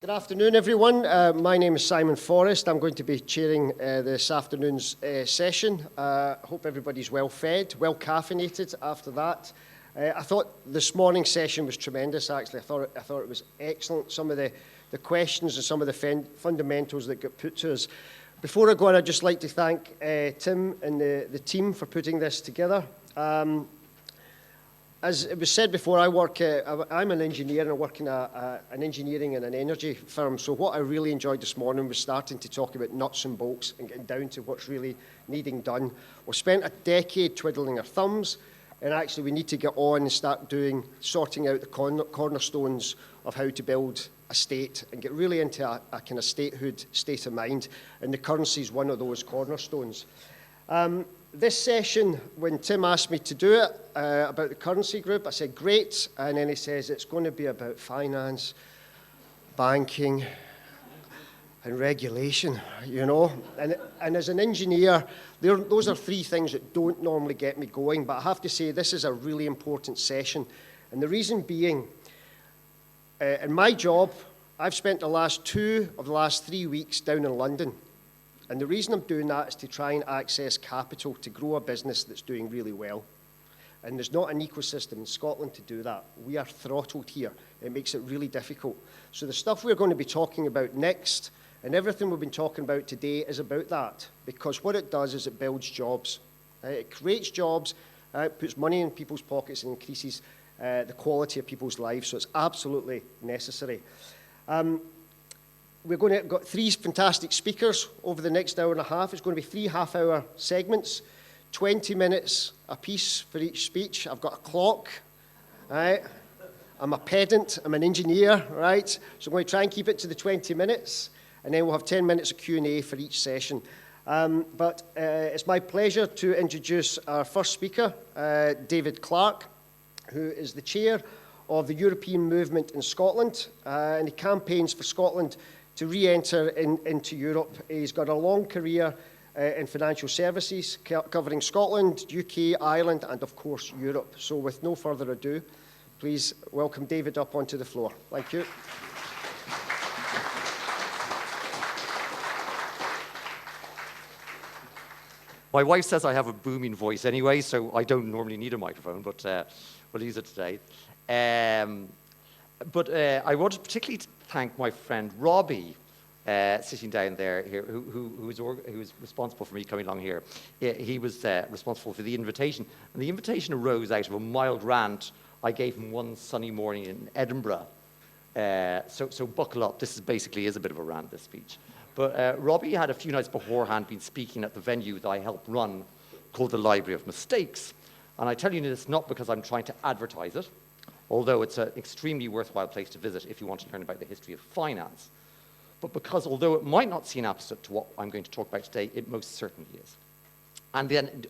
Good afternoon, everyone. My name is Simon Forrest. I'm going to be chairing this afternoon's session. I hope everybody's well fed, well caffeinated after that. I thought this morning's session was tremendous, actually. I thought it was excellent. Some of the questions and some of the fundamentals that got put to us. Before I go on, I'd just like to thank Tim and the team for putting this together. As it was said before, I'm an engineer and I work in an engineering and an energy firm. So what I really enjoyed this morning was starting to talk about nuts and bolts and getting down to what's really needing done. We've spent a decade twiddling our thumbs, and actually we need to get on and start sorting out the cornerstones of how to build a state and get really into a kind of statehood state of mind. And the currency is one of those cornerstones. This session, when Tim asked me to do it about the currency group, I said, great. And then he says, it's going to be about finance, banking, and regulation, you know. And as an engineer, those are three things that don't normally get me going. But I have to say, this is a really important session. And the reason being, in my job, I've spent the last 3 weeks down in London. And the reason I'm doing that is to try and access capital to grow a business that's doing really well. And there's not an ecosystem in Scotland to do that. We are throttled here. It makes it really difficult. So the stuff we're going to be talking about next, and everything we've been talking about today, is about that. Because what it does is it builds jobs. It creates jobs, it puts money in people's pockets and increases the quality of people's lives. So it's absolutely necessary. We've got three fantastic speakers over the next hour and a half. It's going to be 3 half-hour segments, 20 minutes a piece for each speech. I've got a clock, right? I'm a pedant, I'm an engineer, right? So I'm going to try and keep it to the 20 minutes, and then we'll have 10 minutes of Q&A for each session. But it's my pleasure to introduce our first speaker, David Clarke, who is the chair of the European Movement in Scotland, and he campaigns for Scotland to re-enter into Europe. He's got a long career in financial services, covering Scotland, UK, Ireland, and of course, Europe. So with no further ado, please welcome David up onto the floor. Thank you. My wife says I have a booming voice anyway, so I don't normally need a microphone, but we'll use it today. But I wanted particularly to thank my friend Robbie, sitting down there here, who was responsible for me coming along here. He was responsible for the invitation, and the invitation arose out of a mild rant I gave him one sunny morning in Edinburgh. So buckle up. This basically is a bit of a rant, this speech. But Robbie had a few nights beforehand been speaking at the venue that I helped run, called the Library of Mistakes. And I tell you this not because I'm trying to advertise it, although it's an extremely worthwhile place to visit if you want to learn about the history of finance, but because although it might not seem opposite to what I'm going to talk about today, it most certainly is. And then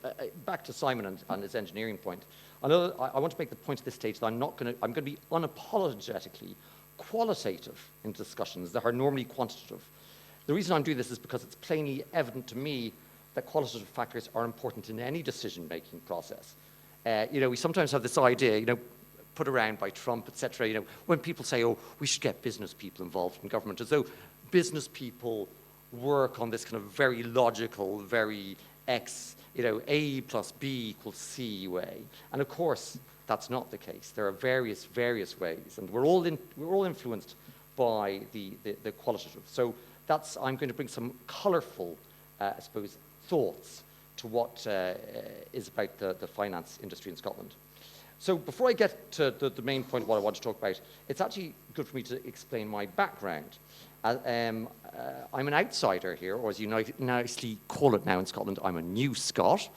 back to Simon and his engineering point. I want to make the point at this stage that I'm going to be unapologetically qualitative in discussions that are normally quantitative. The reason I'm doing this is because it's plainly evident to me that qualitative factors are important in any decision-making process. We sometimes have this idea, put around by Trump, etc. When people say, "Oh, we should get business people involved in government," as though business people work on this kind of very logical, very A plus B equals C way. And of course, that's not the case. There are various ways, and we're all influenced by the qualitative. So I'm going to bring some colourful, I suppose, thoughts to what is about the finance industry in Scotland. So before I get to the main point of what I want to talk about, it's actually good for me to explain my background. I'm an outsider here, or as you nicely call it now in Scotland, I'm a new Scot.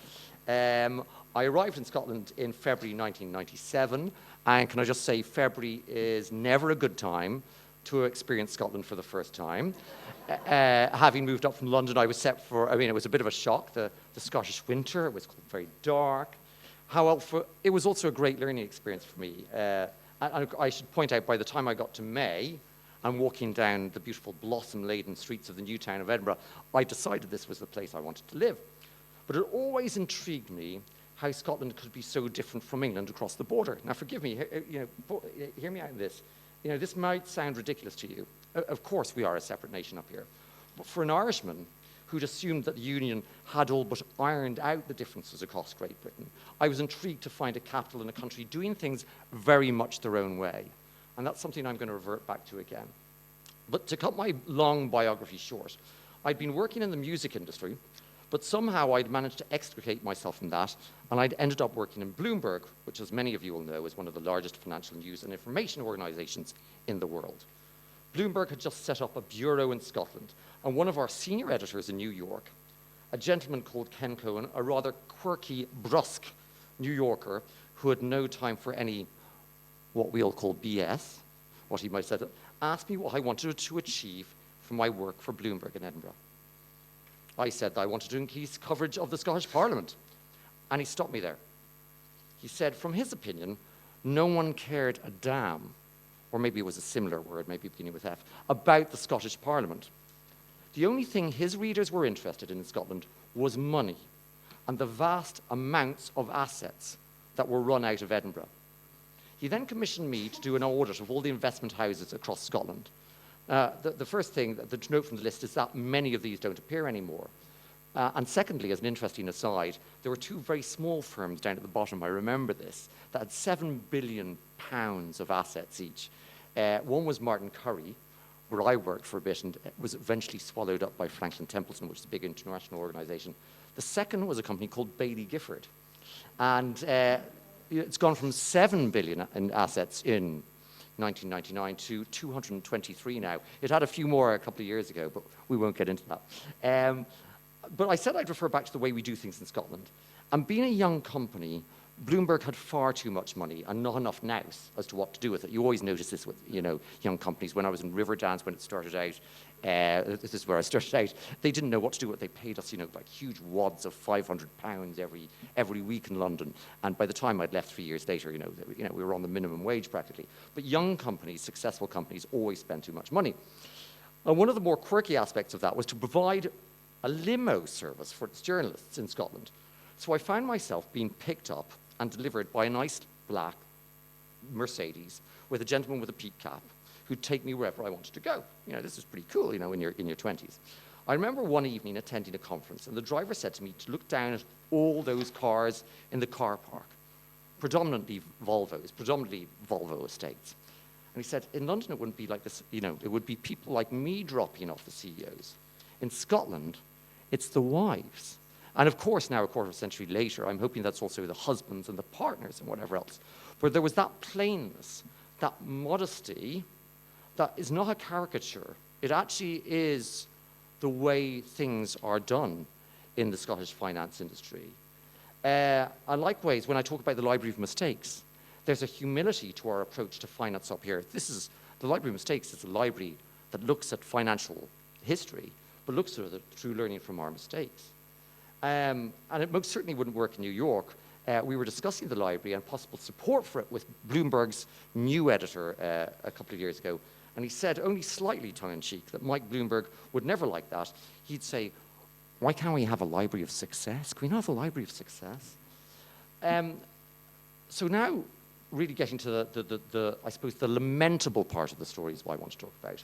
I arrived in Scotland in February 1997, and can I just say February is never a good time to experience Scotland for the first time. Having moved up from London, I was set for, it was a bit of a shock, the Scottish winter. It was very dark. However, it was also a great learning experience for me. And I should point out, by the time I got to May, and walking down the beautiful blossom-laden streets of the new town of Edinburgh, I decided this was the place I wanted to live. But it always intrigued me how Scotland could be so different from England across the border. Now, forgive me, hear me out in this. You know, this might sound ridiculous to you. Of course we are a separate nation up here. But for an Irishman who'd assumed that the Union had all but ironed out the differences across Great Britain, I was intrigued to find a capital in a country doing things very much their own way. And that's something I'm going to revert back to again. But to cut my long biography short, I'd been working in the music industry, but somehow I'd managed to extricate myself from that, and I'd ended up working in Bloomberg, which, as many of you will know, is one of the largest financial news and information organizations in the world. Bloomberg had just set up a bureau in Scotland, and one of our senior editors in New York, a gentleman called Ken Cohen, a rather quirky, brusque New Yorker who had no time for any, what we all call BS, what he might have said, asked me what I wanted to achieve from my work for Bloomberg in Edinburgh. I said that I wanted to increase coverage of the Scottish Parliament, and he stopped me there. He said, from his opinion, no one cared a damn, or maybe it was a similar word, maybe beginning with F, about the Scottish Parliament. The only thing his readers were interested in Scotland was money and the vast amounts of assets that were run out of Edinburgh. He then commissioned me to do an audit of all the investment houses across Scotland. The first thing to note from the list is that many of these don't appear anymore. And secondly, as an interesting aside, there were two very small firms down at the bottom, I remember this, that had £7 billion of assets each. One was Martin Currie, where I worked for a bit and was eventually swallowed up by Franklin Templeton, which is a big international organization. The second was a company called Baillie Gifford. And it's gone from 7 billion in assets in 1999 to 223 now. It had a few more a couple of years ago, but we won't get into that. But I said I'd refer back to the way we do things in Scotland. And being a young company, Bloomberg had far too much money and not enough nous as to what to do with it. You always notice this with, you know, young companies. When I was in Riverdance, when it started out, this is where I started out, they didn't know what to do with it. They paid us, you know, like huge wads of £500 every week in London. And by the time I'd left 3 years later, you know, we were on the minimum wage practically. But young companies, successful companies, always spend too much money. And one of the more quirky aspects of that was to provide a limo service for its journalists in Scotland. So I found myself being picked up and delivered by a nice black Mercedes with a gentleman with a peak cap who'd take me wherever I wanted to go. You know, this is pretty cool, you know, in your 20s. I remember one evening attending a conference, and the driver said to me to look down at all those cars in the car park, predominantly Volvos, predominantly Volvo estates. And he said, in London it wouldn't be like this, you know, it would be people like me dropping off the CEOs. In Scotland, it's the wives. And of course, now a quarter of a century later, I'm hoping that's also the husbands and the partners and whatever else. But there was that plainness, that modesty, that is not a caricature. It actually is the way things are done in the Scottish finance industry. And likewise, when I talk about the Library of Mistakes, there's a humility to our approach to finance up here. The Library of Mistakes is a library that looks at financial history, but looks at it through learning from our mistakes. And it most certainly wouldn't work in New York. We were discussing the library and possible support for it with Bloomberg's new editor a couple of years ago. And he said, only slightly tongue-in-cheek, that Mike Bloomberg would never like that. He'd say, why can't we have a library of success? Can we not have a library of success? So now, really getting to I suppose, the lamentable part of the story is what I want to talk about.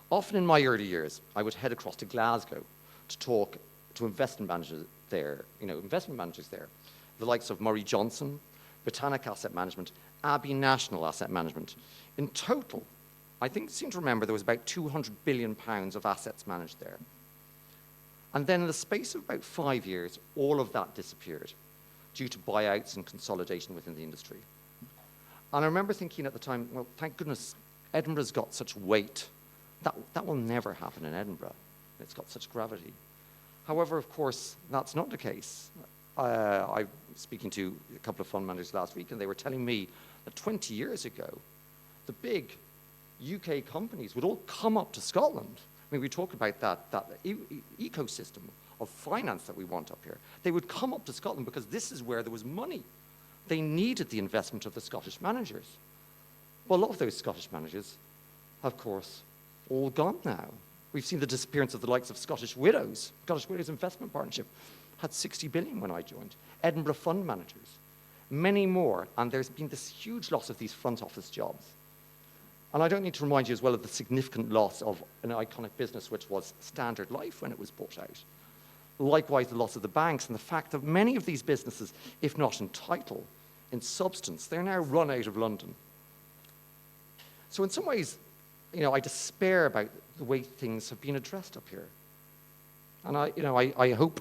Often in my early years, I would head across to Glasgow to talk to investment managers there, the likes of Murray Johnson, Botanic Asset Management, Abbey National Asset Management. In total, I seem to remember there was about £200 billion of assets managed there. And then in the space of about 5 years, all of that disappeared due to buyouts and consolidation within the industry. And I remember thinking at the time, well, thank goodness Edinburgh's got such weight. That will never happen in Edinburgh. It's got such gravity. However, of course, that's not the case. I was speaking to a couple of fund managers last week, and they were telling me that 20 years ago, the big UK companies would all come up to Scotland. I mean, we talk about that ecosystem of finance that we want up here. They would come up to Scotland because this is where there was money. They needed the investment of the Scottish managers. Well, a lot of those Scottish managers, of course, all gone now. We've seen the disappearance of the likes of Scottish Widows. Scottish Widows Investment Partnership had 60 billion when I joined. Edinburgh Fund Managers, many more, and there's been this huge loss of these front office jobs. And I don't need to remind you as well of the significant loss of an iconic business, which was Standard Life when it was bought out. Likewise, the loss of the banks and the fact that many of these businesses, if not in title, in substance, they're now run out of London. So in some ways, I despair about the way things have been addressed up here. And I hope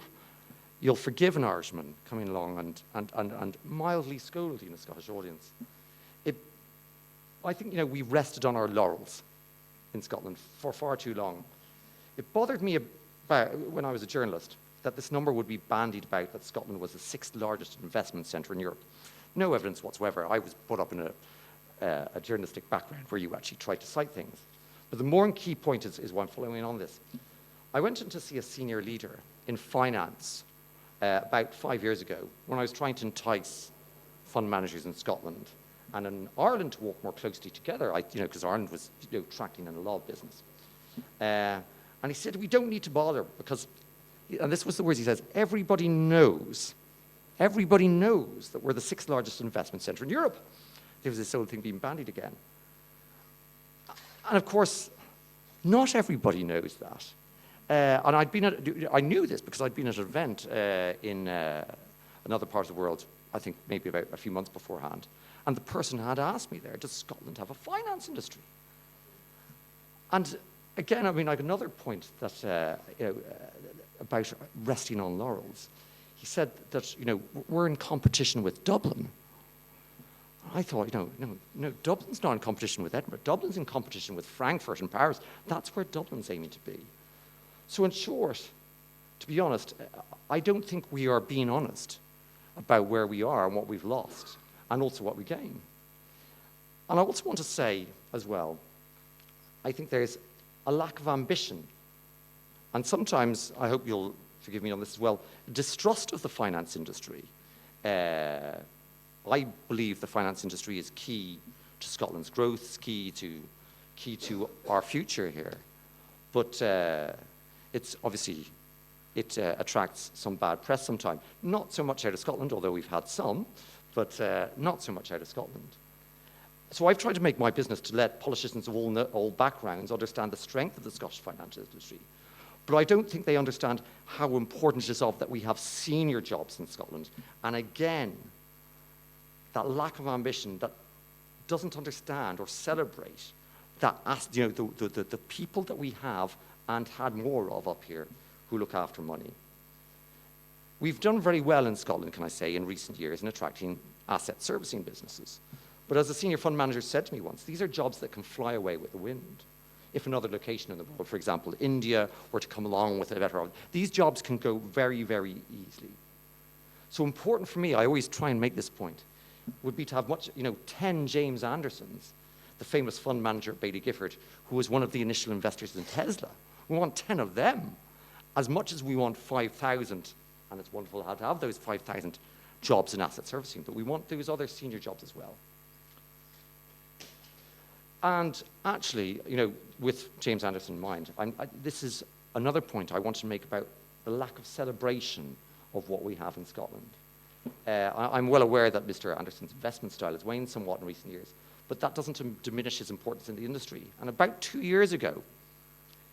you'll forgive an Irishman coming along and mildly scolding a Scottish audience. I think, we rested on our laurels in Scotland for far too long. It bothered me about, when I was a journalist, that this number would be bandied about that Scotland was the 6th largest investment centre in Europe. No evidence whatsoever. I was brought up in a journalistic background where you actually try to cite things. But the more key point is why I'm following on this. I went in to see a senior leader in finance about 5 years ago when I was trying to entice fund managers in Scotland and in Ireland to walk more closely together, because Ireland was tracking in a lot of business. And he said, we don't need to bother because, and this was the words he says, everybody knows that we're the 6th largest investment centre in Europe. There was this old thing being bandied again. And of course, not everybody knows that. And I knew this because I'd been at an event in another part of the world, I think maybe about a few months beforehand. And the person had asked me there, does Scotland have a finance industry? And again, I have another point that, about resting on laurels. He said that, we're in competition with Dublin. I thought, no, Dublin's not in competition with Edinburgh. Dublin's in competition with Frankfurt and Paris. That's where Dublin's aiming to be. So in short, to be honest, I don't think we are being honest about where we are and what we've lost, and also what we gain. And I also want to say as well, I think there's a lack of ambition. And sometimes, I hope you'll forgive me on this as well, distrust of the finance industry. I believe the finance industry is key to Scotland's growth, key to our future here. But it's obviously, it attracts some bad press sometimes. Not so much out of Scotland, although we've had some, but not so much out of Scotland. So I've tried to make my business to let politicians of all backgrounds understand the strength of the Scottish financial industry. But I don't think they understand how important it is that we have senior jobs in Scotland. And again, that lack of ambition that doesn't understand or celebrate that, the people that we have and had more of up here who look after money. We've done very well in Scotland, can I say, in recent years in attracting asset servicing businesses. But as a senior fund manager said to me once, these are jobs that can fly away with the wind. If another location in the world, for example, India, were to come along with a better, these jobs can go very, very easily. So important for me, I always try and make this point, would be to have 10 James Andersons, the famous fund manager at Baillie Gifford, who was one of the initial investors in Tesla. We want 10 of them, as much as we want 5,000, and it's wonderful how to have those 5,000 jobs in asset servicing, but we want those other senior jobs as well. And actually, with James Anderson in mind, this is another point I want to make about the lack of celebration of what we have in Scotland. I'm well aware that Mr. Anderson's investment style has waned somewhat in recent years, but that doesn't diminish his importance in the industry. And about 2 years ago,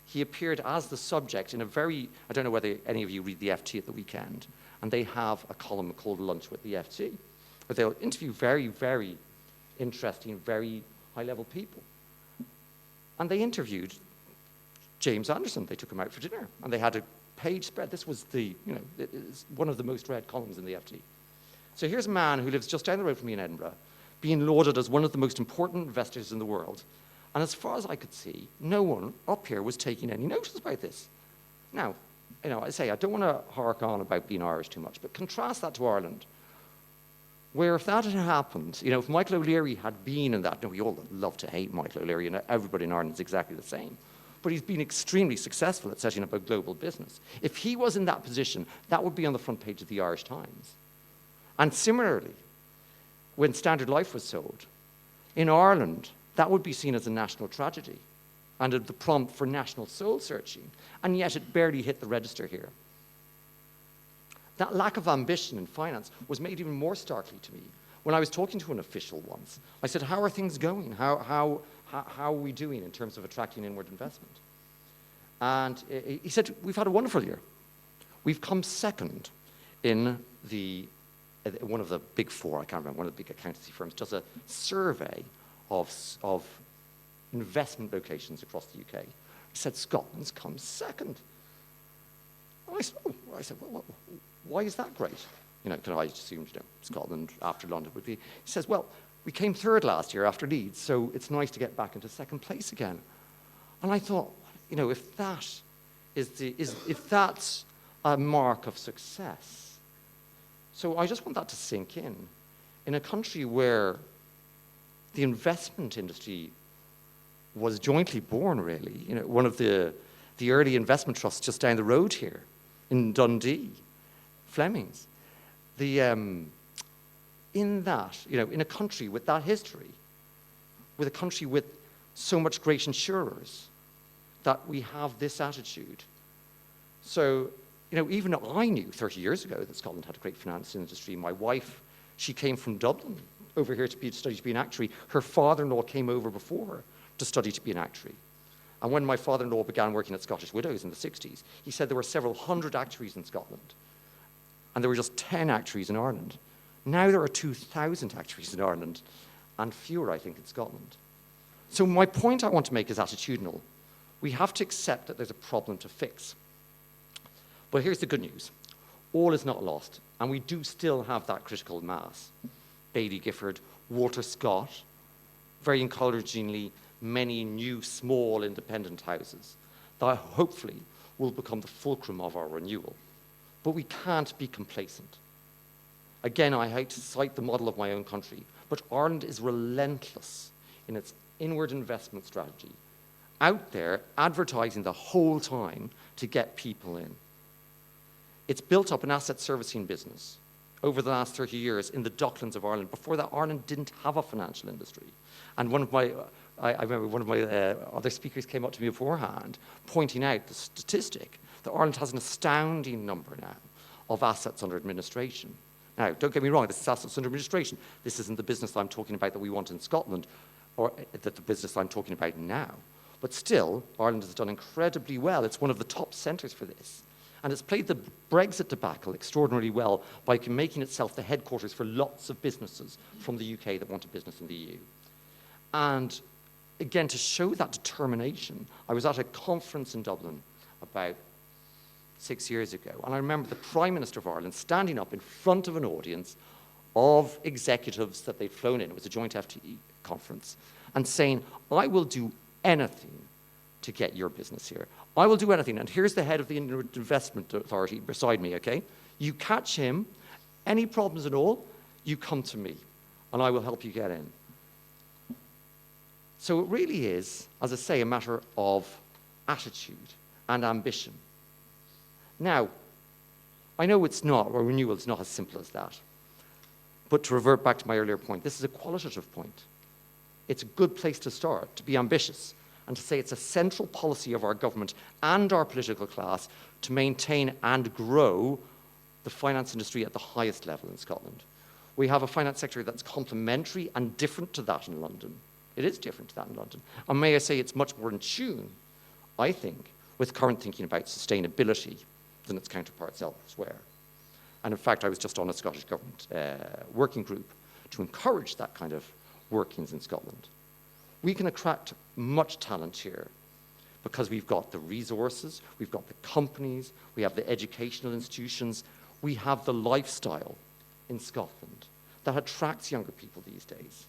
he appeared as the subject in a very, I don't know whether any of you read the FT at the weekend, and they have a column called Lunch with the FT, where they'll interview very, very interesting, very high-level people. And they interviewed James Anderson. They took him out for dinner, and they had a page spread. This was it's one of the most read columns in the FT. So here's a man who lives just down the road from me in Edinburgh, being lauded as one of the most important investors in the world. And as far as I could see, no one up here was taking any notice about this. Now, I say, I don't want to hark on about being Irish too much, but contrast that to Ireland, where if that had happened, if Michael O'Leary had been in that, we all love to hate Michael O'Leary, and everybody in Ireland is exactly the same, but he's been extremely successful at setting up a global business. If he was in that position, that would be on the front page of the Irish Times. And similarly, when Standard Life was sold, in Ireland, that would be seen as a national tragedy and the prompt for national soul searching, and yet it barely hit the register here. That lack of ambition in finance was made even more starkly to me when I was talking to an official once. I said, how are things going? How how are we doing in terms of attracting inward investment? And he said, we've had a wonderful year. We've come second in one of the big four, I can't remember, one of the big accountancy firms does a survey of investment locations across the UK. He said, Scotland's come second. And I said, well, why is that great? Because I assumed, Scotland after London would be. He says, well, we came third last year after Leeds, so it's nice to get back into second place again. And I thought, if that's a mark of success. So I just want that to sink in. In a country where the investment industry was jointly born, really, one of the early investment trusts just down the road here in Dundee, Fleming's. In a country with that history, with a country with so much great insurers, that we have this attitude. So, even I knew 30 years ago that Scotland had a great finance industry. My wife, she came from Dublin over here to study to be an actuary. Her father-in-law came over before her to study to be an actuary. And when my father-in-law began working at Scottish Widows in the 60s, he said there were several hundred actuaries in Scotland, and there were just 10 actuaries in Ireland. Now there are 2,000 actuaries in Ireland, and fewer, I think, in Scotland. So my point I want to make is attitudinal. We have to accept that there's a problem to fix. But here's the good news. All is not lost, and we do still have that critical mass. Baillie Gifford, Walter Scott, very encouragingly, many new small independent houses that hopefully will become the fulcrum of our renewal. But we can't be complacent. Again, I hate to cite the model of my own country, but Ireland is relentless in its inward investment strategy, out there advertising the whole time to get people in. It's built up an asset servicing business over the last 30 years in the docklands of Ireland. Before that, Ireland didn't have a financial industry. And I remember one of my other speakers came up to me beforehand, pointing out the statistic that Ireland has an astounding number now of assets under administration. Now, don't get me wrong, this is assets under administration. This isn't the business I'm talking about that we want in Scotland, or the business I'm talking about now. But still, Ireland has done incredibly well. It's one of the top centres for this. And it's played the Brexit debacle extraordinarily well by making itself the headquarters for lots of businesses from the UK that want a business in the EU. And again, to show that determination, I was at a conference in Dublin about 6 years ago, and I remember the Prime Minister of Ireland standing up in front of an audience of executives that they'd flown in. It was a joint FTE conference, and saying, I will do anything to get your business here. I will do anything. And here's the head of the Inward Investment Authority beside me, okay? You catch him, any problems at all, you come to me, and I will help you get in. So it really is, as I say, a matter of attitude and ambition. Now, I know it's not, or renewal is not as simple as that. But to revert back to my earlier point, this is a qualitative point. It's a good place to start, to be ambitious, and to say it's a central policy of our government and our political class to maintain and grow the finance industry at the highest level in Scotland. We have a finance sector that's complementary and different to that in London. It is different to that in London. And may I say it's much more in tune, I think, with current thinking about sustainability than its counterparts elsewhere. And in fact, I was just on a Scottish Government working group to encourage that kind of workings in Scotland. We can attract much talent here because we've got the resources, we've got the companies, we have the educational institutions, we have the lifestyle in Scotland that attracts younger people these days.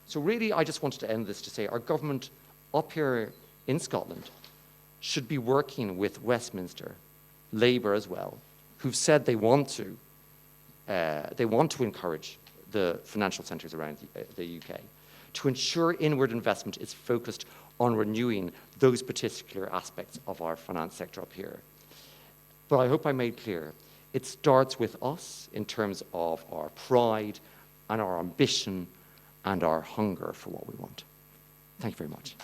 So really, I just wanted to end this to say our government up here in Scotland should be working with Westminster, Labour as well, who've said they want to encourage the financial centres around the UK, to ensure inward investment is focused on renewing those particular aspects of our finance sector up here. But I hope I made clear, it starts with us in terms of our pride and our ambition and our hunger for what we want. Thank you very much.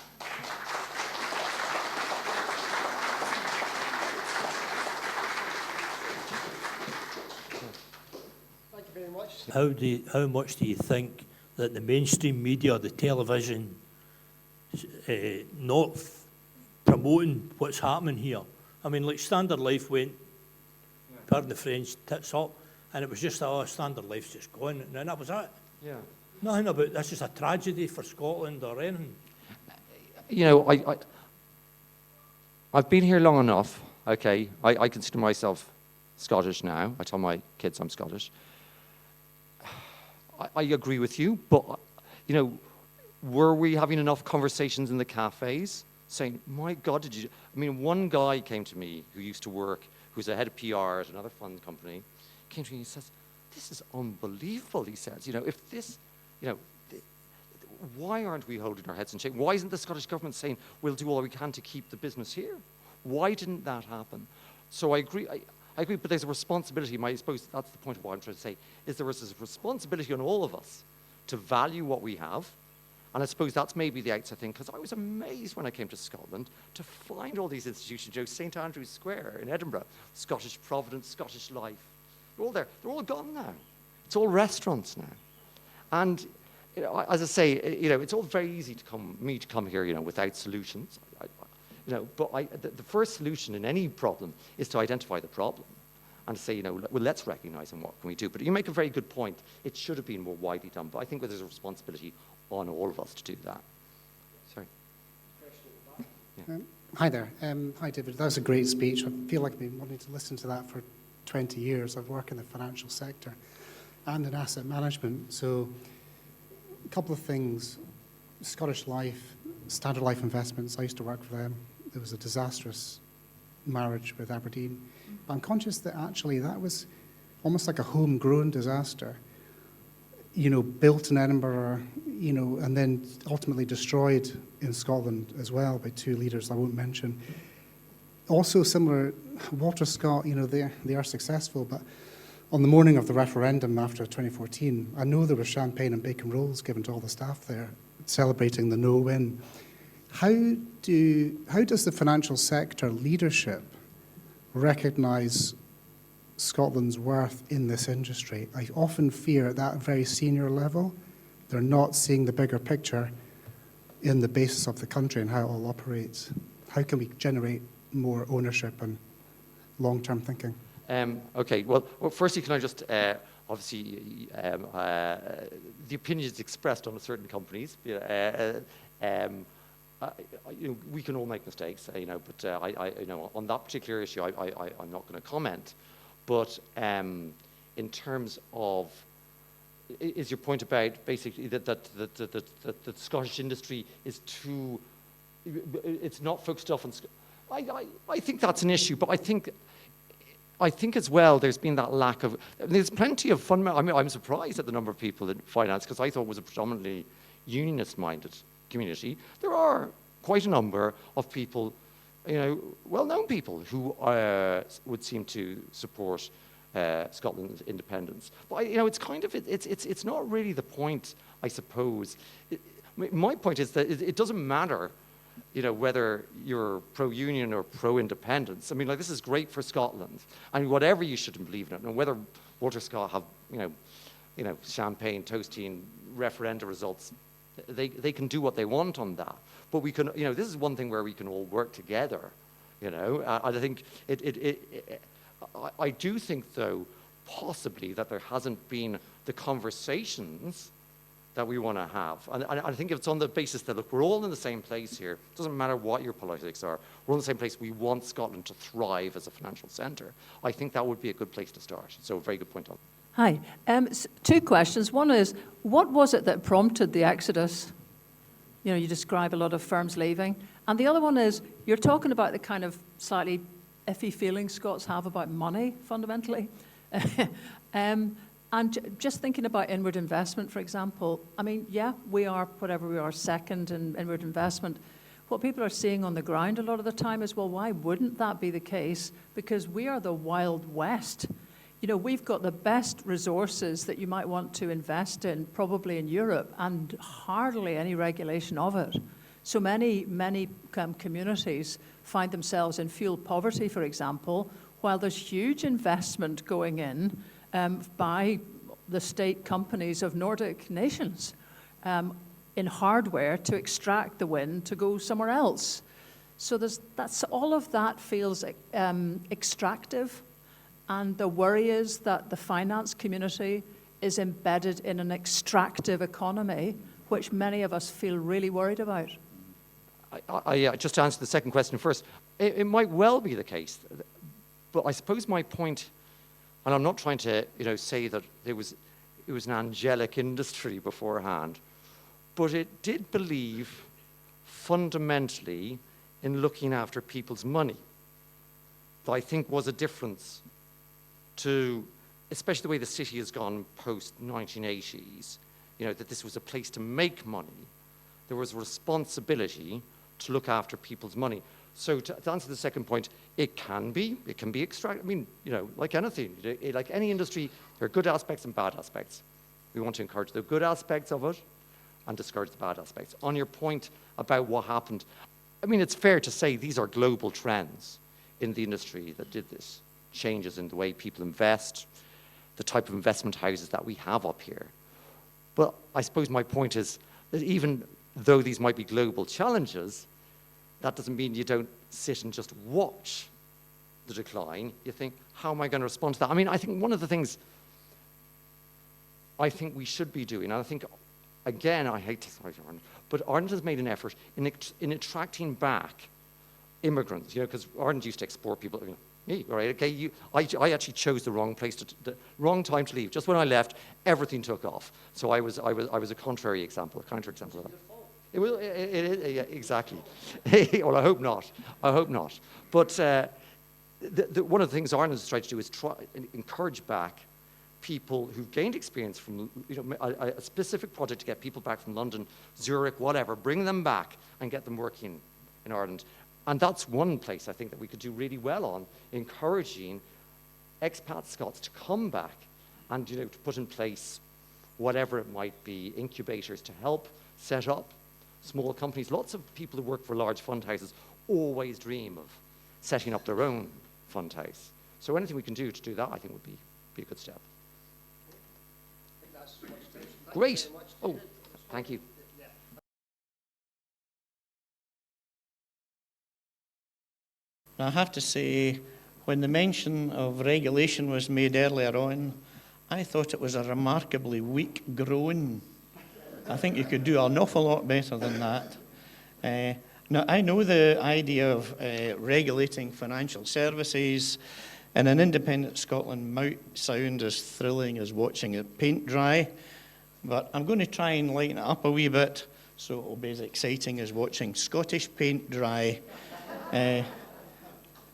Thank you very much. How much do you think that the mainstream media, the television, not promoting what's happening here. I mean, like Standard Life went, pardon the French, tits up, and it was just, oh, Standard Life's just gone, and that was it. Yeah. Nothing about this is a tragedy for Scotland or anything. You know, I've been here long enough, okay? I consider myself Scottish now. I tell my kids I'm Scottish. I agree with you, but, you know, were we having enough conversations in the cafes saying, my God, did you... I mean, one guy came to me who used to work, who's the head of PR at another fund company, came to me and he says, this is unbelievable, he says. You know, if this, you know, why aren't we holding our heads in shame? Why isn't the Scottish government saying, we'll do all we can to keep the business here? Why didn't that happen? So I agree, I agree, but there's a responsibility. I suppose that's the point of what I'm trying to say, is there is a responsibility on all of us to value what we have. And I suppose that's maybe the outside thing, because I was amazed when I came to Scotland to find all these institutions. You know, St. Andrew's Square in Edinburgh, Scottish Providence, Scottish Life. They're all there. They're all gone now. It's all restaurants now. And you know, as I say, you know, it's all very easy to come here, you know, without solutions. You know, but the first solution in any problem is to identify the problem and to say, you know, well, let's recognize and what can we do. But you make a very good point. It should have been more widely done, but I think there's a responsibility on all of us to do that. Sorry. Yeah. Hi there. Hi, David. That was a great speech. I feel like I've been wanting to listen to that for 20 years. I've worked in the financial sector and in asset management. So a couple of things. Scottish Life, Standard Life Investments, I used to work for them. There was a disastrous marriage with Aberdeen. But I'm conscious that actually that was almost like a homegrown disaster, you know, built in Edinburgh, you know, and then ultimately destroyed in Scotland as well by two leaders I won't mention. Also similar, Walter Scott, you know, they are successful, but on the morning of the referendum after 2014, I know there was champagne and bacon rolls given to all the staff there, celebrating the no win. How does the financial sector leadership recognise Scotland's worth in this industry? I often fear at that very senior level, they're not seeing the bigger picture in the basis of the country and how it all operates. How can we generate more ownership and long-term thinking? Okay, well, firstly, can I just, obviously, the opinions expressed on certain companies, you know, we can all make mistakes, you know, but you know, on that particular issue, I'm not going to comment. But in terms of, is your point about basically that the Scottish industry is too, it's not focused off on, I think that's an issue, but I think as well there's been that lack of, there's plenty of fundamental, I mean, I'm surprised at the number of people in finance because I thought it was a predominantly unionist-minded community. There are quite a number of people, you know, well-known people who would seem to support Scotland's independence. But you know, it's kind of it's not really the point, I suppose. My point is that it doesn't matter, you know, whether you're pro-union or pro-independence. I mean, like, this is great for Scotland, and whatever you should believe in it, and whether Walter Scott have, you know, champagne, toasting, referenda results. They can do what they want on that, but we can, you know, this is one thing where we can all work together, you know. I think I do think, though, possibly that there hasn't been the conversations that we want to have, and I think if it's on the basis that, look, we're all in the same place here. It doesn't matter what your politics are. We're in the same place. We want Scotland to thrive as a financial centre. I think that would be a good place to start. So, very good point on. Hi. Two questions. One is, what was it that prompted the exodus? You know, you describe a lot of firms leaving. And the other one is, you're talking about the kind of slightly iffy feelings Scots have about money, fundamentally. And just thinking about inward investment, for example, I mean, yeah, we are, whatever we are, second in inward investment. What people are seeing on the ground a lot of the time is, well, why wouldn't that be the case? Because we are the Wild West. You know, we've got the best resources that you might want to invest in, probably in Europe, and hardly any regulation of it. So many communities find themselves in fuel poverty, for example, while there's huge investment going in by the state companies of Nordic nations. in hardware to extract the wind to go somewhere else. So all of that feels extractive, and the worry is that the finance community is embedded in an extractive economy, which many of us feel really worried about. Just to answer the second question first, it might well be the case, but I suppose my point, and I'm not trying to say that it was an angelic industry beforehand, but it did believe fundamentally in looking after people's money. That I think was a difference to, especially the way the city has gone post-1980s, that this was a place to make money. There was a responsibility to look after people's money. So to answer the second point, it can be extracted. I mean, like anything, like any industry, there are good aspects and bad aspects. We want to encourage the good aspects of it and discourage the bad aspects. On your point about what happened, I mean, it's fair to say these are global trends in the industry that did this. Changes in the way people invest, the type of investment houses that we have up here. But I suppose my point is that even though these might be global challenges, that doesn't mean you don't sit and just watch the decline. You think, how am I going to respond to that? I mean, I think one of the things I think we should be doing, and I think, again, I hate to say Ireland, but Ireland has made an effort in attracting back immigrants, because Ireland used to export people. Me, all right, okay, I actually chose the wrong place, the wrong time to leave. Just when I left, everything took off. So I was a contrary example, a counter-example of that. It will, yeah, exactly. Well, I hope not. I hope not. But one of the things Ireland has tried to do is try and encourage back people who've gained experience from a specific project to get people back from London, Zurich, whatever, bring them back and get them working in Ireland. And that's one place I think that we could do really well on, encouraging expat Scots to come back and to put in place whatever it might be, incubators to help set up small companies. Lots of people who work for large fund houses always dream of setting up their own fund house. So anything we can do to do that, I think, would be a good step. Great. Oh, thank you. I have to say, when the mention of regulation was made earlier on, I thought it was a remarkably weak groan. I think you could do an awful lot better than that. Now, I know the idea of regulating financial services in an independent Scotland might sound as thrilling as watching it paint dry, but I'm going to try and lighten it up a wee bit so it will be as exciting as watching Scottish paint dry.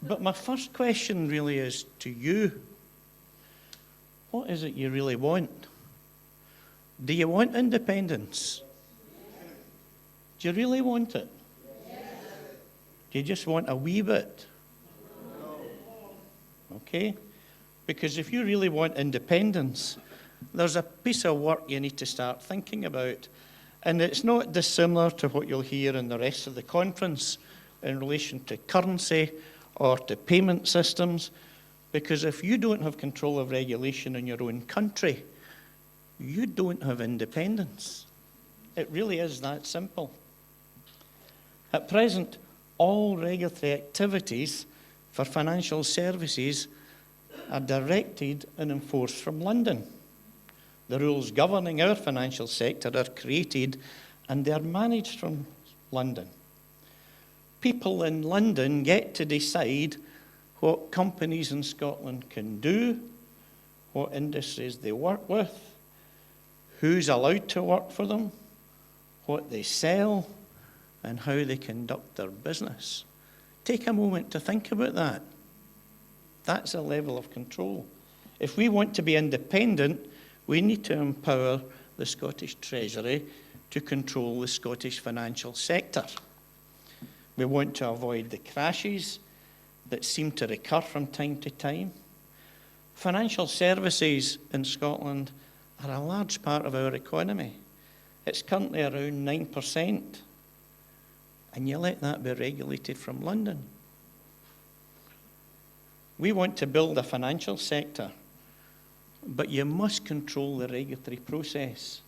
But my first question really is to you. What is it you really want? Do you want independence? Do you really want it? Do you just want a wee bit? Okay? Because if you really want independence, there's a piece of work you need to start thinking about. And it's not dissimilar to what you'll hear in the rest of the conference in relation to currency or to payment systems, because if you don't have control of regulation in your own country, you don't have independence. It really is that simple. At present, all regulatory activities for financial services are directed and enforced from London. The rules governing our financial sector are created and they're managed from London. People in London get to decide what companies in Scotland can do, what industries they work with, who's allowed to work for them, what they sell, and how they conduct their business. Take a moment to think about that. That's a level of control. If we want to be independent, we need to empower the Scottish Treasury to control the Scottish financial sector. We want to avoid the crashes that seem to recur from time to time. Financial services in Scotland are a large part of our economy. It's currently around 9%. And you let that be regulated from London. We want to build a financial sector, but you must control the regulatory process.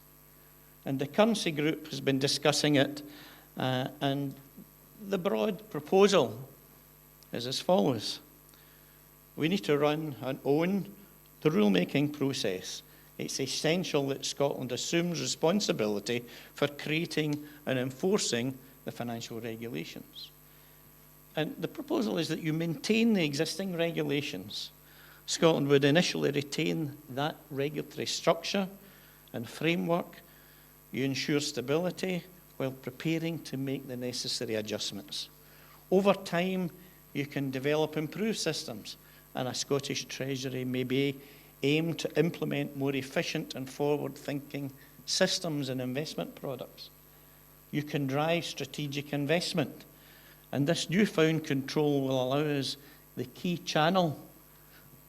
And the Currency Group has been discussing it, and the broad proposal is as follows. We need to run and own the rulemaking process. It's essential that Scotland assumes responsibility for creating and enforcing the financial regulations. And the proposal is that you maintain the existing regulations. Scotland would initially retain that regulatory structure and framework. You ensure stability while preparing to make the necessary adjustments. Over time, you can develop improved systems, and a Scottish Treasury may be aimed to implement more efficient and forward-thinking systems and investment products. You can drive strategic investment, and this newfound control will allow us the key channel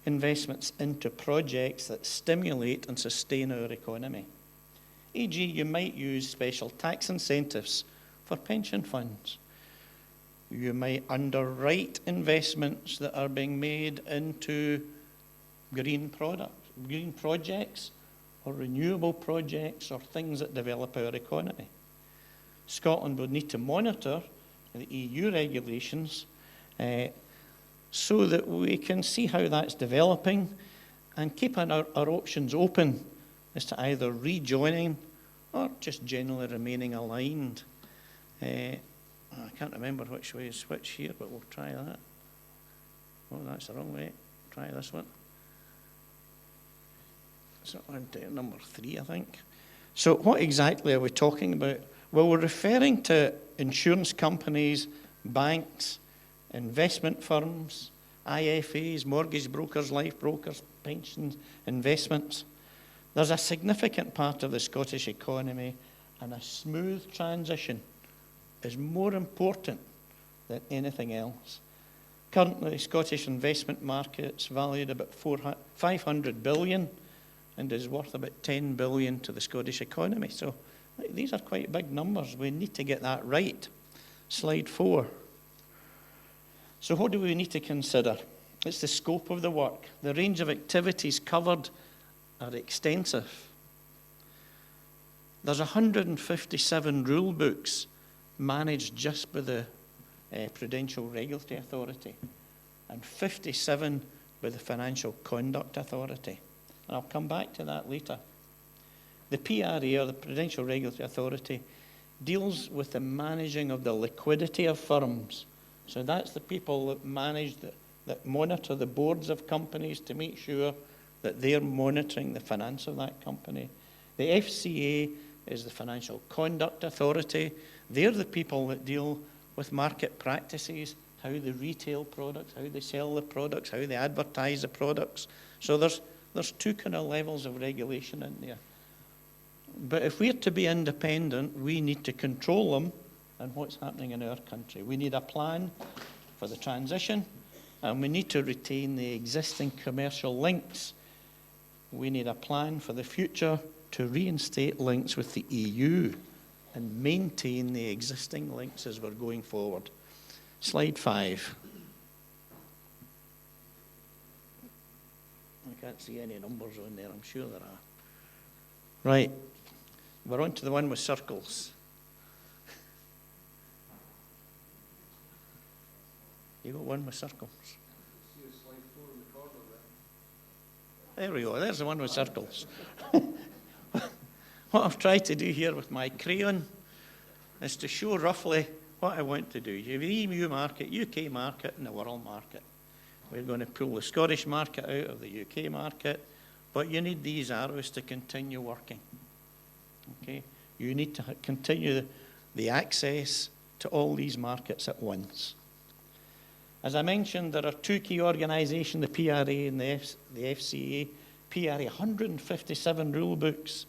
investments into projects that stimulate and sustain our economy. E.g., you might use special tax incentives for pension funds. You might underwrite investments that are being made into green projects, or renewable projects, or things that develop our economy. Scotland will need to monitor the EU regulations so that we can see how that's developing and keeping our options open as to either rejoining or just generally remaining aligned. I can't remember which way is switch here, but we'll try that. Oh, that's the wrong way. Try this one. So on to number 3, I think. So what exactly are we talking about? Well, we're referring to insurance companies, banks, investment firms, IFAs, mortgage brokers, life brokers, pensions, investments. There's a significant part of the Scottish economy, and a smooth transition is more important than anything else. Currently, Scottish investment market's valued about 500 billion and is worth about 10 billion to the Scottish economy. So these are quite big numbers. We need to get that right. Slide 4. So what do we need to consider? It's the scope of the work. The range of activities covered are extensive. There's 157 rule books managed just by the Prudential Regulatory Authority and 57 by the Financial Conduct Authority. And I'll come back to that later. The PRA, or the Prudential Regulatory Authority, deals with the managing of the liquidity of firms. So that's the people that manage, that monitor the boards of companies to make sure that they're monitoring the finance of that company. The FCA is the Financial Conduct Authority. They're the people that deal with market practices, how they retail products, how they sell the products, how they advertise the products. So there's 2 kind of levels of regulation in there. But if we're to be independent, we need to control them and what's happening in our country. We need a plan for the transition, and we need to retain the existing commercial links. We need a plan for the future to reinstate links with the EU and maintain the existing links as we're going forward. Slide 5. I can't see any numbers on there, I'm sure there are. Right, we're on to the one with circles. You got one with circles? There we go, there's the one with circles. What I've tried to do here with my crayon is to show roughly what I want to do. You have the EU market, UK market, and the world market. We're going to pull the Scottish market out of the UK market, but you need these arrows to continue working. Okay? You need to continue the access to all these markets at once. As I mentioned, there are 2 key organisations, the PRA and the FCA. PRA, 157 rule books,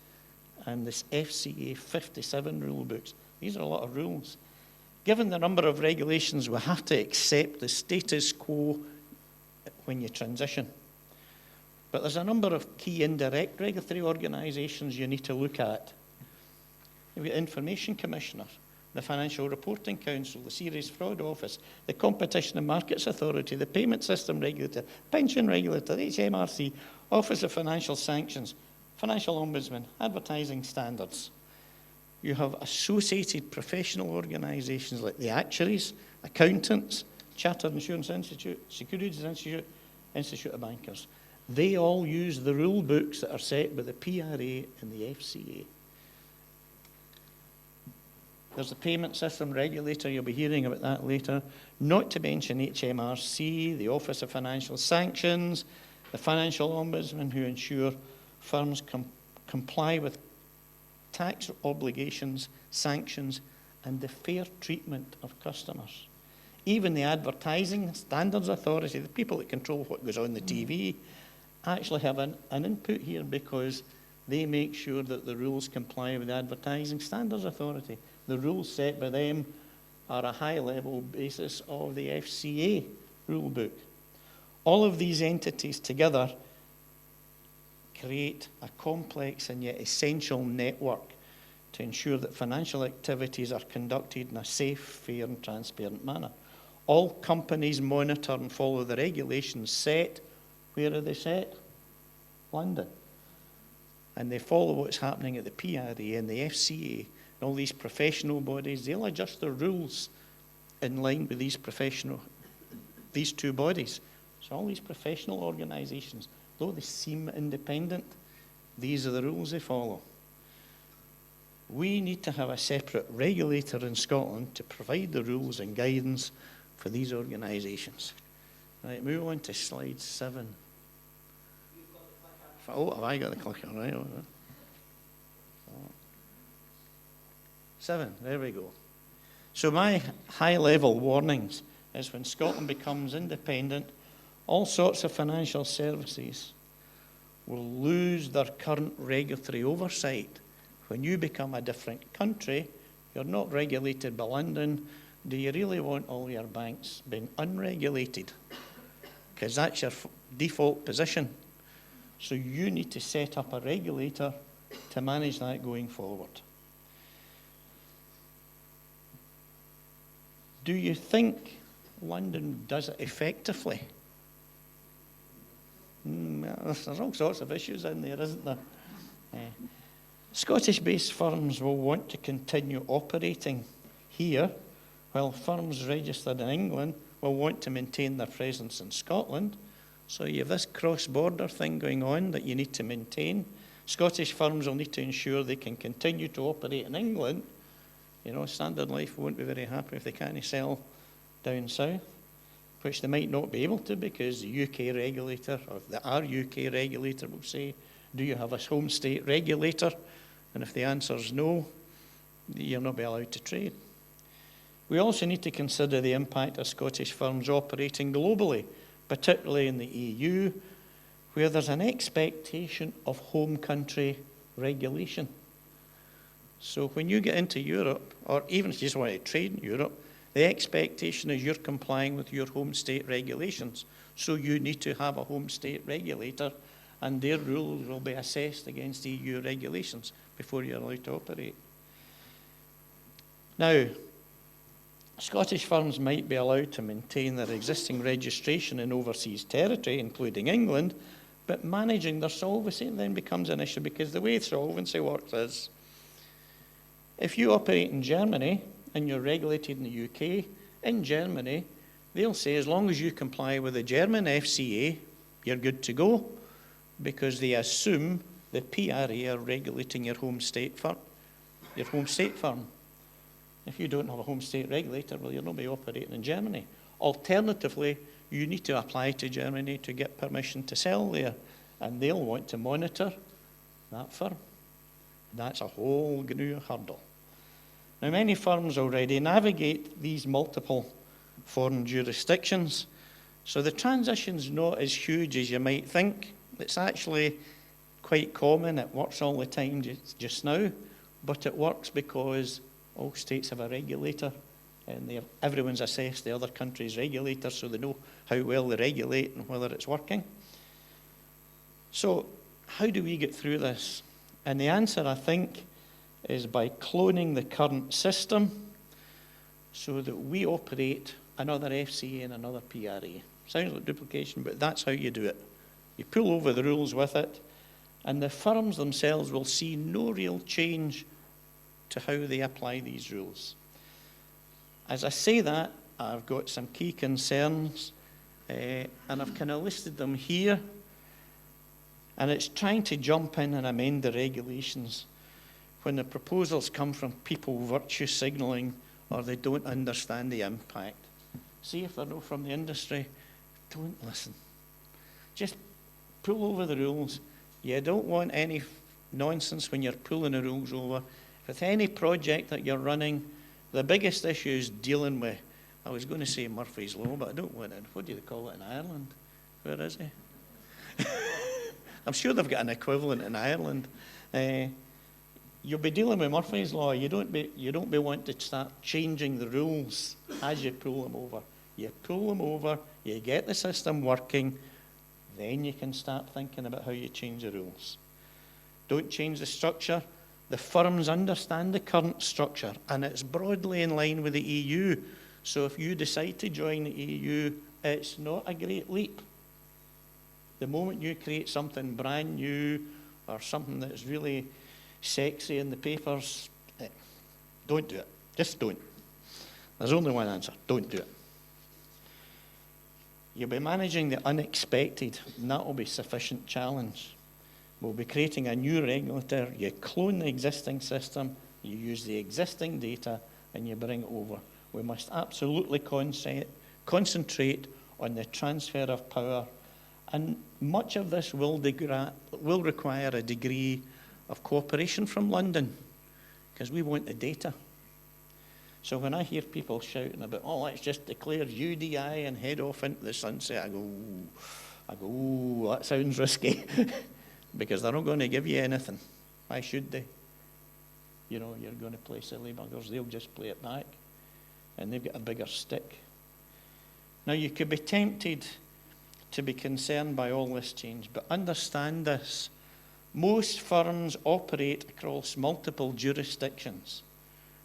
and this FCA, 57 rule books. These are a lot of rules. Given the number of regulations, we have to accept the status quo when you transition. But there's a number of key indirect regulatory organisations you need to look at. You've got Information Commissioner, the Financial Reporting Council, the Serious Fraud Office, the Competition and Markets Authority, the Payment System Regulator, Pension Regulator, HMRC, Office of Financial Sanctions, Financial Ombudsman, Advertising Standards. You have associated professional organisations like the actuaries, accountants, Chartered Insurance Institute, Securities Institute, Institute of Bankers. They all use the rule books that are set by the PRA and the FCA. There's the payment system regulator, you'll be hearing about that later, not to mention HMRC, the Office of Financial Sanctions, the Financial Ombudsman, who ensure firms comply with tax obligations, sanctions, and the fair treatment of customers. Even the Advertising Standards Authority, the people that control what goes on the TV, actually have an input here because they make sure that the rules comply with the Advertising Standards Authority. The rules set by them are a high-level basis of the FCA rule book. All of these entities together create a complex and yet essential network to ensure that financial activities are conducted in a safe, fair and transparent manner. All companies monitor and follow the regulations set. Where are they set? London. And they follow what's happening at the PRA and the FCA and all these professional bodies. They'll adjust their rules in line with these two bodies. So all these professional organisations, though they seem independent, these are the rules they follow. We need to have a separate regulator in Scotland to provide the rules and guidance for these organisations. Right, move on to slide 7. Oh, have I got the clicker? Right. 7, there we go. So my high-level warnings is when Scotland becomes independent, all sorts of financial services will lose their current regulatory oversight. When you become a different country, you're not regulated by London. Do you really want all your banks being unregulated? Because that's your default position. So you need to set up a regulator to manage that going forward. Do you think London does it effectively? There's all sorts of issues in there, isn't there? Scottish-based firms will want to continue operating here, while firms registered in England will want to maintain their presence in Scotland. So you have this cross-border thing going on that you need to maintain. Scottish firms will need to ensure they can continue to operate in England. You know, Standard Life won't be very happy if they can't sell down south, which they might not be able to because the UK regulator, or our UK regulator will say, do you have a home state regulator? And if the answer is no, you'll not be allowed to trade. We also need to consider the impact of Scottish firms operating globally, particularly in the EU, where there's an expectation of home country regulation. So when you get into Europe, or even if you just want to trade in Europe, the expectation is you're complying with your home state regulations. So you need to have a home state regulator, and their rules will be assessed against EU regulations before you're allowed to operate. Now, Scottish firms might be allowed to maintain their existing registration in overseas territory, including England, but managing their solvency then becomes an issue, because the way solvency works is, if you operate in Germany and you're regulated in the UK, in Germany, they'll say as long as you comply with the German FCA, you're good to go, because they assume the PRA are regulating your home state firm. If you don't have a home state regulator, well, you'll not be operating in Germany. Alternatively, you need to apply to Germany to get permission to sell there, and they'll want to monitor that firm. That's a whole new hurdle. Now, many firms already navigate these multiple foreign jurisdictions, so the transition's not as huge as you might think. It's actually quite common. It works all the time just now, but it works because all states have a regulator, and everyone's assessed the other country's regulator, so they know how well they regulate and whether it's working. So how do we get through this? And the answer, I think, is by cloning the current system so that we operate another FCA and another PRA. Sounds like duplication, but that's how you do it. You pull over the rules with it, and the firms themselves will see no real change to how they apply these rules. As I say that, I've got some key concerns, and I've kind of listed them here. And it's trying to jump in and amend the regulations when the proposals come from people virtue signalling or they don't understand the impact. See if they're not from the industry, don't listen. Just pull over the rules. You don't want any nonsense when you're pulling the rules over. With any project that you're running, the biggest issue is dealing with, I was going to say Murphy's Law, but I don't want it. What do they call it in Ireland? Where is he? I'm sure they've got an equivalent in Ireland. You'll be dealing with Murphy's Law. You don't be wanting to start changing the rules as you pull them over. You pull them over, you get the system working, then you can start thinking about how you change the rules. Don't change the structure. The firms understand the current structure, and it's broadly in line with the EU. So if you decide to join the EU, it's not a great leap. The moment you create something brand new or something that's really sexy in the papers, don't do it. Just don't. There's only one answer. Don't do it. You'll be managing the unexpected, and that will be sufficient challenge. We'll be creating a new regulator. You clone the existing system, you use the existing data, and you bring it over. We must absolutely concentrate on the transfer of power. And much of this will require a degree of cooperation from London, because we want the data. So when I hear people shouting about, oh, let's just declare UDI and head off into the sunset, I go, ooh, that sounds risky. Because they're not going to give you anything. Why should they? You know, you're going to play silly buggers. They'll just play it back. And they've got a bigger stick. Now, you could be tempted to be concerned by all this change, but understand this. Most firms operate across multiple jurisdictions.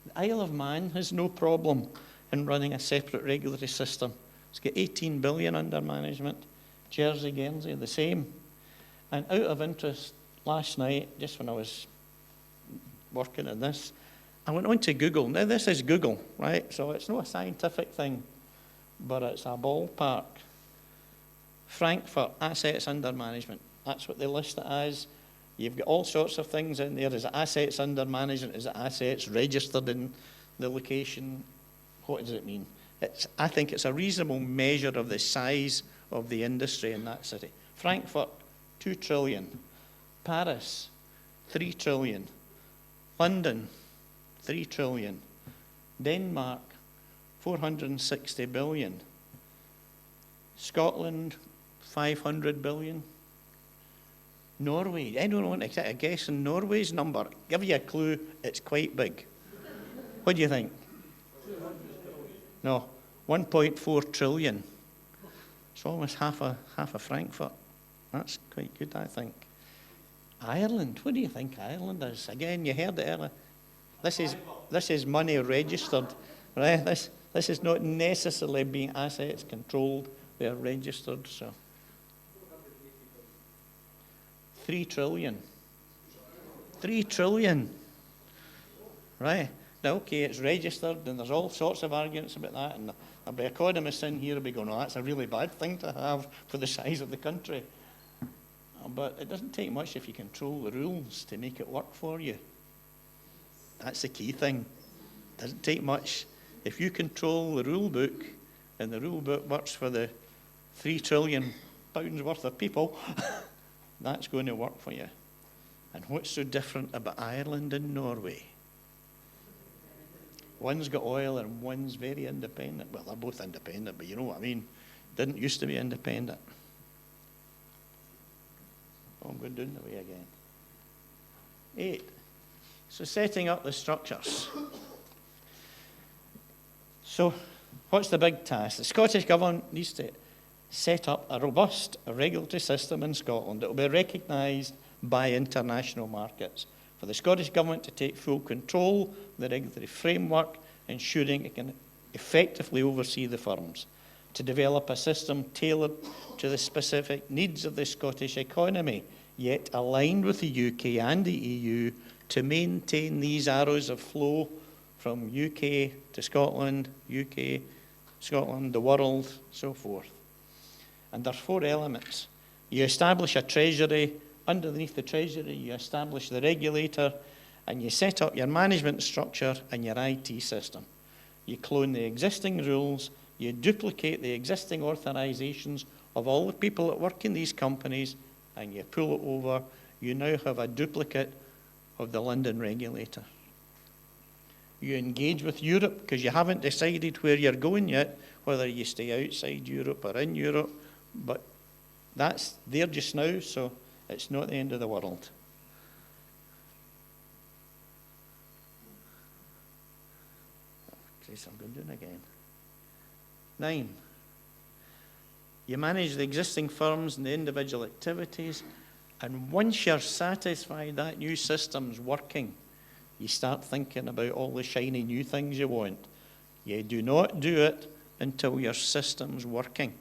The Isle of Man has no problem in running a separate regulatory system. It's got 18 billion under management. Jersey, Guernsey, the same. And out of interest, last night, just when I was working on this, I went on to Google. Now, this is Google, right? So it's not a scientific thing, but it's a ballpark. Frankfurt, assets under management. That's what they list it as. You've got all sorts of things in there. Is it assets under management? Is it assets registered in the location? What does it mean? I think it's a reasonable measure of the size of the industry in that city. Frankfurt, 2 trillion. Paris, 3 trillion. London, 3 trillion. Denmark, 460 billion. Scotland, 500 billion. Norway, I don't want to take a guess on Norway's number. Give you a clue, it's quite big. What do you think? No, 1.4 trillion. It's almost half a Frankfurt. That's quite good, I think. Ireland, what do you think Ireland is? Again, you heard it earlier. This is money registered, right? This is not necessarily being assets controlled. They are registered, so. 3 trillion. 3 trillion. Right. Now, okay, it's registered, and there's all sorts of arguments about that, and there'll be economists in here who'll be going, oh, that's a really bad thing to have for the size of the country. But it doesn't take much if you control the rules to make it work for you. That's the key thing. It doesn't take much. If you control the rule book, and the rule book works for the 3 trillion pounds worth of people, that's going to work for you. And what's so different about Ireland and Norway? One's got oil and one's very independent. Well, they're both independent, but you know what I mean. Didn't used to be independent. Oh, I'm going down the way again. 8. So setting up the structures. So what's the big task? The Scottish Government needs to set up a robust regulatory system in Scotland that will be recognised by international markets. For the Scottish Government to take full control of the regulatory framework, ensuring it can effectively oversee the firms. To develop a system tailored to the specific needs of the Scottish economy, yet aligned with the UK and the EU, to maintain these arrows of flow from UK to Scotland, UK, Scotland, the world, so forth. And there are 4 elements. You establish a treasury. Underneath the treasury, you establish the regulator, and you set up your management structure and your IT system. You clone the existing rules, you duplicate the existing authorizations of all the people that work in these companies, and you pull it over. You now have a duplicate of the London regulator. You engage with Europe because you haven't decided where you're going yet, whether you stay outside Europe or in Europe, but that's there just now, so it's not the end of the world. Christ, I'm going to do it again. 9. You manage the existing firms and the individual activities, and once you're satisfied that new system's working, you start thinking about all the shiny new things you want. You do not do it until your system's working.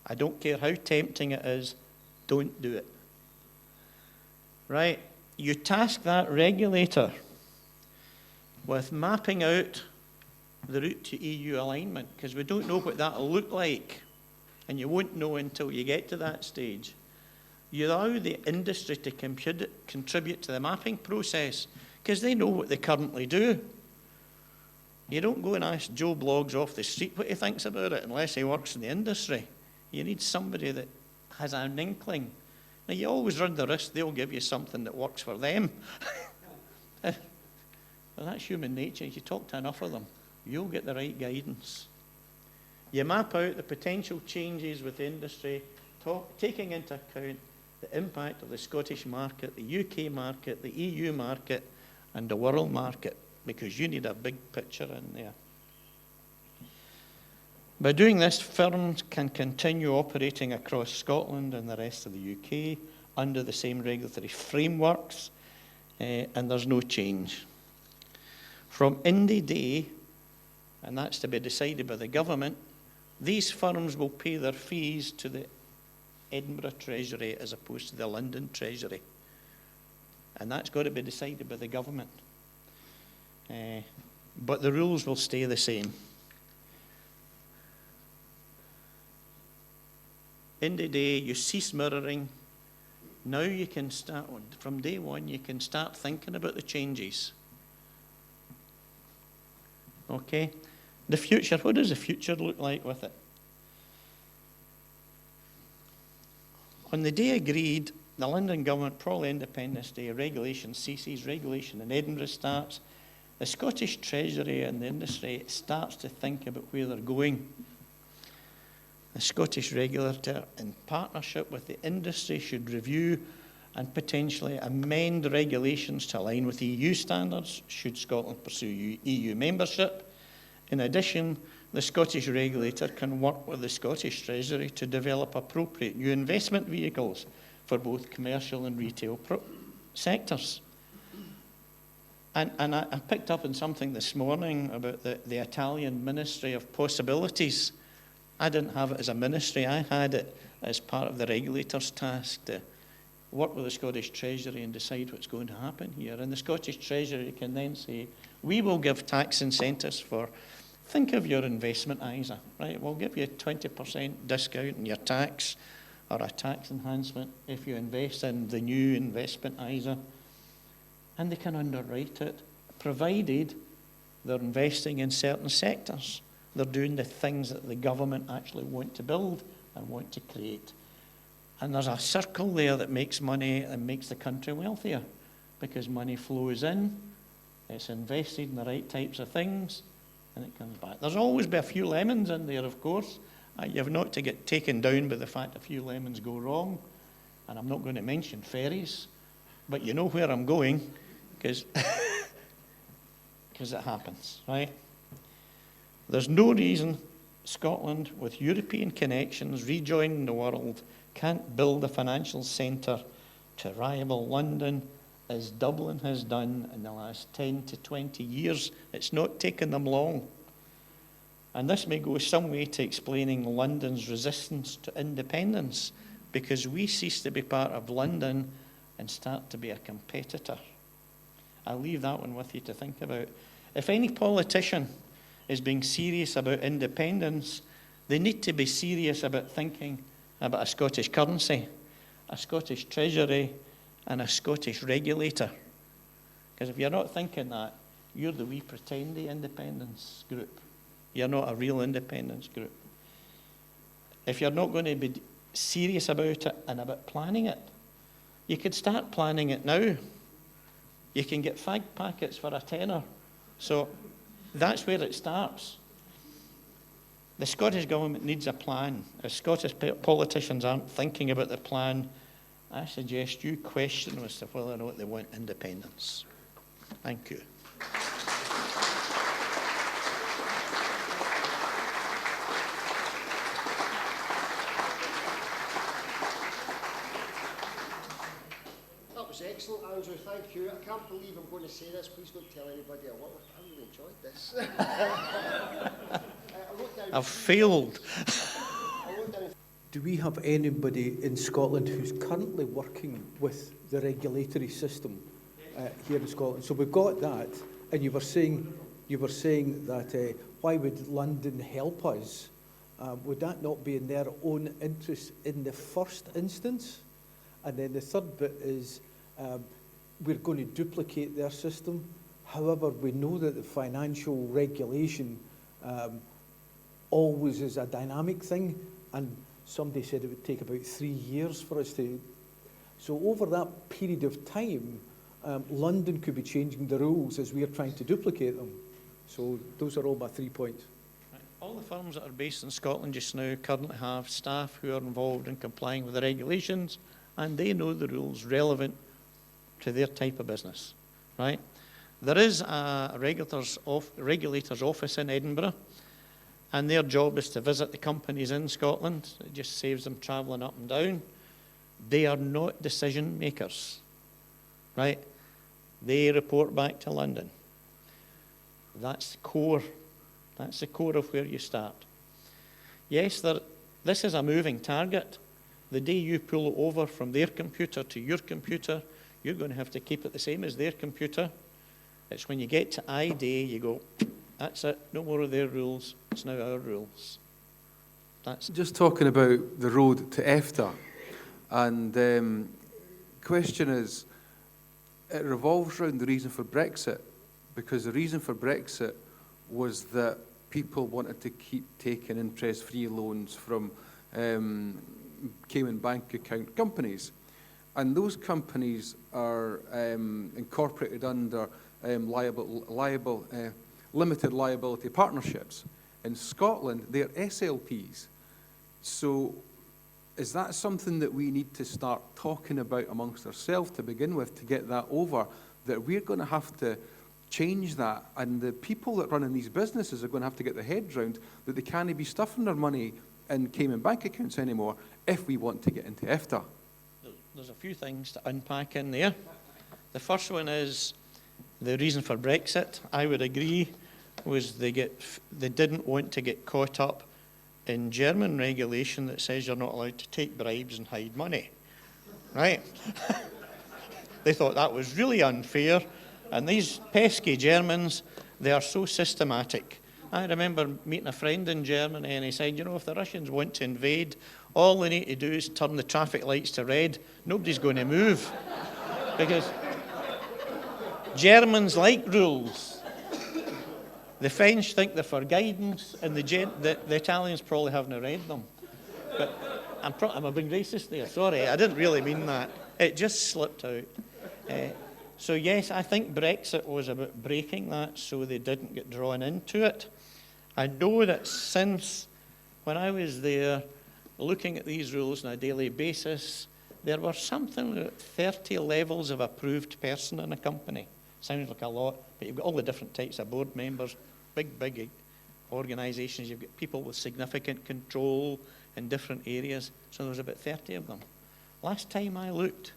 I don't care how tempting it is, don't do it. Right? You task that regulator with mapping out the route to EU alignment, because we don't know what that'll look like, and you won't know until you get to that stage. You allow the industry to contribute to the mapping process, because they know what they currently do. You don't go and ask Joe Bloggs off the street what he thinks about it unless he works in the industry. You need somebody that has an inkling. Now, you always run the risk they'll give you something that works for them. Well, that's human nature. You talk to enough of them, you'll get the right guidance. You map out the potential changes with the industry, taking into account the impact of the Scottish market, the UK market, the EU market, and the world market, because you need a big picture in there. By doing this, firms can continue operating across Scotland and the rest of the UK under the same regulatory frameworks, and there's no change. From Indy Day, and that's to be decided by the government, these firms will pay their fees to the Edinburgh Treasury as opposed to the London Treasury. And that's got to be decided by the government. But the rules will stay the same. Indy Day, you cease mirroring. Now you can start, from day one, you can start thinking about the changes. Okay? The future, what does the future look like with it? On the day agreed, the London government, probably Independence Day, regulation ceases, regulation in Edinburgh starts. The Scottish Treasury and the industry starts to think about where they're going. The Scottish regulator, in partnership with the industry, should review and potentially amend regulations to align with EU standards, should Scotland pursue EU membership. In addition, the Scottish regulator can work with the Scottish Treasury to develop appropriate new investment vehicles for both commercial and retail sectors. And I picked up on something this morning about the Italian Ministry of Possibilities. I didn't have it as a ministry. I had it as part of the regulator's task to work with the Scottish Treasury and decide what's going to happen here. And the Scottish Treasury can then say, we will give tax incentives for, think of your investment ISA, right? We'll give you a 20% discount in your tax or a tax enhancement if you invest in the new investment ISA. And they can underwrite it, provided they're investing in certain sectors. They're doing the things that the government actually want to build and want to create. And there's a circle there that makes money and makes the country wealthier, because money flows in, it's invested in the right types of things, and it comes back. There's always be a few lemons in there, of course. You have not to get taken down by the fact a few lemons go wrong. And I'm not going to mention ferries, but you know where I'm going, because it happens, right? There's no reason Scotland, with European connections, rejoining the world, can't build a financial centre to rival London, as Dublin has done in the last 10 to 20 years. It's not taken them long. And this may go some way to explaining London's resistance to independence, because we cease to be part of London and start to be a competitor. I'll leave that one with you to think about. If any politician is being serious about independence, they need to be serious about thinking about a Scottish currency, a Scottish treasury, and a Scottish regulator. Because if you're not thinking that, you're the wee pretendy independence group. You're not a real independence group. If you're not going to be serious about it and about planning it, you could start planning it now. You can get fag packets for a tenner. So that's where it starts. The Scottish Government needs a plan. If Scottish politicians aren't thinking about the plan, I suggest you question as to whether or not they want independence. Thank you. That was excellent, Andrew. Thank you. I can't believe I'm going to say this. Please don't tell anybody. I really enjoyed this. I've failed. Do we have anybody in Scotland who's currently working with the regulatory system here in Scotland? So we've got that, and you were saying that why would London help us? Would that not be in their own interest in the first instance? And then the third bit is we're going to duplicate their system. However, we know that the financial regulation always is a dynamic thing, and somebody said it would take about 3 years for us to. So over that period of time, London could be changing the rules as we are trying to duplicate them. So those are all my 3 points. All the firms that are based in Scotland just now currently have staff who are involved in complying with the regulations, and they know the rules relevant to their type of business, right? There is a regulator's office in Edinburgh, and their job is to visit the companies in Scotland. It just saves them travelling up and down. They are not decision makers, right? They report back to London. That's the core. That's the core of where you start. Yes, this is a moving target. The day you pull it over from their computer to your computer, you're going to have to keep it the same as their computer. It's when you get to ID, you go, that's it, no more of their rules, it's now our rules. That's just talking about the road to EFTA, and question is, it revolves around the reason for Brexit, because the reason for Brexit was that people wanted to keep taking interest-free loans from Cayman bank account companies. And those companies are incorporated under limited liability partnerships. In Scotland, they're SLPs. So is that something that we need to start talking about amongst ourselves to begin with, to get that over, that we're going to have to change that, and the people that run in these businesses are going to have to get their heads round that they can't be stuffing their money in Cayman bank accounts anymore if we want to get into EFTA? There's a few things to unpack in there. The first one is the reason for Brexit, I would agree, was they didn't want to get caught up in German regulation that says you're not allowed to take bribes and hide money, right? They thought that was really unfair, and these pesky Germans, they are so systematic. I remember meeting a friend in Germany, and he said, you know, if the Russians want to invade, all they need to do is turn the traffic lights to red. Nobody's going to move. Because Germans like rules. The French think they're for guidance, and the Italians probably haven't read them. But I'm being racist there, sorry, I didn't really mean that. It just slipped out. So yes, I think Brexit was about breaking that so they didn't get drawn into it. I know that since when I was there looking at these rules on a daily basis, there were something like 30 levels of approved person in a company. Sounds like a lot, but you've got all the different types of board members, big organisations. You've got people with significant control in different areas. So there was about 30 of them. Last time I looked,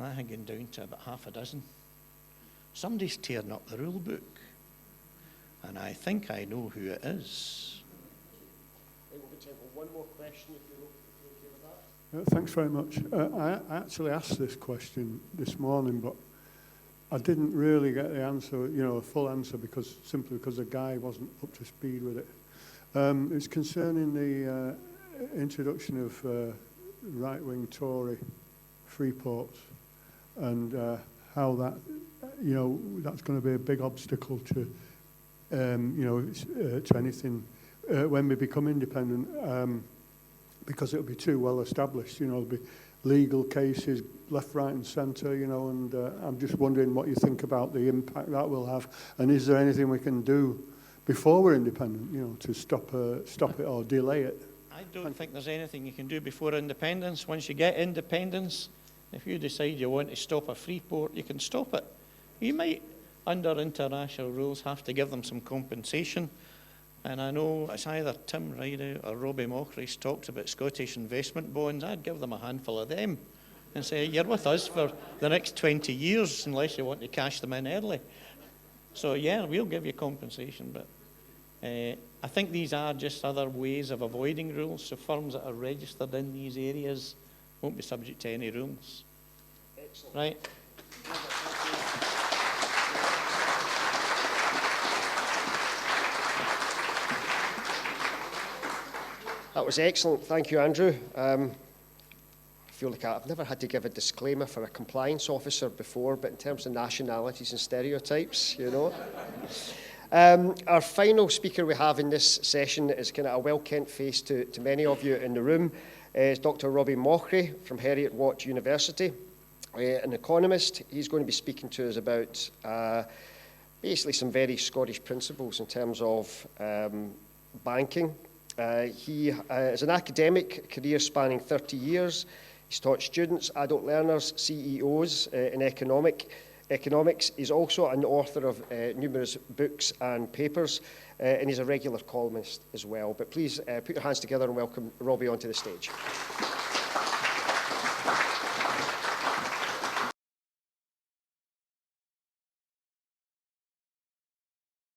I had gone down to about half a dozen. Somebody's tearing up the rule book, and I think I know who it is. I think we've got time for one more question, if you're okay with that. Thanks very much. I actually asked this question this morning, but I didn't really get the answer, you know, a full answer, simply because the guy wasn't up to speed with it. It's concerning the introduction of right-wing Tory free ports and how that, you know, that's going to be a big obstacle to, you know, to anything when we become independent, because it'll be too well established. You know, there'll be legal cases left, right, and centre. You know, and I'm just wondering what you think about the impact that will have, and is there anything we can do before we're independent, you know, to stop it or delay it? I don't think there's anything you can do before independence. Once you get independence, if you decide you want to stop a free port, you can stop it. You might, under international rules, have to give them some compensation. And I know it's either Tim Rideout or Robbie Mochries talks about Scottish investment bonds. I'd give them a handful of them and say, you're with us for the next 20 years unless you want to cash them in early. So yeah, we'll give you compensation, but I think these are just other ways of avoiding rules. So firms that are registered in these areas won't be subject to any rules. Excellent. Right? That was excellent. Thank you, Andrew. I feel like I've never had to give a disclaimer for a compliance officer before, but in terms of nationalities and stereotypes, you know. Our final speaker we have in this session is kind of a well-kent face to many of you in the room. Is Dr. Robbie Mochrie from Heriot-Watt University, an economist. He's going to be speaking to us about basically some very Scottish principles in terms of banking. He is an academic, career spanning 30 years. He's taught students, adult learners, CEOs in economics. He's also an author of numerous books and papers, and he's a regular columnist as well. But please put your hands together and welcome Robbie onto the stage.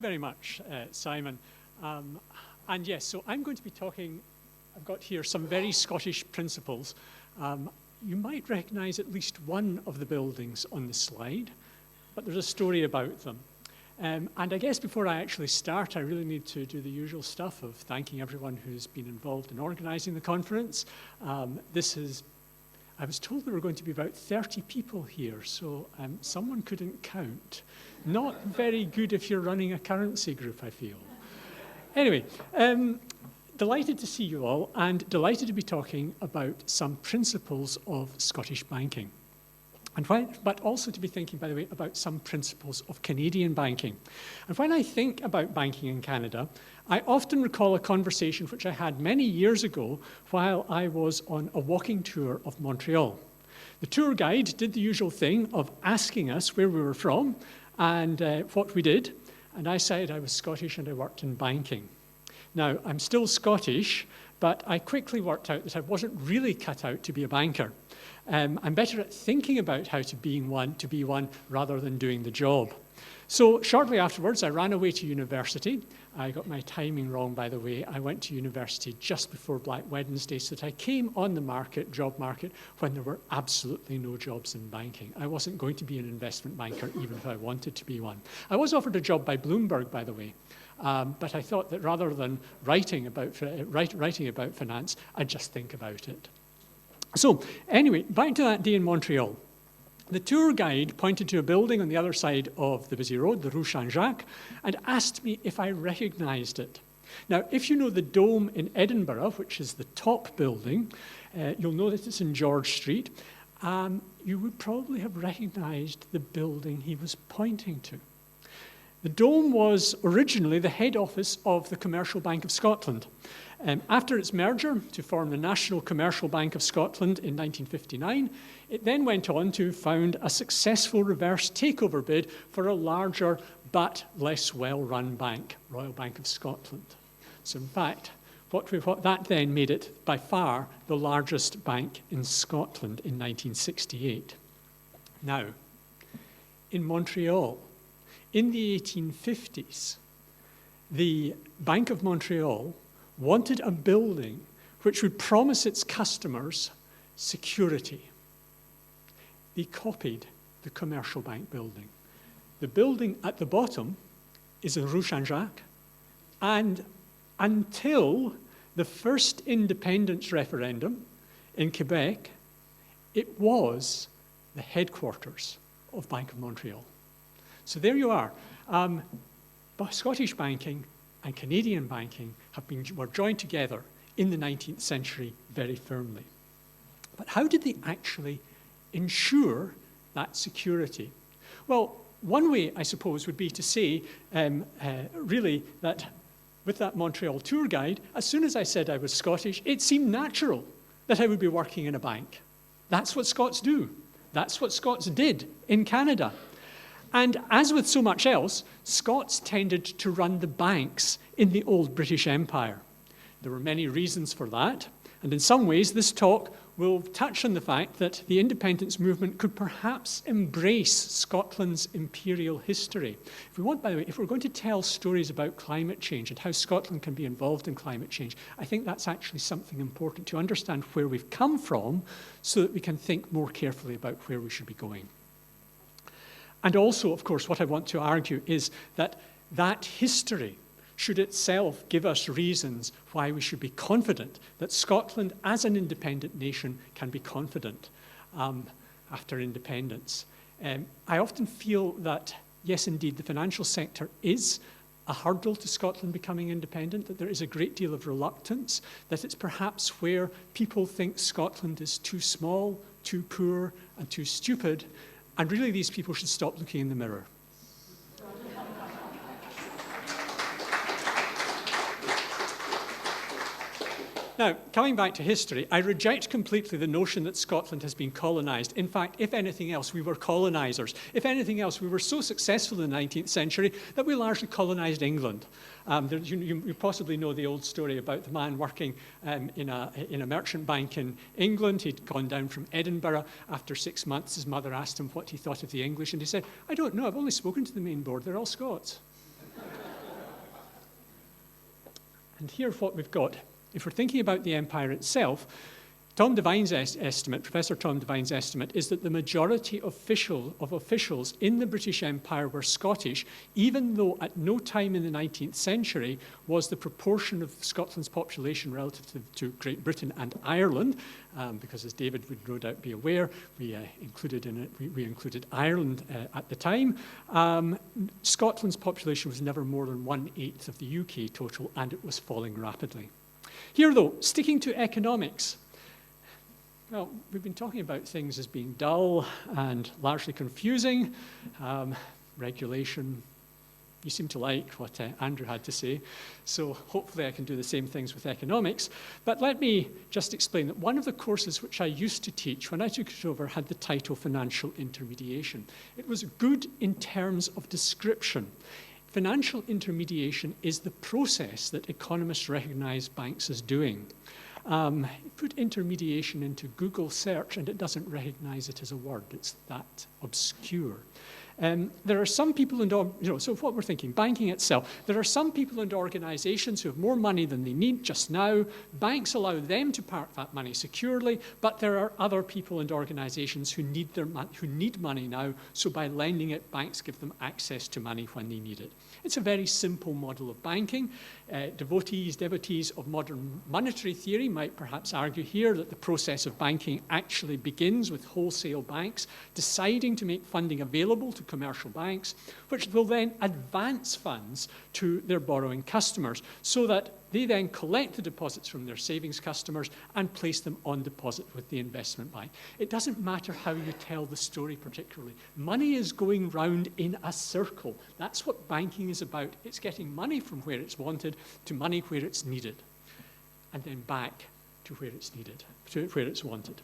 Very much, Simon. And yes, so I'm going to be talking, I've got here some very Scottish principles. You might recognise at least one of the buildings on the slide, but there's a story about them. And I guess before I actually start, I really need to do the usual stuff of thanking everyone who's been involved in organising the conference. I was told there were going to be about 30 people here, so someone couldn't count. Not very good if you're running a currency group, I feel. Anyway, delighted to see you all and delighted to be talking about some principles of Scottish banking. But also to be thinking, by the way, about some principles of Canadian banking. And when I think about banking in Canada, I often recall a conversation which I had many years ago while I was on a walking tour of Montreal. The tour guide did the usual thing of asking us where we were from and what we did. And I said I was Scottish and I worked in banking. Now, I'm still Scottish, but I quickly worked out that I wasn't really cut out to be a banker. I'm better at thinking about how to be one rather than doing the job. So shortly afterwards, I ran away to university. I got my timing wrong, by the way. I went to university just before Black Wednesday, so that I came on the job market, when there were absolutely no jobs in banking. I wasn't going to be an investment banker, even if I wanted to be one. I was offered a job by Bloomberg, by the way, but I thought that rather than writing about finance, I'd just think about it. So anyway, back to that day in Montreal. The tour guide pointed to a building on the other side of the busy road, the Rue Saint-Jacques, and asked me if I recognised it. Now, if you know the Dome in Edinburgh, which is the top building, you'll know that it's in George Street. You would probably have recognised the building he was pointing to. The Dome was originally the head office of the Commercial Bank of Scotland. After its merger to form the National Commercial Bank of Scotland in 1959, it then went on to found a successful reverse takeover bid for a larger but less well-run bank, Royal Bank of Scotland. So in fact, what that then made it by far the largest bank in Scotland in 1968. Now, in Montreal, in the 1850s, the Bank of Montreal wanted a building which would promise its customers security. They copied the Commercial Bank building. The building at the bottom is in Rue Saint-Jacques. And until the first independence referendum in Quebec, it was the headquarters of Bank of Montreal. So there you are. Scottish banking and Canadian banking were joined together in the 19th century very firmly. But how did they actually ensure that security? Well, one way, I suppose, would be to say, really, that with that Montreal tour guide, as soon as I said I was Scottish, it seemed natural that I would be working in a bank. That's what Scots do. That's what Scots did in Canada. And as with so much else, Scots tended to run the banks in the old British Empire. There were many reasons for that, and in some ways this talk will touch on the fact that the independence movement could perhaps embrace Scotland's imperial history. If we want, by the way, if we're going to tell stories about climate change and how Scotland can be involved in climate change, I think that's actually something important to understand where we've come from so that we can think more carefully about where we should be going. And also, of course, what I want to argue is that that history should itself give us reasons why we should be confident that Scotland, as an independent nation, can be confident after independence. I often feel that, yes, indeed, the financial sector is a hurdle to Scotland becoming independent, that there is a great deal of reluctance, that it's perhaps where people think Scotland is too small, too poor, and too stupid, and really these people should stop looking in the mirror. Now, coming back to history, I reject completely the notion that Scotland has been colonised. In fact, if anything else, we were colonisers. If anything else, we were so successful in the 19th century that we largely colonised England. You possibly know the old story about the man working in a merchant bank in England. He'd gone down from Edinburgh. After 6 months, his mother asked him what he thought of the English, and he said, "I don't know, I've only spoken to the main board, they're all Scots." And here's what we've got. If we're thinking about the empire itself, Tom Devine's estimate, Professor Tom Devine's estimate, is that the majority of officials in the British Empire were Scottish, even though at no time in the 19th century was the proportion of Scotland's population relative to Great Britain and Ireland, because as David would no doubt be aware, we included Ireland at the time. Scotland's population was never more than 1/8 of the UK total, and it was falling rapidly. Here, though, sticking to economics. Well, we've been talking about things as being dull and largely confusing. Regulation, you seem to like what Andrew had to say, so hopefully I can do the same things with economics. But let me just explain that one of the courses which I used to teach when I took it over had the title Financial Intermediation. It was good in terms of description. Financial intermediation is the process that economists recognize banks as doing. Put intermediation into Google search and it doesn't recognize it as a word. It's that obscure. There are some people and, so what we're thinking, banking itself, there are some people and organizations who have more money than they need just now. Banks allow them to park that money securely, but there are other people and organizations who need money now, so by lending it, banks give them access to money when they need it. It's a very simple model of banking. Devotees of modern monetary theory might perhaps argue here that the process of banking actually begins with wholesale banks deciding to make funding available to commercial banks, which will then advance funds to their borrowing customers so that they then collect the deposits from their savings customers and place them on deposit with the investment bank. It doesn't matter how you tell the story particularly. Money is going round in a circle. That's what banking is about. It's getting money from where it's wanted to money where it's needed, and then back to where it's needed, to where it's wanted.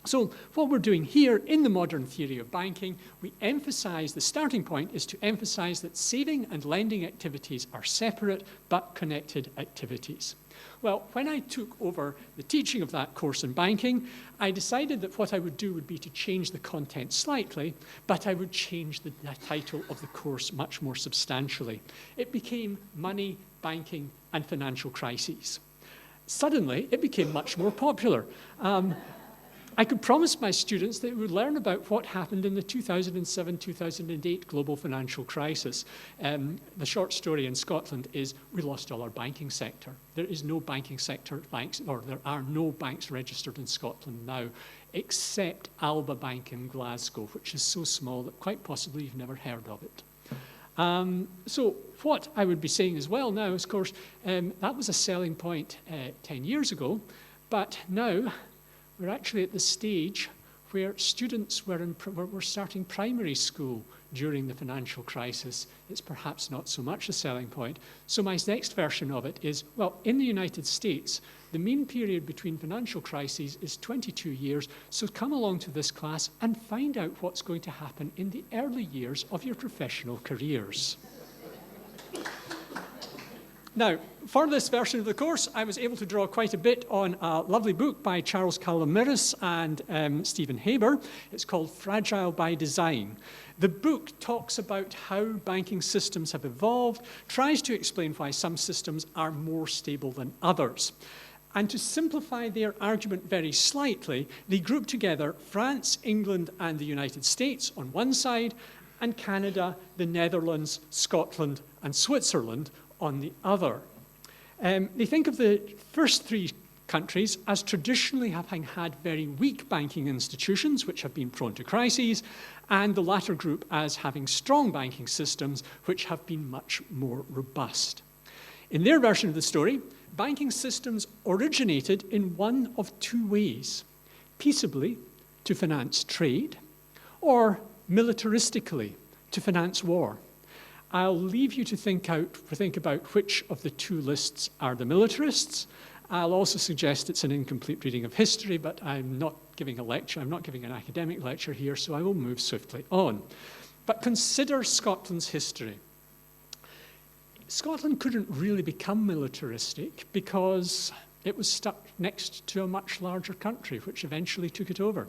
So what we're doing here in the modern theory of banking, we emphasize, the starting point is to emphasize that saving and lending activities are separate but connected activities. Well, when I took over the teaching of that course in banking, I decided that what I would do would be to change the content slightly, but I would change the title of the course much more substantially. It became Money, Banking and Financial Crises. Suddenly, it became much more popular. I could promise my students that we would learn about what happened in the 2007-2008 global financial crisis. The short story in Scotland is we lost all our banking sector. There is no banking sector banks, or there are no banks registered in Scotland now, except Alba Bank in Glasgow, which is so small that quite possibly you've never heard of it. So what I would be saying as well now is, of course, that was a selling point 10 years ago, but now we're actually at the stage where students were starting primary school during the financial crisis. It's perhaps not so much a selling point. So my next version of it is, well, in the United States, the mean period between financial crises is 22 years, so come along to this class and find out what's going to happen in the early years of your professional careers. Now, for this version of the course, I was able to draw quite a bit on a lovely book by Charles Calomiris and Stephen Haber. It's called Fragile by Design. The book talks about how banking systems have evolved, tries to explain why some systems are more stable than others. And to simplify their argument very slightly, they group together France, England, and the United States on one side, and Canada, the Netherlands, Scotland, and Switzerland on the other. They think of the first three countries as traditionally having had very weak banking institutions, which have been prone to crises, and the latter group as having strong banking systems, which have been much more robust. In their version of the story, banking systems originated in one of two ways: peaceably, to finance trade, or militaristically, to finance war. I'll leave you to think about which of the two lists are the militarists. I'll also suggest it's an incomplete reading of history, but I'm not giving a lecture. I'm not giving an academic lecture here, so I will move swiftly on. But consider Scotland's history. Scotland couldn't really become militaristic because it was stuck next to a much larger country, which eventually took it over.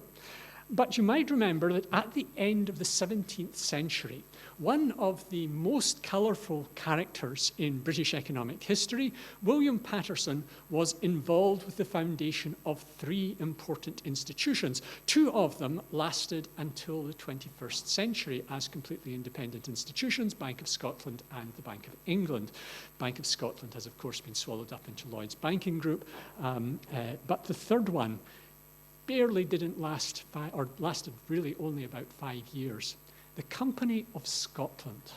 But you might remember that at the end of the 17th century, one of the most colourful characters in British economic history, William Paterson, was involved with the foundation of three important institutions. Two of them lasted until the 21st century as completely independent institutions, Bank of Scotland and the Bank of England. Bank of Scotland has, of course, been swallowed up into Lloyd's Banking Group, but the third one barely didn't last, or lasted really only about 5 years. The Company of Scotland.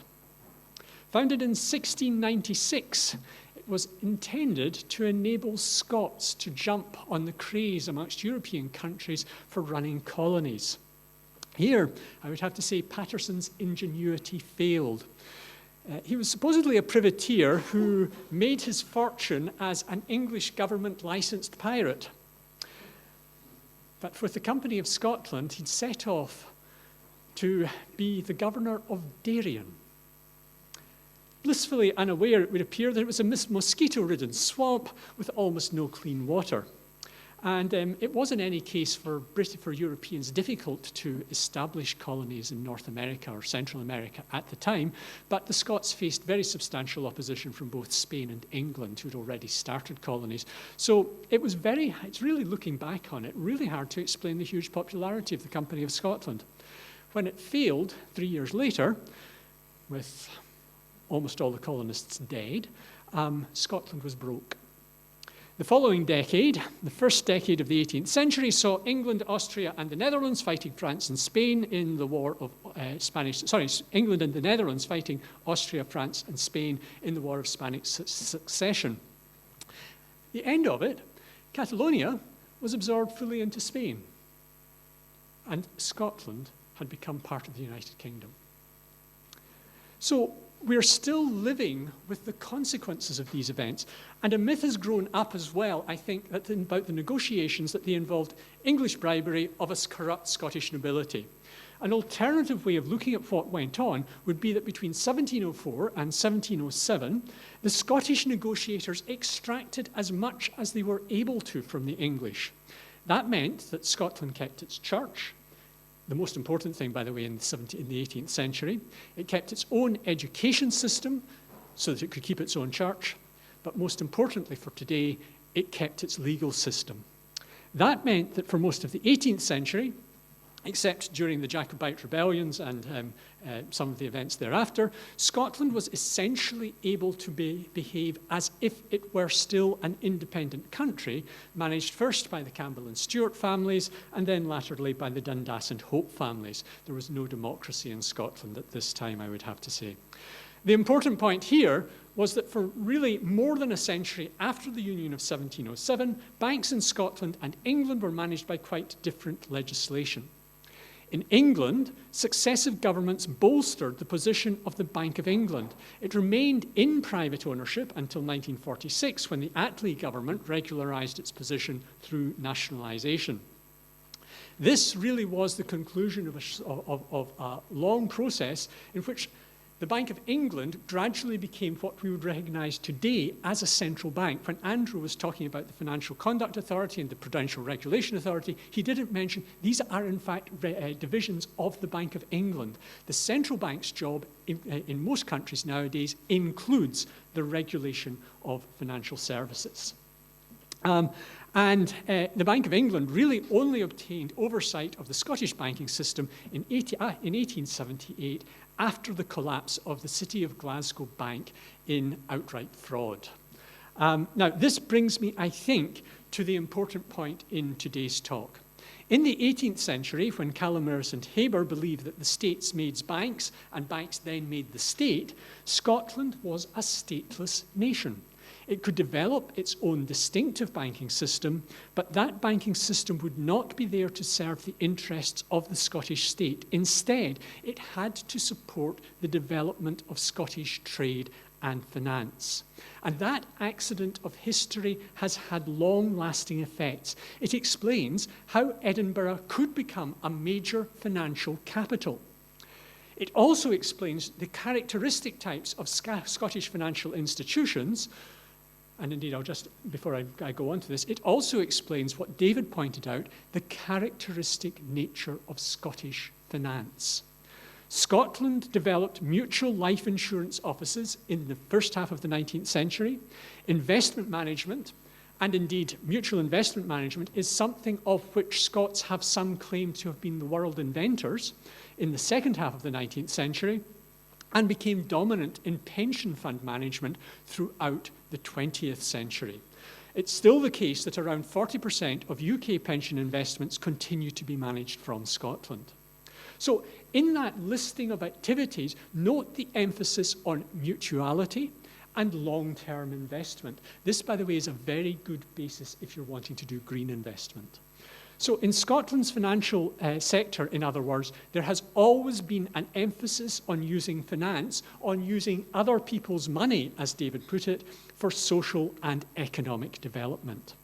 Founded in 1696, it was intended to enable Scots to jump on the craze amongst European countries for running colonies. Here, I would have to say Paterson's ingenuity failed. He was supposedly a privateer who made his fortune as an English government licensed pirate. But with the Company of Scotland, he'd set off to be the governor of Darien. Blissfully unaware, it would appear that it was a mosquito-ridden swamp with almost no clean water. And it was in any case for Europeans difficult to establish colonies in North America or Central America at the time, but the Scots faced very substantial opposition from both Spain and England, who'd already started colonies. So it's really looking back on it, really hard to explain the huge popularity of the Company of Scotland. When it failed 3 years later, with almost all the colonists dead, Scotland was broke. The following decade, the first decade of the 18th century, saw England, Austria, and the Netherlands fighting France and Spain in the war of England and the Netherlands fighting Austria, France, and Spain in the War of Spanish Succession. The end of it, Catalonia was absorbed fully into Spain, and Scotland had become part of the United Kingdom. So we're still living with the consequences of these events. And a myth has grown up as well, I think, about the negotiations that they involved English bribery of a corrupt Scottish nobility. An alternative way of looking at what went on would be that between 1704 and 1707, the Scottish negotiators extracted as much as they were able to from the English. That meant that Scotland kept its church. The most important thing, by the way, in the 18th century. It kept its own education system so that it could keep its own church. But most importantly for today, it kept its legal system. That meant that for most of the 18th century, except during the Jacobite rebellions and some of the events thereafter, Scotland was essentially able to behave as if it were still an independent country, managed first by the Campbell and Stuart families, and then latterly by the Dundas and Hope families. There was no democracy in Scotland at this time, I would have to say. The important point here was that for really more than a century after the Union of 1707, banks in Scotland and England were managed by quite different legislation. In England, successive governments bolstered the position of the Bank of England. It remained in private ownership until 1946, when the Attlee government regularised its position through nationalisation. This really was the conclusion of a long process in which the Bank of England gradually became what we would recognise today as a central bank. When Andrew was talking about the Financial Conduct Authority and the Prudential Regulation Authority, he didn't mention these are in fact divisions of the Bank of England. The central bank's job in most countries nowadays includes the regulation of financial services. The Bank of England really only obtained oversight of the Scottish banking system in 1878 after the collapse of the City of Glasgow Bank in outright fraud. Now, this brings me, I think, to the important point in today's talk. In the 18th century, when Calomiris and Haber believed that the states made banks and banks then made the state, Scotland was a stateless nation. It could develop its own distinctive banking system, but that banking system would not be there to serve the interests of the Scottish state. Instead, it had to support the development of Scottish trade and finance. And that accident of history has had long-lasting effects. It explains how Edinburgh could become a major financial capital. It also explains the characteristic types of Scottish financial institutions. And indeed, before I go on to this, it also explains what David pointed out, the characteristic nature of Scottish finance. Scotland developed mutual life insurance offices in the first half of the 19th century. Investment management, and indeed mutual investment management, is something of which Scots have some claim to have been the world inventors in the second half of the 19th century, and became dominant in pension fund management throughout the 20th century. It's still the case that around 40% of UK pension investments continue to be managed from Scotland. So in that listing of activities, note the emphasis on mutuality and long-term investment. This, by the way, is a very good basis if you're wanting to do green investment. So in Scotland's financial sector, in other words, there has always been an emphasis on using finance, on using other people's money, as David put it, for social and economic development.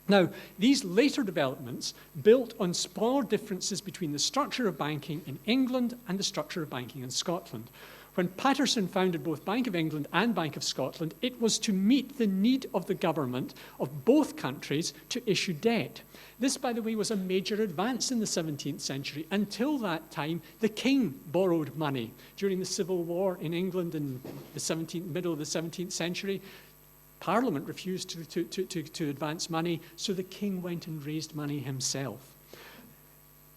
Now, these later developments built on smaller differences between the structure of banking in England and the structure of banking in Scotland. When Paterson founded both Bank of England and Bank of Scotland, it was to meet the need of the government of both countries to issue debt. This, by the way, was a major advance in the 17th century. Until that time, the king borrowed money. During the Civil War in England in the middle of the 17th century, Parliament refused to advance money, so the king went and raised money himself.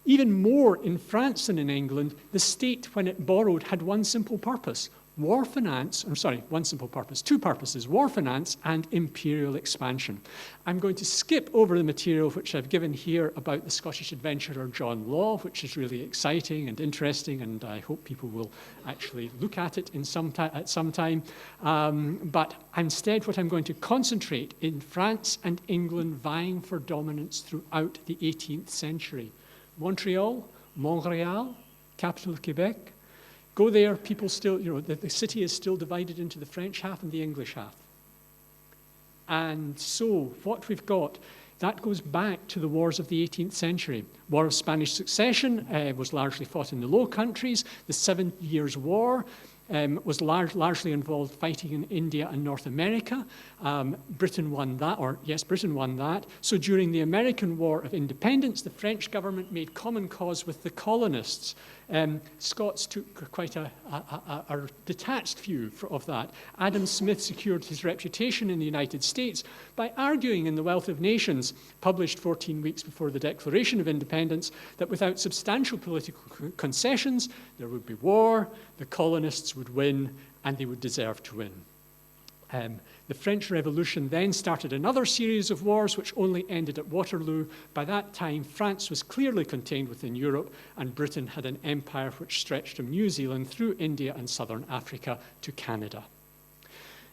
Even more in France than in England, the state, when it borrowed, had one simple purpose. War finance, two purposes, war finance and imperial expansion. I'm going to skip over the material which I've given here about the Scottish adventurer John Law, which is really exciting and interesting, and I hope people will actually look at it at some time. But instead, what I'm going to concentrate in France and England vying for dominance throughout the 18th century. Montreal, Montreal, capital of Quebec. Go there, people still, the city is still divided into the French half and the English half. And so what we've got, that goes back to the wars of the 18th century. War of Spanish Succession was largely fought in the Low Countries. The 7 Years' War was largely involved fighting in India and North America. Britain won that. So during the American War of Independence, the French government made common cause with the colonists Scots took quite a detached view of that. Adam Smith secured his reputation in the United States by arguing in The Wealth of Nations, published 14 weeks before the Declaration of Independence, that without substantial political concessions, there would be war, the colonists would win, and they would deserve to win. The French Revolution then started another series of wars which only ended at Waterloo. By that time, France was clearly contained within Europe, and Britain had an empire which stretched from New Zealand through India and southern Africa to Canada.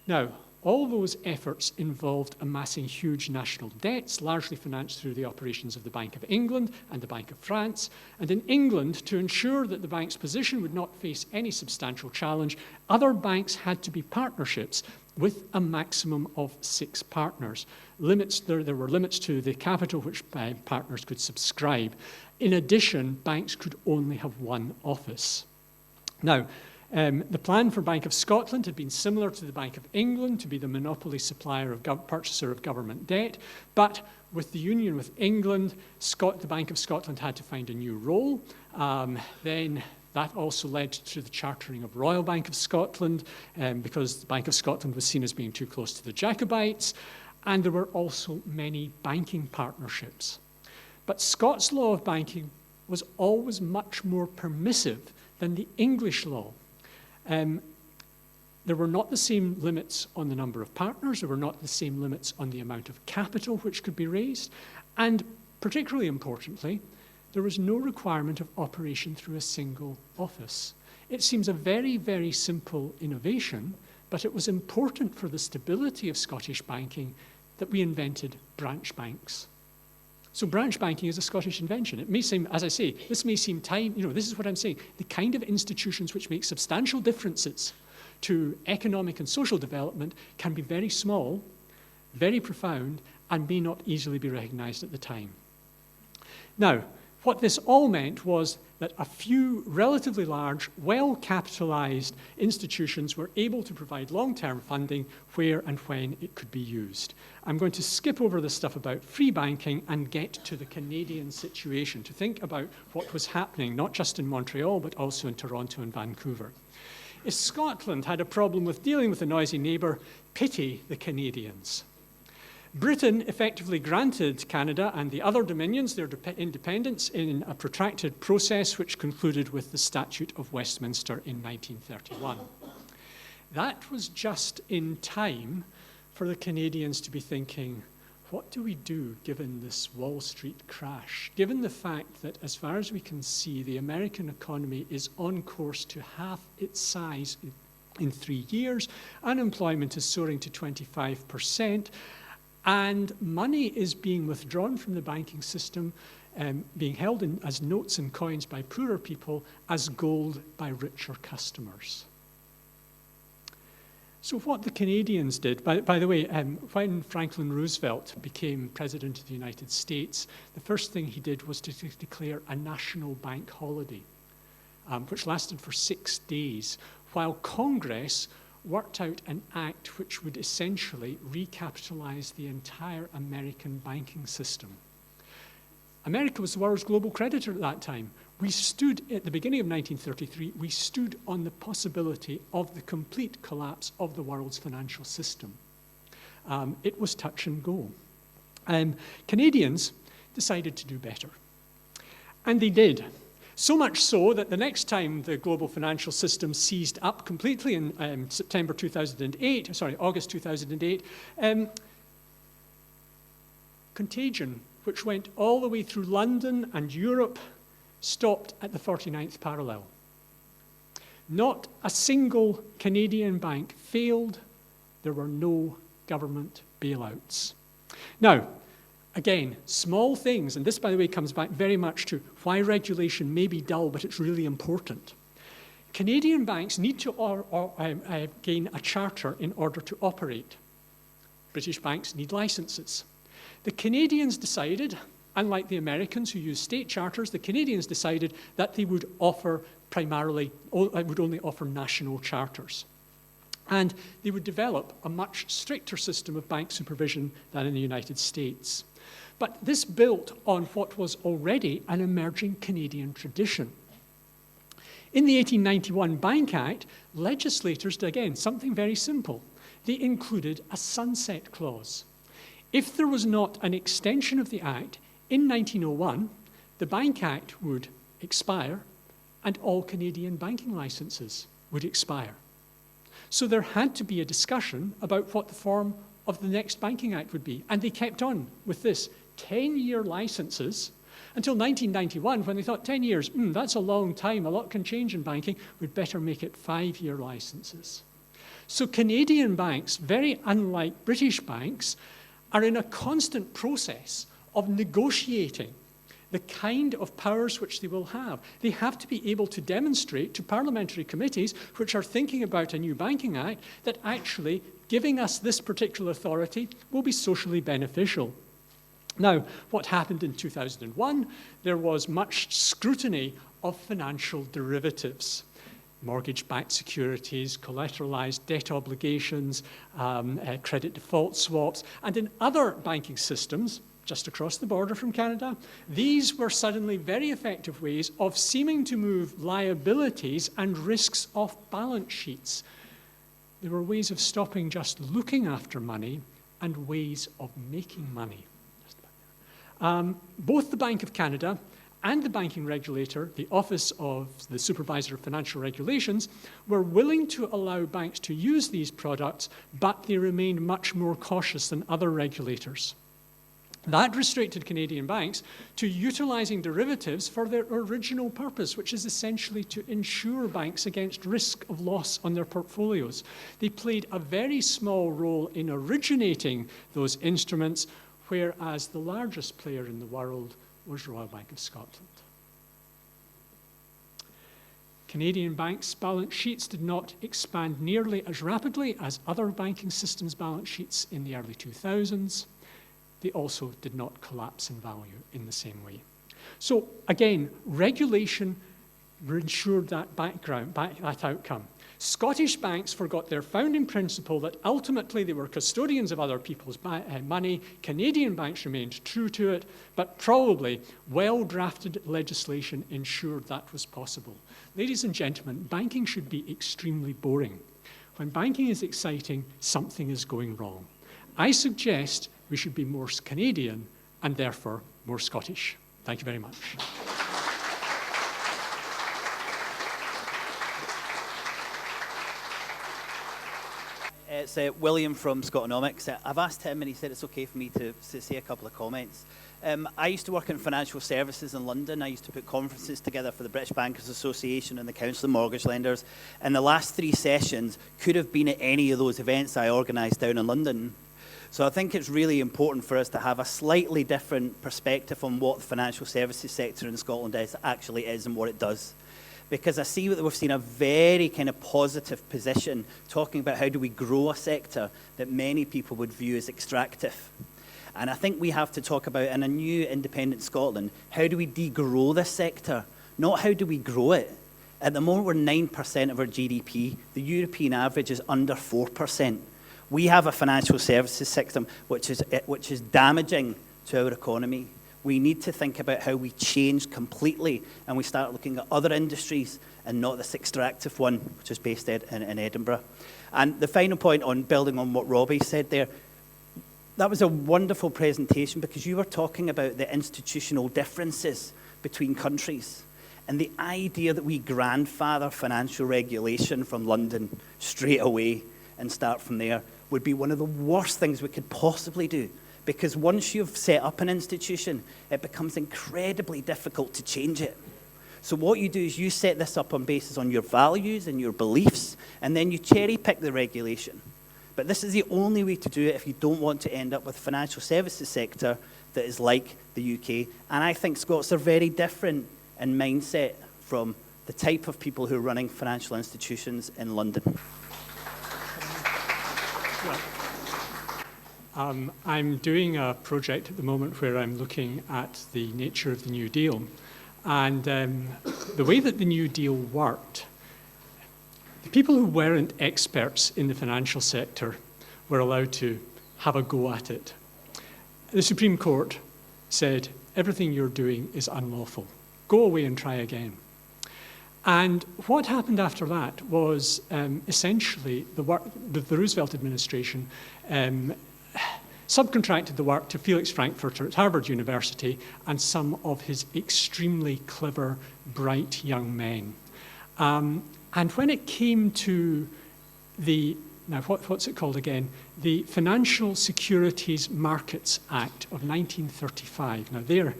Now, all those efforts involved amassing huge national debts, largely financed through the operations of the Bank of England and the Bank of France. And in England, to ensure that the bank's position would not face any substantial challenge, other banks had to be partnerships with a maximum of 6 partners. There were limits to the capital which partners could subscribe. In addition, banks could only have one office. Now, the plan for Bank of Scotland had been similar to the Bank of England, to be the monopoly purchaser of government debt, but with the union with England, the Bank of Scotland had to find a new role. Then that also led to the chartering of Royal Bank of Scotland, because the Bank of Scotland was seen as being too close to the Jacobites, and there were also many banking partnerships. But Scots law of banking was always much more permissive than the English law. There were not the same limits on the number of partners, there were not the same limits on the amount of capital which could be raised, and particularly importantly, there was no requirement of operation through a single office. It seems a very, very simple innovation, but it was important for the stability of Scottish banking that we invented branch banks. So branch banking is a Scottish invention. It may seem, as I say, this may seem this is what I'm saying, the kind of institutions which make substantial differences to economic and social development can be very small, very profound, and may not easily be recognized at the time. Now, what this all meant was that a few relatively large, well-capitalized institutions were able to provide long-term funding where and when it could be used. I'm going to skip over the stuff about free banking and get to the Canadian situation, to think about what was happening, not just in Montreal, but also in Toronto and Vancouver. If Scotland had a problem with dealing with a noisy neighbour, pity the Canadians. Britain effectively granted Canada and the other dominions their independence in a protracted process which concluded with the Statute of Westminster in 1931. That was just in time for the Canadians to be thinking, what do we do given this Wall Street crash? Given the fact that, as far as we can see, the American economy is on course to half its size in 3 years, unemployment is soaring to 25%, and money is being withdrawn from the banking system, being held as notes and coins by poorer people, as gold by richer customers. So what the Canadians did, by the way, when Franklin Roosevelt became President of the United States, the first thing he did was to declare a national bank holiday, which lasted for 6 days, while Congress worked out an act which would essentially recapitalize the entire American banking system. America was the world's global creditor at that time. We stood, at the beginning of 1933, we stood on the possibility of the complete collapse of the world's financial system. It was touch and go. Canadians decided to do better. And they did. So much so that the next time the global financial system seized up completely in August 2008, contagion, which went all the way through London and Europe, stopped at the 49th parallel. Not a single Canadian bank failed. There were no government bailouts. Now, again, small things, and this, by the way, comes back very much to why regulation may be dull, but it's really important. Canadian banks need to gain a charter in order to operate. British banks need licenses. The Canadians decided, unlike the Americans who use state charters, the Canadians decided that they would would only offer national charters. And they would develop a much stricter system of bank supervision than in the United States. But this built on what was already an emerging Canadian tradition. In the 1891 Bank Act, legislators did, again, something very simple. They included a sunset clause. If there was not an extension of the Act, in 1901, the Bank Act would expire and all Canadian banking licenses would expire. So there had to be a discussion about what the form of the next Banking Act would be. And they kept on with this 10-year licenses until 1991, when they thought 10 years, that's a long time, a lot can change in banking, we'd better make it 5-year licenses. So Canadian banks, very unlike British banks, are in a constant process of negotiating the kind of powers which they will have. They have to be able to demonstrate to parliamentary committees which are thinking about a new banking act that actually giving us this particular authority will be socially beneficial. Now, what happened in 2001? There was much scrutiny of financial derivatives. Mortgage-backed securities, collateralized debt obligations, credit default swaps, and in other banking systems, just across the border from Canada, these were suddenly very effective ways of seeming to move liabilities and risks off balance sheets. They were ways of stopping just looking after money and ways of making money. Both the Bank of Canada and the banking regulator, the Office of the Supervisor of Financial Regulations, were willing to allow banks to use these products, but they remained much more cautious than other regulators. That restricted Canadian banks to utilising derivatives for their original purpose, which is essentially to insure banks against risk of loss on their portfolios. They played a very small role in originating those instruments, whereas the largest player in the world was Royal Bank of Scotland. Canadian banks' balance sheets did not expand nearly as rapidly as other banking systems' balance sheets in the early 2000s. They also did not collapse in value in the same way. So again, regulation ensured that that outcome. Scottish banks forgot their founding principle that ultimately they were custodians of other people's money. Canadian banks remained true to it, but probably well-drafted legislation ensured that was possible. Ladies and gentlemen, banking should be extremely boring. When banking is exciting, something is going wrong. I suggest we should be more Canadian and therefore more Scottish. Thank you very much. It's William from Scottonomics. I've asked him and he said it's okay for me to say a couple of comments. I used to work in financial services in London. I used to put conferences together for the British Bankers Association and the Council of Mortgage Lenders. And the last 3 sessions could have been at any of those events I organised down in London. So I think it's really important for us to have a slightly different perspective on what the financial services sector in Scotland actually is and what it does. Because I see that we've seen a very kind of positive position talking about how do we grow a sector that many people would view as extractive. And I think we have to talk about, in a new independent Scotland, how do we degrow this sector, not how do we grow it. At the moment, we're 9% of our GDP. The European average is under 4%. We have a financial services system which is damaging to our economy. We need to think about how we change completely and we start looking at other industries and not this extractive one, which is based in Edinburgh. And the final point on building on what Robbie said there, that was a wonderful presentation because you were talking about the institutional differences between countries and the idea that we grandfather financial regulation from London straight away and start from there would be one of the worst things we could possibly do. Because once you've set up an institution, it becomes incredibly difficult to change it. So what you do is you set this up on basis on your values and your beliefs, and then you cherry pick the regulation. But this is the only way to do it if you don't want to end up with a financial services sector that is like the UK. And I think Scots are very different in mindset from the type of people who are running financial institutions in London. I'm doing a project at the moment where I'm looking at the nature of the New Deal. And the way that the New Deal worked, the people who weren't experts in the financial sector were allowed to have a go at it. The Supreme Court said, everything you're doing is unlawful. Go away and try again. And what happened after that was essentially the Roosevelt administration subcontracted the work to Felix Frankfurter at Harvard University and some of his extremely clever, bright young men. And when it came to now what's it called again? The Financial Securities Markets Act of 1935. Now they're,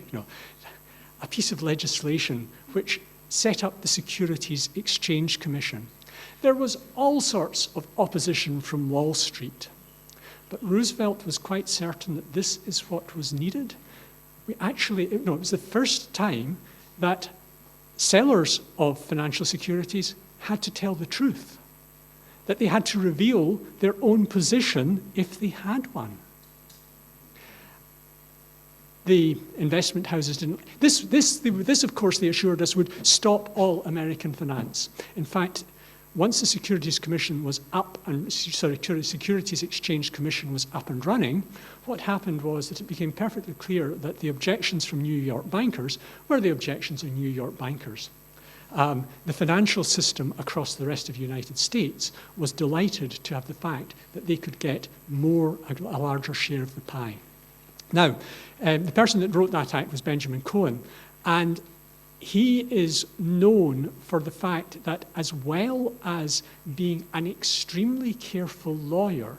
a piece of legislation which set up the Securities Exchange Commission. There was all sorts of opposition from Wall Street, but Roosevelt was quite certain that this is what was needed. It was the first time that sellers of financial securities had to tell the truth, that they had to reveal their own position if they had one. The investment houses didn't. This, of course, they assured us would stop all American finance. In fact, once the Securities Commission was up, Securities Exchange Commission was up and running, what happened was that it became perfectly clear that the objections from New York bankers were the objections of New York bankers. The financial system across the rest of the United States was delighted to have the fact that they could get a larger share of the pie. Now, the person that wrote that act was Benjamin Cohen, and he is known for the fact that as well as being an extremely careful lawyer,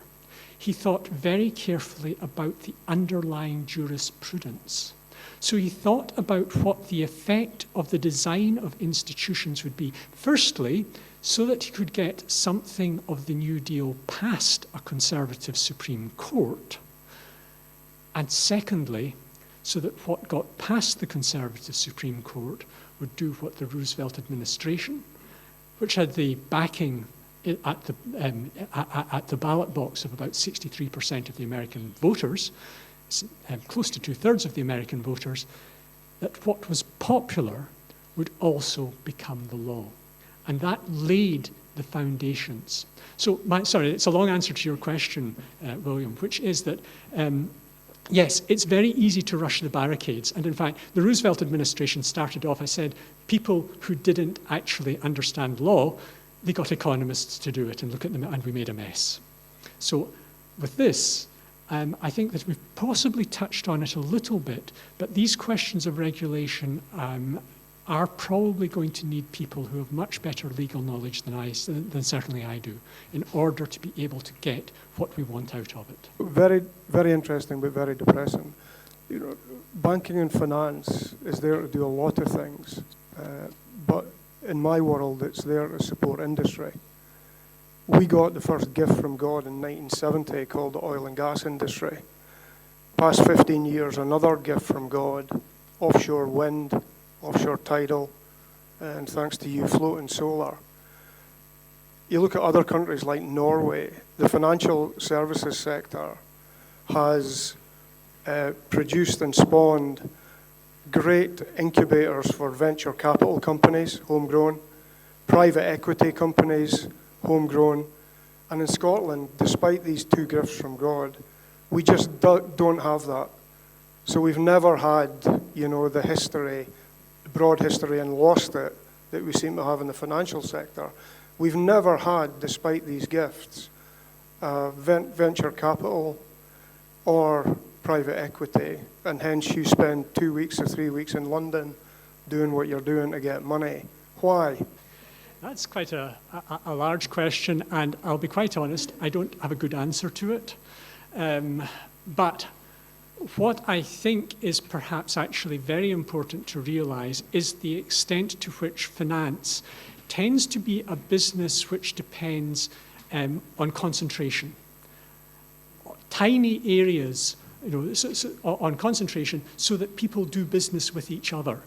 he thought very carefully about the underlying jurisprudence. So he thought about what the effect of the design of institutions would be. Firstly, so that he could get something of the New Deal past a conservative Supreme Court. And secondly, so that what got past the conservative Supreme Court would do what the Roosevelt administration, which had the backing at the ballot box of about 63% of the American voters, close to 2/3 of the American voters, that what was popular would also become the law. And that laid the foundations. So, it's a long answer to your question, William, which is that yes, it's very easy to rush the barricades. And in fact, the Roosevelt administration started off, I said, people who didn't actually understand law, they got economists to do it and look at them, and we made a mess. So with this, I think that we've possibly touched on it a little bit, but these questions of regulation are probably going to need people who have much better legal knowledge than certainly I do, in order to be able to get what we want out of it. Very, very interesting, but very depressing. Banking and finance is there to do a lot of things, but in my world, it's there to support industry. We got the first gift from God in 1970 called the oil and gas industry. Past 15 years, another gift from God, offshore wind, offshore tidal, and thanks to you, floating solar. You look at other countries like Norway, the financial services sector has produced and spawned great incubators for venture capital companies, homegrown, private equity companies, homegrown. And in Scotland, despite these two gifts from God, we just don't have that. So we've never had, the history, broad history, and lost it that we seem to have in the financial sector. We've never had, despite these gifts, venture capital or private equity, and hence you spend 2 weeks or 3 weeks in London doing what you're doing to get money. Why? That's quite a large question, and I'll be quite honest, I don't have a good answer to it. But what I think is perhaps actually very important to realize is the extent to which finance tends to be a business which depends on concentration. Tiny areas, on concentration, so that people do business with each other.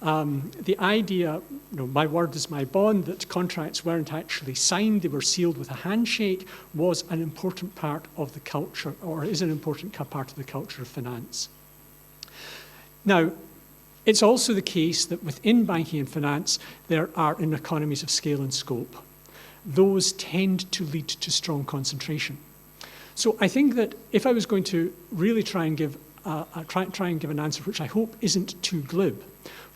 The idea, my word is my bond, that contracts weren't actually signed, they were sealed with a handshake, was an important part of the culture, or is an important part of the culture of finance. Now, it's also the case that within banking and finance, there are economies of scale and scope. Those tend to lead to strong concentration. So I think that if I was going to really try and give an answer which I hope isn't too glib,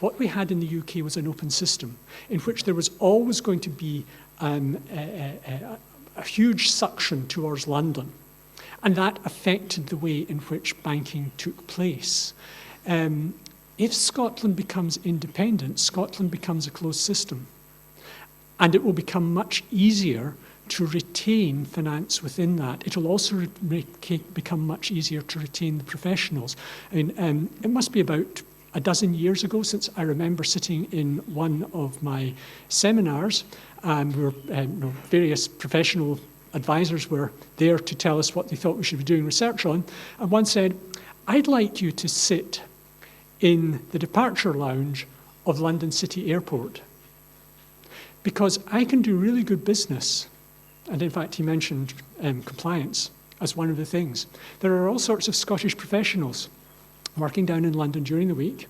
What we had in the UK was an open system in which there was always going to be a huge suction towards London. And that affected the way in which banking took place. If Scotland becomes independent, Scotland becomes a closed system. And it will become much easier to retain finance within that. It will also become much easier to retain the professionals. I mean, it must be about a dozen years ago since I remember sitting in one of my seminars, and various professional advisors were there to tell us what they thought we should be doing research on, and one said, I'd like you to sit in the departure lounge of London City Airport because I can do really good business. And in fact, he mentioned compliance as one of the things. There are all sorts of Scottish professionals working down in London during the week,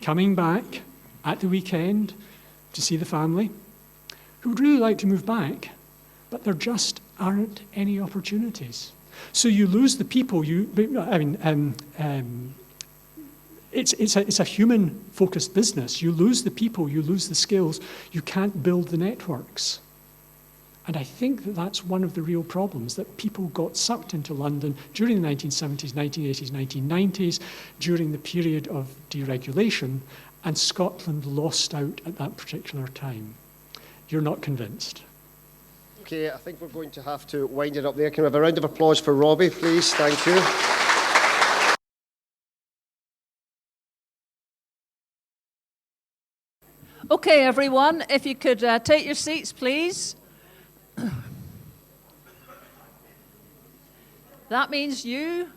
coming back at the weekend to see the family, who would really like to move back, but there just aren't any opportunities. So you lose the people. It's a human-focused business. You lose the people, you lose the skills, you can't build the networks. And I think that that's one of the real problems, that people got sucked into London during the 1970s, 1980s, 1990s, during the period of deregulation, and Scotland lost out at that particular time. You're not convinced. Okay, I think we're going to have to wind it up there. Can we have a round of applause for Robbie, please? Thank you. Okay, everyone, if you could take your seats, please. That means you,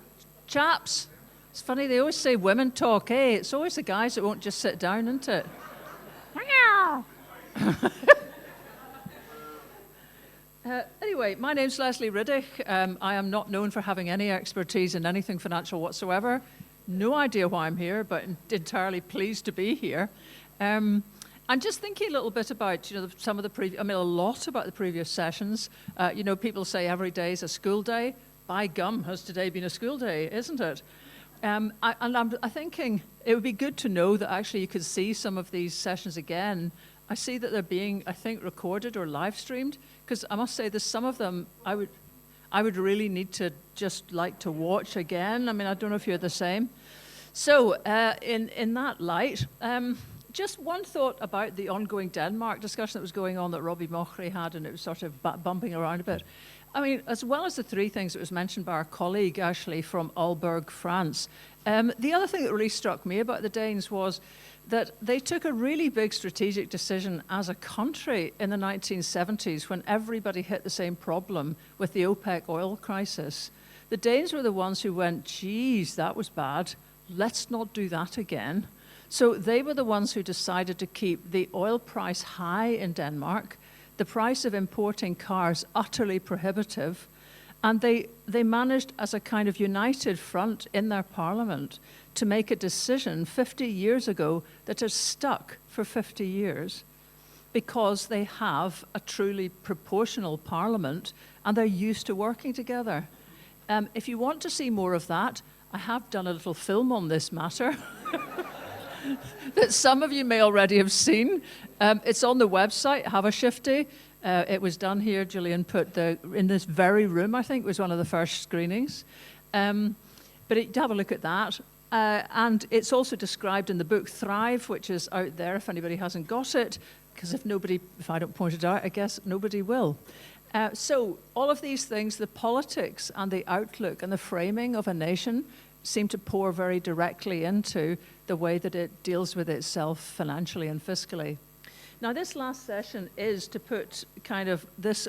chaps. It's funny, they always say women talk, eh? It's always the guys that won't just sit down, isn't it? Anyway, my name's Leslie Riddick. I am not known for having any expertise in anything financial whatsoever. No idea why I'm here, but entirely pleased to be here. I'm just thinking a little bit about, some of the a lot about the previous sessions. People say every day is a school day. By gum, has today been a school day, isn't it? I'm thinking it would be good to know that actually you could see some of these sessions again. I see that they're being, I think, recorded or live streamed, because I must say there's some of them I would really need to just like to watch again. I mean, I don't know if you're the same. So in that light, just one thought about the ongoing Denmark discussion that was going on that Robbie Mochrie had, and it was sort of bumping around a bit. I mean, as well as the three things that was mentioned by our colleague, Ashley, from Aalborg, France, the other thing that really struck me about the Danes was that they took a really big strategic decision as a country in the 1970s when everybody hit the same problem with the OPEC oil crisis. The Danes were the ones who went, geez, that was bad. Let's not do that again. So they were the ones who decided to keep the oil price high in Denmark, the price of importing cars utterly prohibitive, and they managed as a kind of united front in their parliament to make a decision 50 years ago that has stuck for 50 years because they have a truly proportional parliament and they're used to working together. If you want to see more of that, I have done a little film on this matter that some of you may already have seen. It's on the website, Have a Shifty. It was done here. Gillian put in this very room, I think, was one of the first screenings. But have a look at that. And it's also described in the book Thrive, which is out there if anybody hasn't got it, because if I don't point it out, I guess nobody will. So all of these things, the politics and the outlook and the framing of a nation seem to pour very directly into the way that it deals with itself financially and fiscally. Now, this last session is to put kind of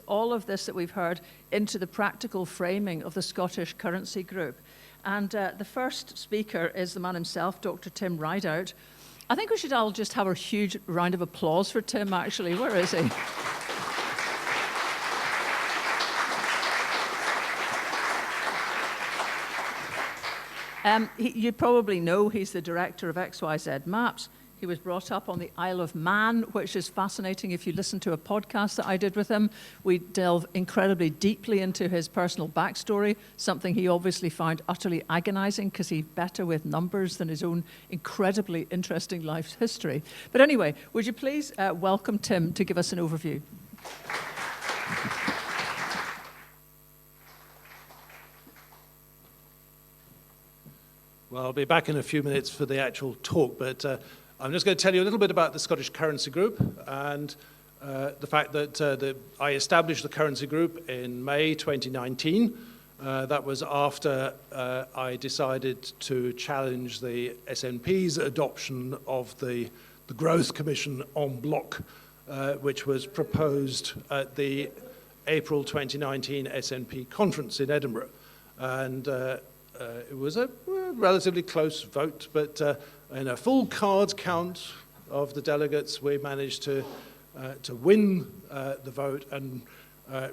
all of this that we've heard into the practical framing of the Scottish Currency Group. And the first speaker is the man himself, Dr. Tim Rideout. I think we should all just have a huge round of applause for Tim, actually. Where is he? You probably know he's the director of XYZ Maps. He was brought up on the Isle of Man, which is fascinating. If you listen to a podcast that I did with him, we delve incredibly deeply into his personal backstory, something he obviously found utterly agonizing because he's better with numbers than his own incredibly interesting life history. But anyway, would you please welcome Tim to give us an overview? Well, I'll be back in a few minutes for the actual talk, but I'm just going to tell you a little bit about the Scottish Currency Group and the fact that I established the Currency Group in May 2019. That was after I decided to challenge the SNP's adoption of the Growth Commission en bloc, which was proposed at the April 2019 SNP conference in Edinburgh. And it was a relatively close vote, but in a full card count of the delegates, we managed to win the vote and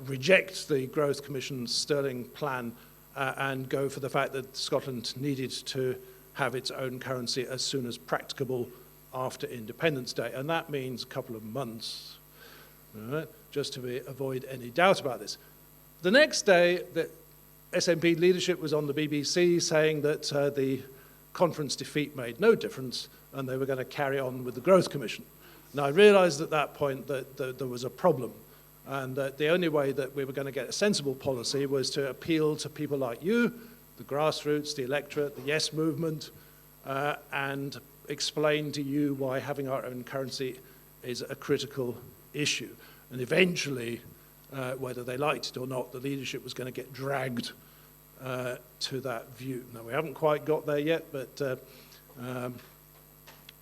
reject the Growth Commission's Sterling plan and go for the fact that Scotland needed to have its own currency as soon as practicable after Independence Day. And that means a couple of months, right, just to avoid any doubt about this. The next day, the SNP leadership was on the BBC saying that the conference defeat made no difference and they were going to carry on with the Growth Commission. Now, I realised at that point that there was a problem and that the only way that we were going to get a sensible policy was to appeal to people like you, the grassroots, the electorate, the Yes movement, and explain to you why having our own currency is a critical issue. And eventually, whether they liked it or not, the leadership was going to get dragged to that view. Now, we haven't quite got there yet, but the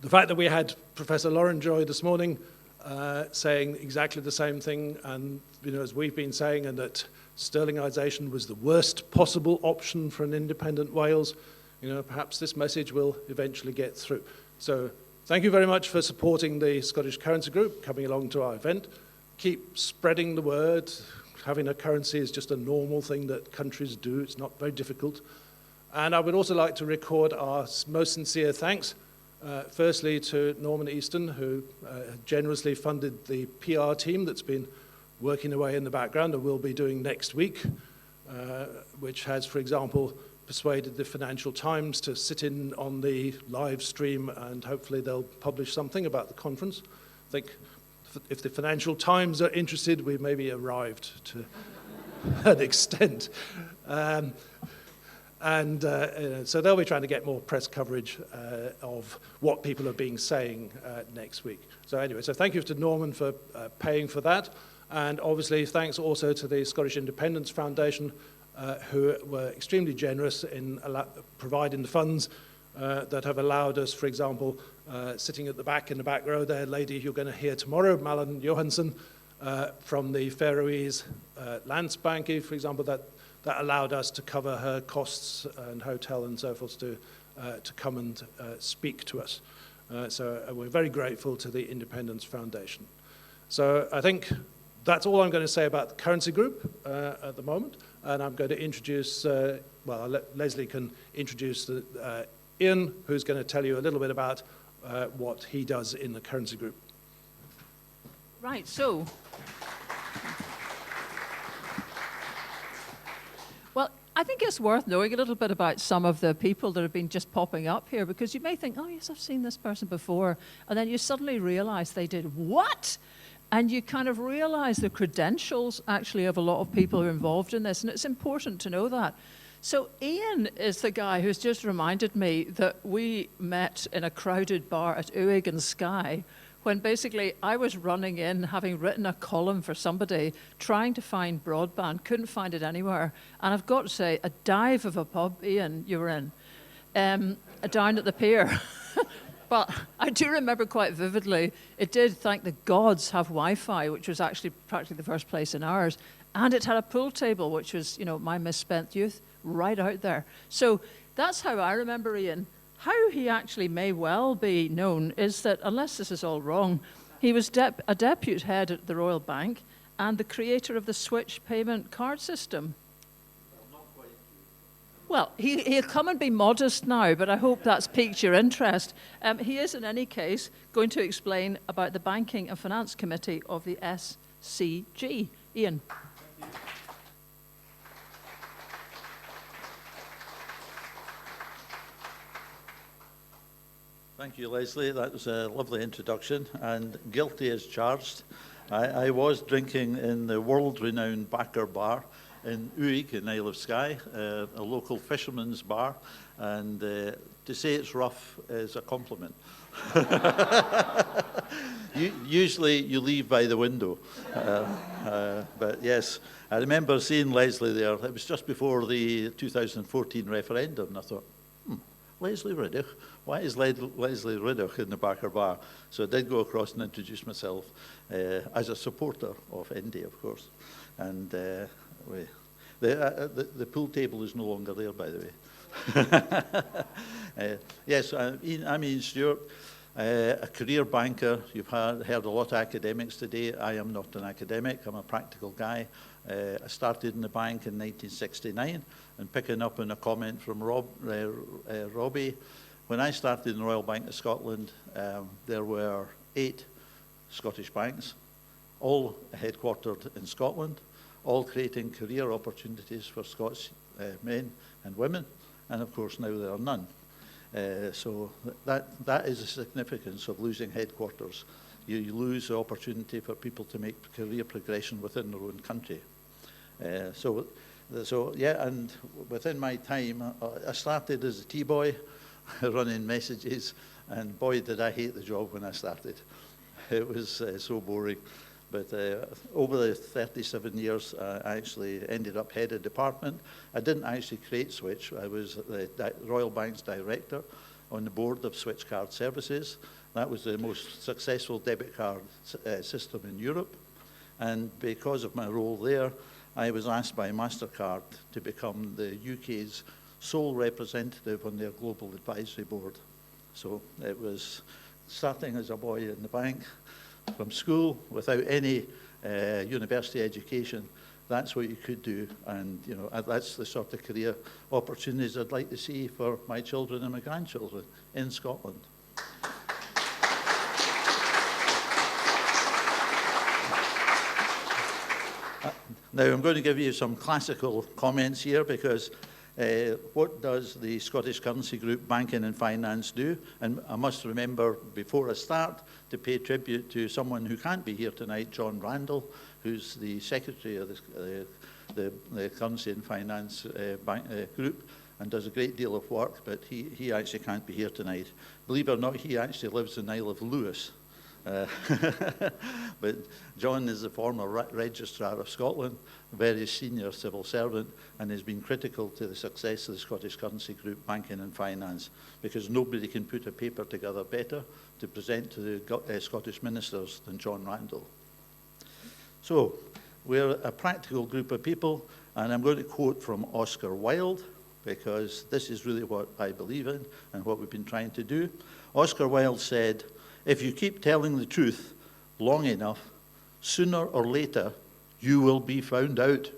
fact that we had Professor Lorenjoy this morning saying exactly the same thing, and as we've been saying, and that sterlingisation was the worst possible option for an independent Wales, perhaps this message will eventually get through. So thank you very much for supporting the Scottish Currency Group, coming along to our event. Keep spreading the word. Having a currency is just a normal thing that countries do. It's not very difficult. And I would also like to record our most sincere thanks, firstly to Norman Easton, who generously funded the PR team that's been working away in the background and will be doing next week, which has, for example, persuaded the Financial Times to sit in on the live stream, and hopefully they'll publish something about the conference. I think if the Financial Times are interested, we've maybe arrived to an extent. So they'll be trying to get more press coverage of what people are being saying next week. So anyway, so thank you to Norman for paying for that. And obviously thanks also to the Scottish Independence Foundation, who were extremely generous in providing the funds that have allowed us, for example, sitting at the back in the back row there, lady you're going to hear tomorrow, Malin Johansson, from the Faroese Landsbanki, for example, that allowed us to cover her costs and hotel and so forth to come and speak to us. So we're very grateful to the Independence Foundation. So I think that's all I'm going to say about the Currency Group at the moment. And I'm going to introduce, Leslie can introduce Ian, who's going to tell you a little bit about what he does in the Currency Group. Right, so. Well, I think it's worth knowing a little bit about some of the people that have been just popping up here, because you may think, oh yes, I've seen this person before, and then you suddenly realize they did what? And you kind of realize the credentials, actually, of a lot of people who are involved in this, and it's important to know that. So Ian is the guy who's just reminded me that we met in a crowded bar at Uig and Skye, when basically I was running in, having written a column for somebody, trying to find broadband, couldn't find it anywhere. And I've got to say, a dive of a pub, Ian, you were in, down at the pier. But I do remember quite vividly, it did, thank the gods, have Wi-Fi, which was actually practically the first place in ours. And it had a pool table, which was, my misspent youth, right out there. So that's how I remember Ian. How he actually may well be known is that, unless this is all wrong, he was a deputy head at the Royal Bank and the creator of the Switch payment card system. Well, he'll come and be modest now, but I hope that's piqued your interest. He is, in any case, going to explain about the Banking and Finance Committee of the SCG. Ian. Thank you, Leslie. That was a lovely introduction, and guilty as charged. I was drinking in the world-renowned Backer Bar in Uig in Isle of Skye, a local fisherman's bar, and to say it's rough is a compliment. Usually you leave by the window, but yes, I remember seeing Leslie there. It was just before the 2014 referendum, and I thought, Leslie Riddoch, why is Leslie Riddoch in the Backer Bar? So I did go across and introduce myself as a supporter of Indy, of course. And the pool table is no longer there, by the way. Yes, I'm Ian Stewart, a career banker. You've heard a lot of academics today. I am not an academic. I'm a practical guy. I started in the bank in 1969, and picking up on a comment from Robbie, when I started in the Royal Bank of Scotland, there were 8 Scottish banks, all headquartered in Scotland, all creating career opportunities for Scots men and women, and of course now there are none. So that is the significance of losing headquarters. You lose the opportunity for people to make career progression within their own country. So yeah, and within my time, I started as a tea boy, running messages, and boy did I hate the job when I started. It was so boring. But over the 37 years, I actually ended up head of department. I didn't actually create Switch. I was the Royal Bank's director on the board of Switch Card Services. That was the most successful debit card system in Europe. And because of my role there, I was asked by MasterCard to become the UK's sole representative on their global advisory board. So it was starting as a boy in the bank, from school, without any university education. That's what you could do, and you know, that's the sort of career opportunities I'd like to see for my children and my grandchildren in Scotland. Now I'm going to give you some classical comments here, because what does the Scottish Currency Group Banking and Finance do? And I must remember, before I start, to pay tribute to someone who can't be here tonight, John Randall, who's the Secretary of the Currency and Finance Group, and does a great deal of work, but he actually can't be here tonight. Believe it or not, he actually lives in Isle of Lewis. But John is the former Registrar of Scotland, a very senior civil servant, and has been critical to the success of the Scottish Currency Group Banking and Finance, because nobody can put a paper together better to present to the Scottish ministers than John Randall. So we're a practical group of people, and I'm going to quote from Oscar Wilde, because this is really what I believe in and what we've been trying to do. Oscar Wilde said, "If you keep telling the truth long enough, sooner or later, you will be found out."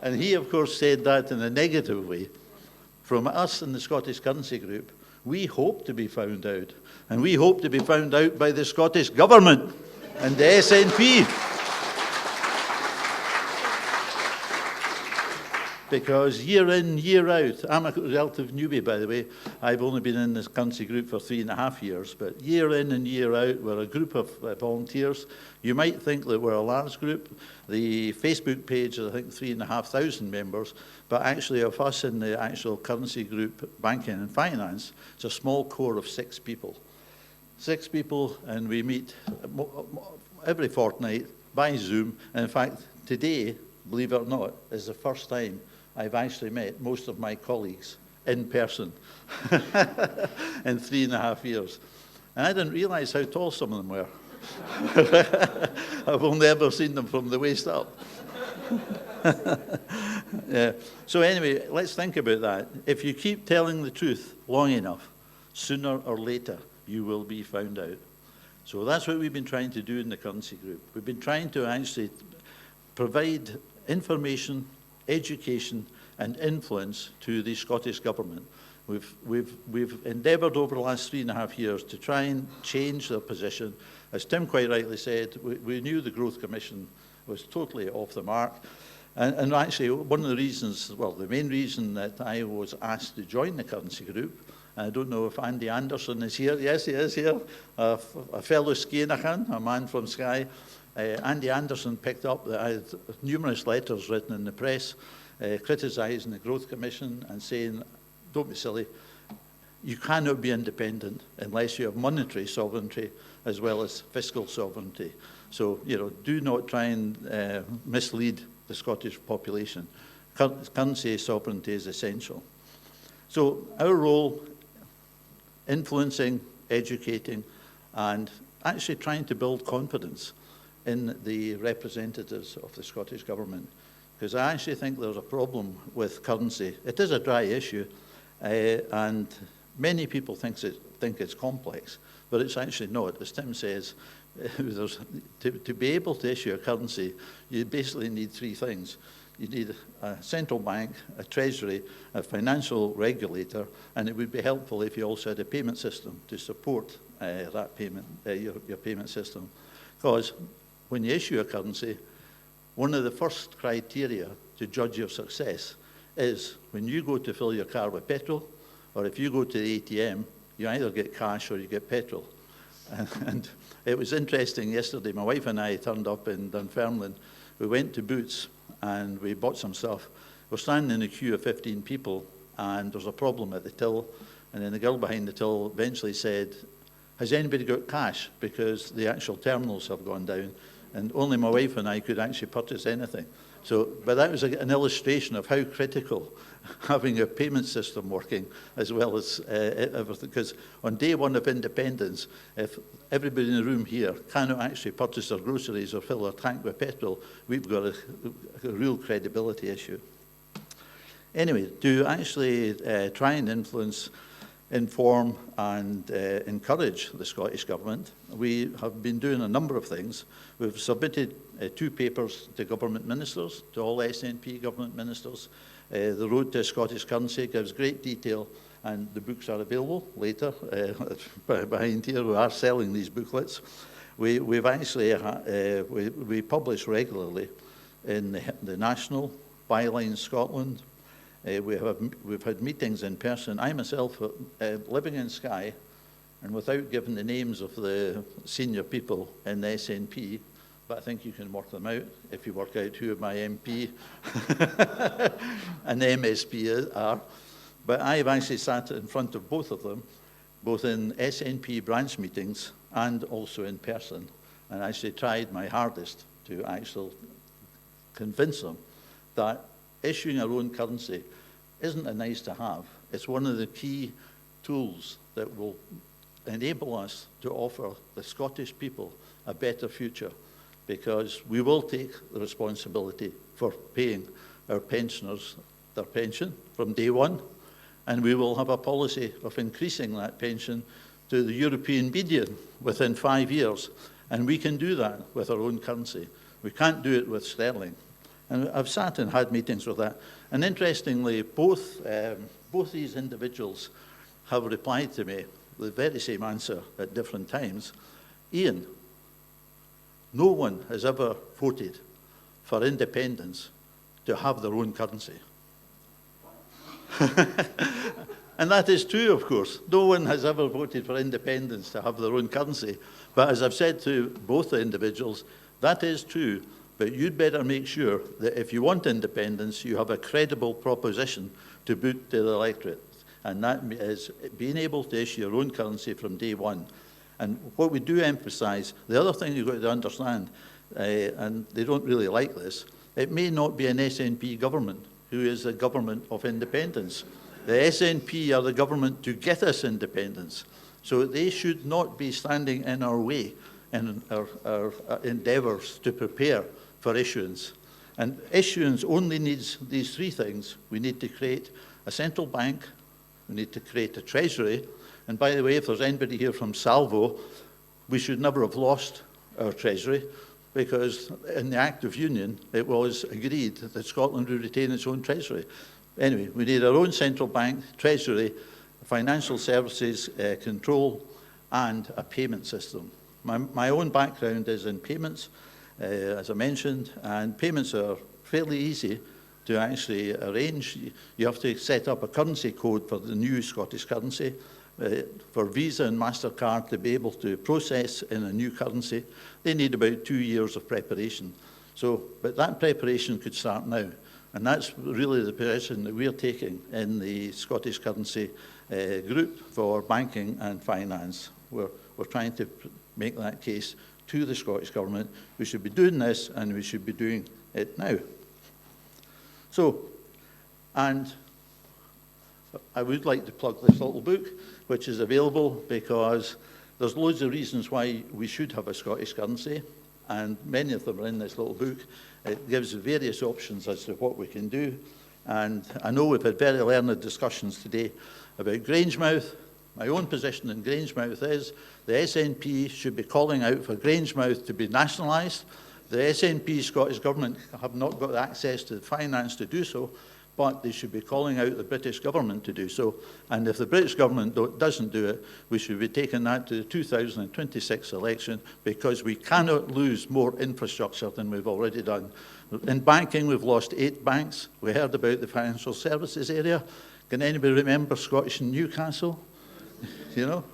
And he, of course, said that in a negative way. From us in the Scottish Currency Group, we hope to be found out. And we hope to be found out by the Scottish Government and the SNP. Because year in, year out, I'm a relative newbie, by the way. I've only been in this currency group for 3.5 years, but year in and year out, we're a group of volunteers. You might think that we're a large group. The Facebook page is, I think, 3,500 members, but actually of us in the actual currency group, Banking and Finance, it's a small core of 6 people. 6 people, and we meet every fortnight by Zoom. And in fact, today, believe it or not, is the first time I've actually met most of my colleagues in person in 3.5 years. And I didn't realize how tall some of them were. I've only ever seen them from the waist up. Yeah. So anyway, let's think about that. If you keep telling the truth long enough, sooner or later, you will be found out. So that's what we've been trying to do in the currency group. We've been trying to actually provide information, education and influence to the Scottish Government. We've endeavoured over the last 3.5 years to try and change their position. As Tim quite rightly said, we knew the Growth Commission was totally off the mark. And actually, one of the reasons, well, the main reason that I was asked to join the Currency Group, I don't know if Andy Anderson is here. Yes, he is here. A fellow Scienachan, a man from Skye. Andy Anderson picked up that I had numerous letters written in the press criticising the Growth Commission and saying, don't be silly, you cannot be independent unless you have monetary sovereignty as well as fiscal sovereignty. So, you know, do not try and mislead the Scottish population. Currency sovereignty is essential. So our role, influencing, educating, and actually trying to build confidence in the representatives of the Scottish Government. Because I actually think there's a problem with currency. It is a dry issue, and many people think it's complex, but it's actually not. As Tim says, to be able to issue a currency, you basically need 3 things. You need a central bank, a treasury, a financial regulator, and it would be helpful if you also had a payment system to support that payment, your payment system. Because when you issue a currency, one of the first criteria to judge your success is when you go to fill your car with petrol, or if you go to the ATM, you either get cash or you get petrol. And it was interesting yesterday, my wife and I turned up in Dunfermline. We went to Boots and we bought some stuff. We're standing in a queue of 15 people and there's a problem at the till. And then the girl behind the till eventually said, has anybody got cash? Because the actual terminals have gone down. And only my wife and I could actually purchase anything. So, but that was an illustration of how critical having a payment system working as well as everything. Because on day one of independence, if everybody in the room here cannot actually purchase their groceries or fill their tank with petrol, we've got a real credibility issue. Anyway, to actually try and influence, inform and encourage the Scottish Government, we have been doing a number of things. We've submitted 2 papers to government ministers, to all SNP government ministers. The Road to a Scottish Currency gives great detail, and the books are available later behind here. We are selling these booklets. We've actually we publish regularly in the National, Byline Scotland. We've had meetings in person. I myself, living in Skye, and without giving the names of the senior people in the SNP, but I think you can work them out if you work out who my MP and MSP are. But I've actually sat in front of both of them, both in SNP branch meetings and also in person, and actually tried my hardest to actually convince them that issuing our own currency isn't a nice to have. It's one of the key tools that will enable us to offer the Scottish people a better future, because we will take the responsibility for paying our pensioners their pension from day one, and we will have a policy of increasing that pension to the European median within 5 years, and we can do that with our own currency. We can't do it with sterling. And I've sat and had meetings with that. And interestingly, both these individuals have replied to me the very same answer at different times. Ian, no one has ever voted for independence to have their own currency. And that is true, of course. No one has ever voted for independence to have their own currency. But as I've said to both the individuals, that is true. But you'd better make sure that if you want independence, you have a credible proposition to put to the electorate. And that is being able to issue your own currency from day one. And what we do emphasise, the other thing you've got to understand, and they don't really like this, it may not be an SNP government who is the government of independence. The SNP are the government to get us independence. So they should not be standing in our way in our endeavours to prepare for issuance. And issuance only needs these 3 things. We need to create a central bank, we need to create a treasury, and by the way, if there's anybody here from Salvo, we should never have lost our treasury. because in the Act of Union, it was agreed that Scotland would retain its own treasury. Anyway, we need our own central bank, treasury, financial services control, and a payment system. My own background is in payments, as I mentioned, and payments are fairly easy to actually arrange. You have to set up a currency code for the new Scottish currency. For Visa and MasterCard to be able to process in a new currency, they need about 2 years of preparation. But that preparation could start now. And that's really the position that we're taking in the Scottish Currency Group for banking and finance. We're trying to make that case to the Scottish Government. We should be doing this, and we should be doing it now. And I would like to plug this little book, which is available because there's loads of reasons why we should have a Scottish currency, and many of them are in this little book. It gives various options as to what we can do. And I know we've had very learned discussions today about Grangemouth. My own position in Grangemouth is the SNP should be calling out for Grangemouth to be nationalised. The SNP Scottish Government have not got access to the finance to do so, but they should be calling out the British Government to do so. And if the British Government doesn't do it, we should be taking that to the 2026 election, because we cannot lose more infrastructure than we've already done. In banking, we've lost 8 banks. We heard about the financial services area. Can anybody remember Scottish and Newcastle? You know,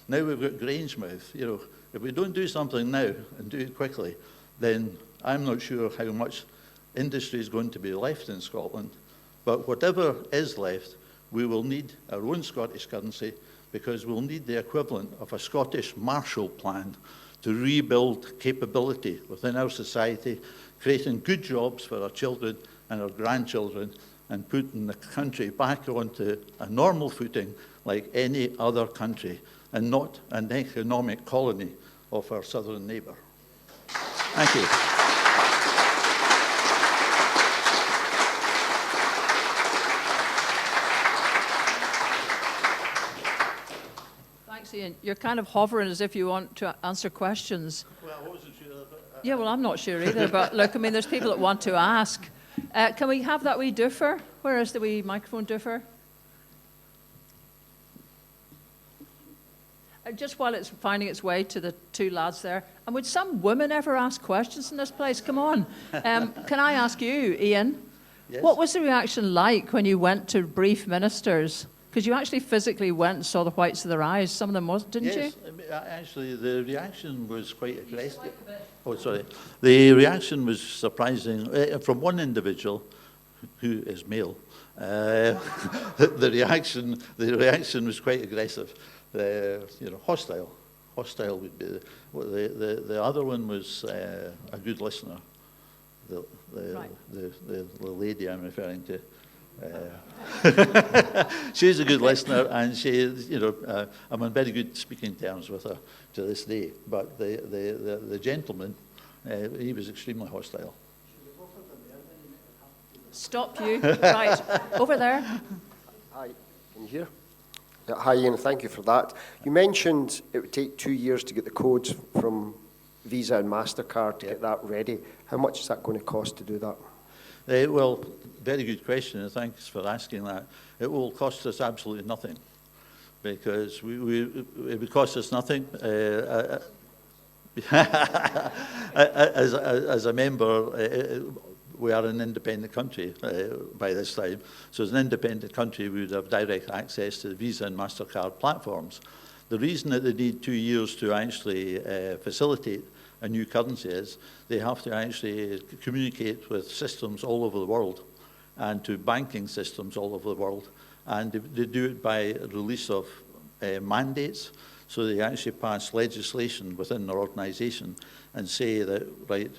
now we've got Grangemouth. You know, if we don't do something now and do it quickly, then I'm not sure how much industry is going to be left in Scotland. But whatever is left, we will need our own Scottish currency, because we'll need the equivalent of a Scottish Marshall Plan to rebuild capability within our society, creating good jobs for our children and our grandchildren, and putting the country back onto a normal footing like any other country, and not an economic colony of our southern neighbour. Thank you. Thanks, Ian. You're kind of hovering as if you want to answer questions. Well, I wasn't sure. Yeah, well, I'm not sure either, but look, I mean, there's people that want to ask. Can we have that wee doofer? Where is the wee microphone doofer? Just while it's finding its way to the 2 lads there. And would some women ever ask questions in this place? Come on. Can I ask you, Ian? Yes? What was the reaction like when you went to brief ministers? Because you actually physically went and saw the whites of their eyes. Some of them was, didn't you? Yes, actually, the reaction was quite aggressive. Oh, sorry. The reaction was surprising from one individual who is male. The reaction was quite aggressive. You know, hostile. Hostile would be the other one was a good listener. The lady I'm referring to. She's a good listener, and she, you know, I'm on very good speaking terms with her to this day. But the gentleman, he was extremely hostile. Stop you. Right, over there. Hi, can you hear? Hi, Ian, thank you for that. You mentioned it would take 2 years to get the codes from Visa and MasterCard to get that ready. How much is that going to cost to do that? Well, very good question, and thanks for asking that. It will cost us absolutely nothing, because it would cost us nothing. As a member, we are an independent country by this time. So as an independent country, we would have direct access to the Visa and MasterCard platforms. The reason that they need 2 years to actually facilitate a new currency is they have to actually communicate with systems all over the world and to banking systems all over the world. And they do it by release of mandates. So they actually pass legislation within their organisation and say that, right,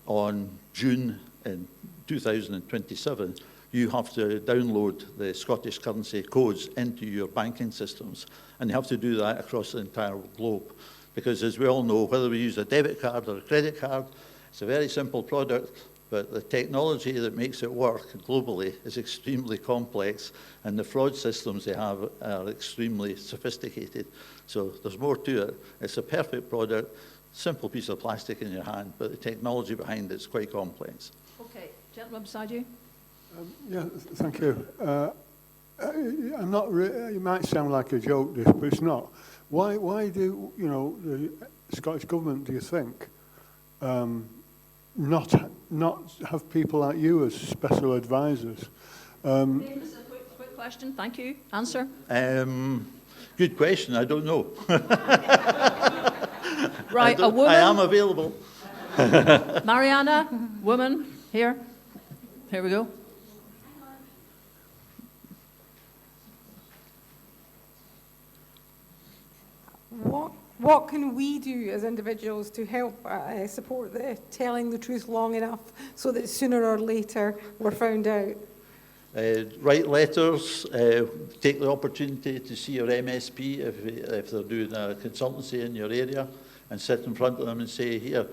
on June in 2027, you have to download the Scottish currency codes into your banking systems. And you have to do that across the entire globe. Because as we all know, whether we use a debit card or a credit card, it's a very simple product, but the technology that makes it work globally is extremely complex, and the fraud systems they have are extremely sophisticated. So there's more to it. It's a perfect product, simple piece of plastic in your hand, but the technology behind it's quite complex. Okay, gentleman beside you. Yeah, thank you. I'm not. It might sound like a joke, this, but it's not. Why do the Scottish government, do you think, not have people like you as special advisors? Okay, this is a quick question. Thank you. Answer. Good question. I don't know. Right, a woman. I am available. Mariana, woman, here. Here we go. What can we do as individuals to help support the telling the truth long enough so that sooner or later we're found out? Write letters, take the opportunity to see your MSP if they're doing a consultancy in your area, and sit in front of them and say, here,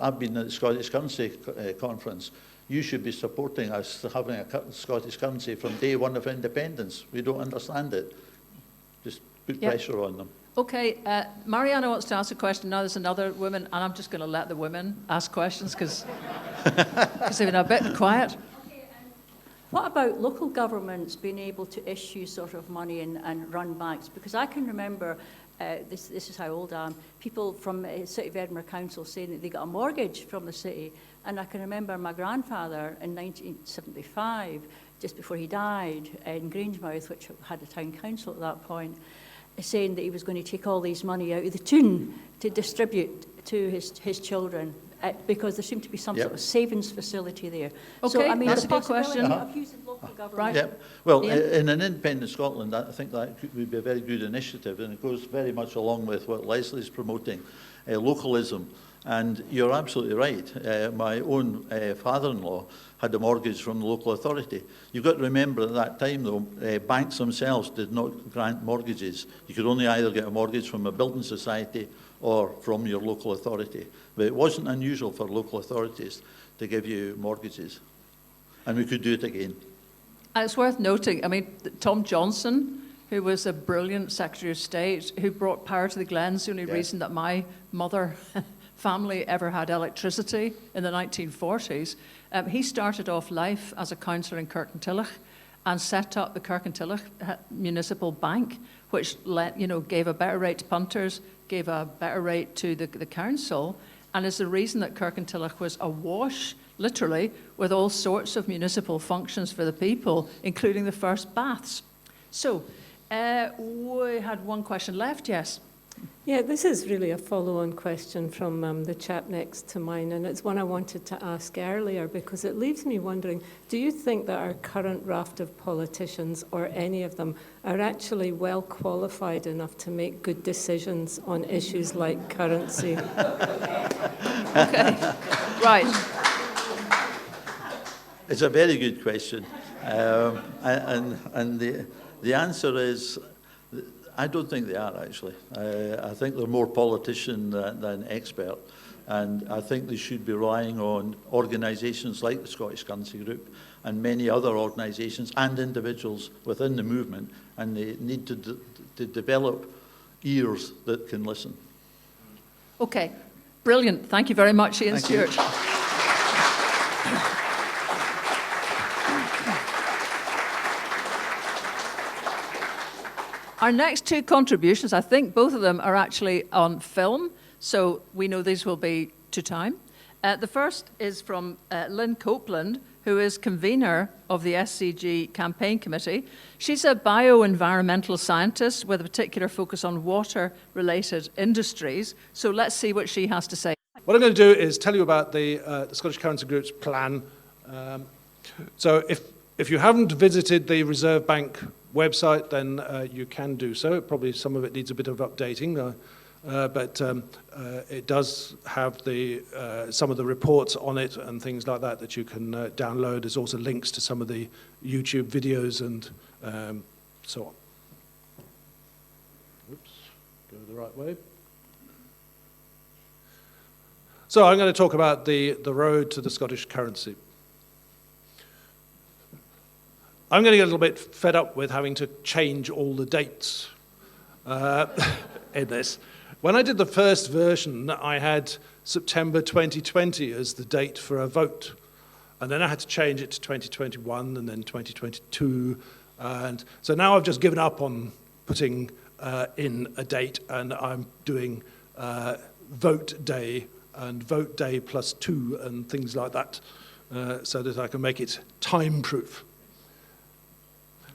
I've been at the Scottish Currency Conference. You should be supporting us having a Scottish currency from day one of independence. We don't understand it. Just put pressure on them. Okay, Mariana wants to ask a question. Now there's another woman, and I'm just going to let the women ask questions because they've been a bit quiet. What about local governments being able to issue sort of money and run banks? Because I can remember, this is how old I am, people from the City of Edinburgh Council saying that they got a mortgage from the city. And I can remember my grandfather in 1975, just before he died, in Grangemouth, which had a town council at that point, saying that he was going to take all these money out of the tune to distribute to his children. Because there seemed to be some sort of savings facility there. Okay, so, I mean, that's a the good question. possibility of using local government. Right. Yeah. Well, Ian? in an independent Scotland, I think that would be a very good initiative, and it goes very much along with what Leslie's promoting, localism. And you're absolutely right. My own father-in-law had a mortgage from the local authority. You've got to remember at that time, though, banks themselves did not grant mortgages. You could only either get a mortgage from a building society or from your local authority. But it wasn't unusual for local authorities to give you mortgages. And we could do it again. And it's worth noting, I mean, Tom Johnson, who was a brilliant Secretary of State, who brought power to the Glens, the only reason that my mother family ever had electricity in the 1940s. He started off life as a councillor in Kirkintilloch and set up the Kirkintilloch Municipal Bank, which gave a better rate to punters, gave a better rate to the council, and is the reason that Kirkintilloch was awash, literally, with all sorts of municipal functions for the people, including the first baths. So, we had one question left, yes? Yeah, this is really a follow-on question from the chap next to mine, and it's one I wanted to ask earlier because it leaves me wondering, do you think that our current raft of politicians, or any of them, are actually well qualified enough to make good decisions on issues like currency? Okay, right. It's a very good question. And the answer is, I don't think they are, actually. I think they're more politician than expert. And I think they should be relying on organisations like the Scottish Currency Group and many other organisations and individuals within the movement. And they need to develop ears that can listen. Okay, brilliant. Thank you very much, Ian Thank Stewart. you. Our next two contributions, I think both of them are actually on film, so we know these will be to time. The first is from Lynn Copeland, who is convener of the SCG campaign committee. She's a bioenvironmental scientist with a particular focus on water-related industries. So let's see what she has to say. What I'm going to do is tell you about the Scottish Currency Group's plan. So if you haven't visited the Reserve Bank website, then you can do so. Probably some of it needs a bit of updating, but it does have some of the reports on it and things like that you can download. There's also links to some of the YouTube videos and so on. Oops, go the right way. So I'm going to talk about the road to the Scottish currency. I'm going to get a little bit fed up with having to change all the dates in this. When I did the first version, I had September 2020 as the date for a vote. And then I had to change it to 2021 and then 2022. And so now I've just given up on putting in a date, and I'm doing vote day and vote day +2 and things like that, so that I can make it time-proof.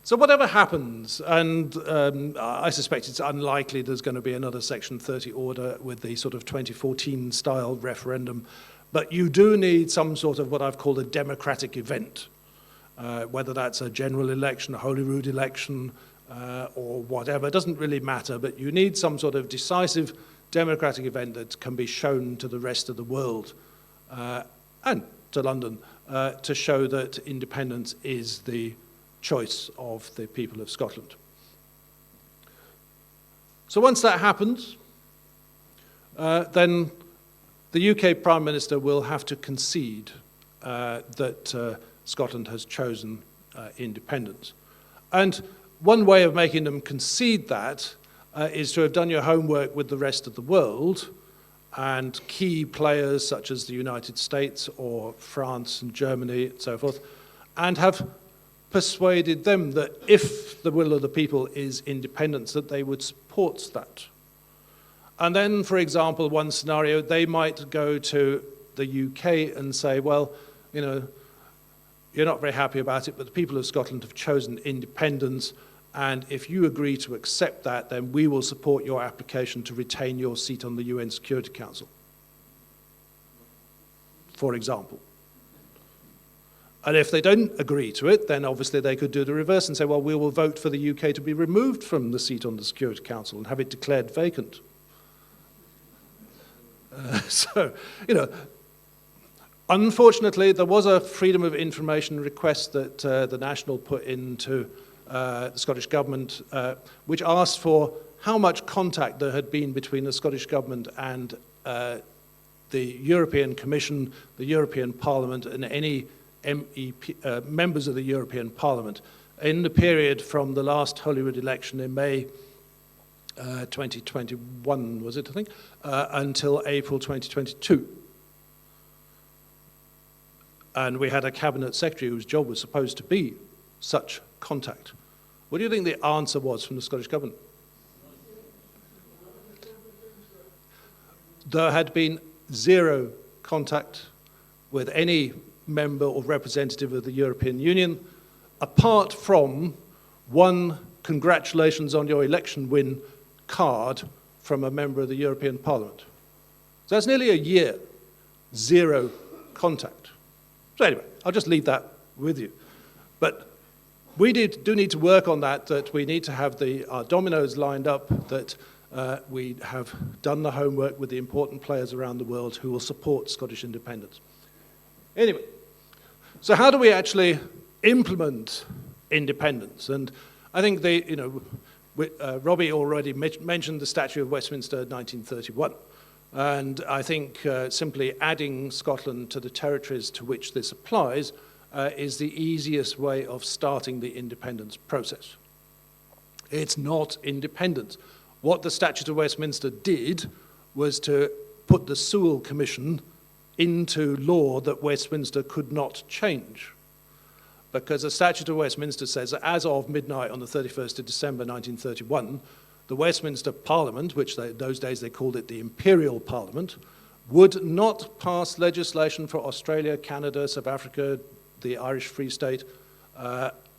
So whatever happens, and I suspect it's unlikely there's going to be another Section 30 order with the sort of 2014-style referendum, but you do need some sort of what I've called a democratic event, whether that's a general election, a Holyrood election, or whatever. It doesn't really matter, but you need some sort of decisive democratic event that can be shown to the rest of the world and to London to show that independence is the choice of the people of Scotland. So once that happens, then the UK Prime Minister will have to concede that Scotland has chosen independence. And one way of making them concede that is to have done your homework with the rest of the world, and key players such as the United States or France and Germany and so forth, and have persuaded them that if the will of the people is independence, that they would support that. And then, for example, one scenario, they might go to the UK and say, well, you know, you're not very happy about it, but the people of Scotland have chosen independence, and if you agree to accept that, then we will support your application to retain your seat on the UN Security Council, for example. And if they don't agree to it, then obviously they could do the reverse and say, well, we will vote for the UK to be removed from the seat on the Security Council and have it declared vacant. So, you know, unfortunately, there was a Freedom of Information request that the National put into the Scottish Government, which asked for how much contact there had been between the Scottish Government and the European Commission, the European Parliament, and any members of the European Parliament in the period from the last Holyrood election in May 2021, was it, I think, until April 2022. And we had a cabinet secretary whose job was supposed to be such contact. What do you think the answer was from the Scottish Government? There had been zero contact with any member or representative of the European Union, apart from one congratulations on your election win card from a member of the European Parliament. So that's nearly a year, zero contact. So anyway, I'll just leave that with you. But we do need to work on that we need to have our dominoes lined up, that we have done the homework with the important players around the world who will support Scottish independence. Anyway, so how do we actually implement independence? And I think Robbie already mentioned the Statute of Westminster 1931. And I think simply adding Scotland to the territories to which this applies is the easiest way of starting the independence process. It's not independence. What the Statute of Westminster did was to put the Sewell Commission into law that Westminster could not change. Because the Statute of Westminster says that as of midnight on the 31st of December 1931, the Westminster Parliament, which those days they called it the Imperial Parliament, would not pass legislation for Australia, Canada, South Africa, the Irish Free State,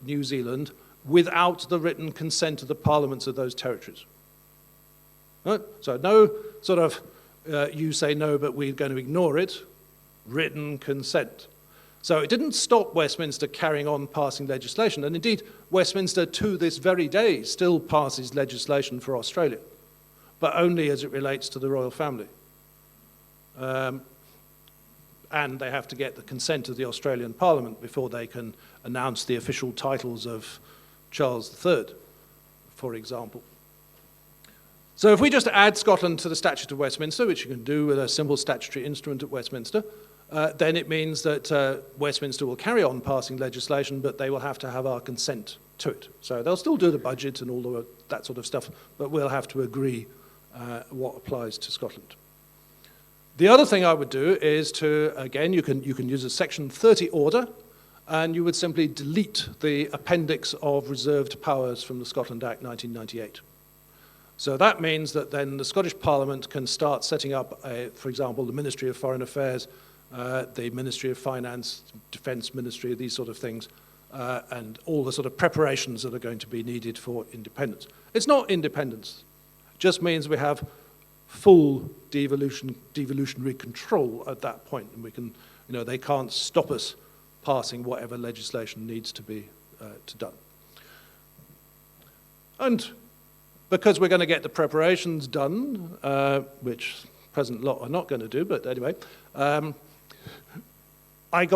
New Zealand, without the written consent of the parliaments of those territories. Right? So no sort of, you say no, but we're going to ignore it, written consent. So it didn't stop Westminster carrying on passing legislation, and indeed Westminster to this very day still passes legislation for Australia, but only as it relates to the royal family. And they have to get the consent of the Australian Parliament before they can announce the official titles of Charles III, for example. So if we just add Scotland to the Statute of Westminster, which you can do with a simple statutory instrument at Westminster, then it means that Westminster will carry on passing legislation, but they will have to have our consent to it. So they'll still do the budget and all of that sort of stuff, but we'll have to agree what applies to Scotland. The other thing I would do is to, again, you can use a Section 30 order, and you would simply delete the appendix of reserved powers from the Scotland Act 1998. So that means that then the Scottish Parliament can start setting up, for example, the Ministry of Foreign Affairs, the Ministry of Finance, Defence Ministry, these sort of things, and all the sort of preparations that are going to be needed for independence. It's not independence. It just means we have full devolutionary control at that point, and we can, they can't stop us passing whatever legislation needs to be done. And because we're going to get the preparations done, which present lot are not going to do, but anyway,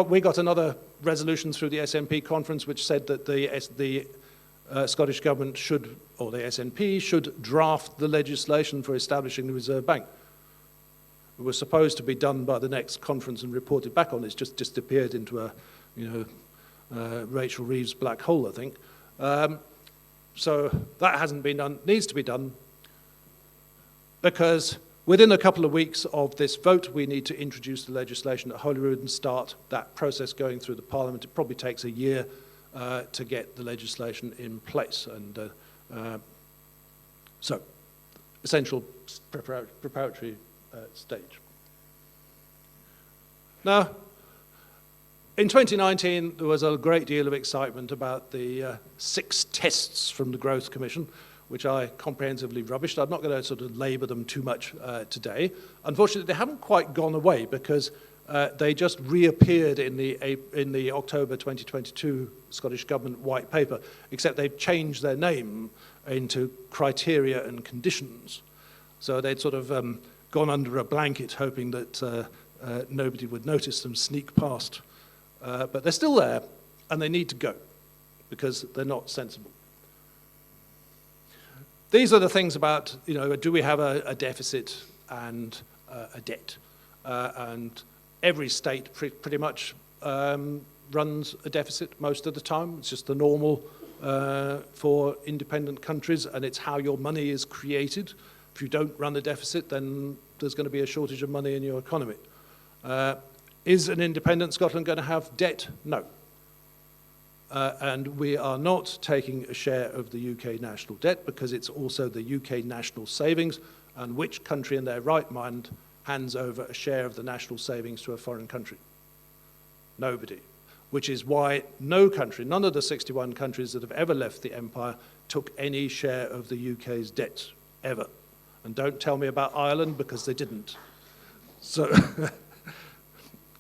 we got another resolution through the SNP conference which said that the Scottish Government should, or the SNP, should draft the legislation for establishing the Reserve Bank. It was supposed to be done by the next conference and reported back on. It's just disappeared into a, Rachel Reeves black hole, I think. So that hasn't been done, needs to be done, because within a couple of weeks of this vote, we need to introduce the legislation at Holyrood and start that process going through the Parliament. It probably takes a year to get the legislation in place. And so, essential preparatory stage. Now, in 2019, there was a great deal of excitement about the 6 tests from the Growth Commission, which I comprehensively rubbished. I'm not going to sort of labour them too much today. Unfortunately, they haven't quite gone away because they just reappeared in the October 2022 Scottish Government White Paper, except they've changed their name into criteria and conditions. So they'd sort of gone under a blanket, hoping that nobody would notice them sneak past. But they're still there, and they need to go, because they're not sensible. These are the things about, do we have a deficit and a debt? And every state pretty much runs a deficit most of the time. It's just the normal for independent countries, and it's how your money is created. If you don't run a deficit, then there's going to be a shortage of money in your economy. Is an independent Scotland going to have debt? No. And we are not taking a share of the UK national debt because it's also the UK national savings, and which country in their right mind hands over a share of the national savings to a foreign country? Nobody. Which is why no country, none of the 61 countries that have ever left the empire, took any share of the UK's debts, ever. And don't tell me about Ireland, because they didn't. So...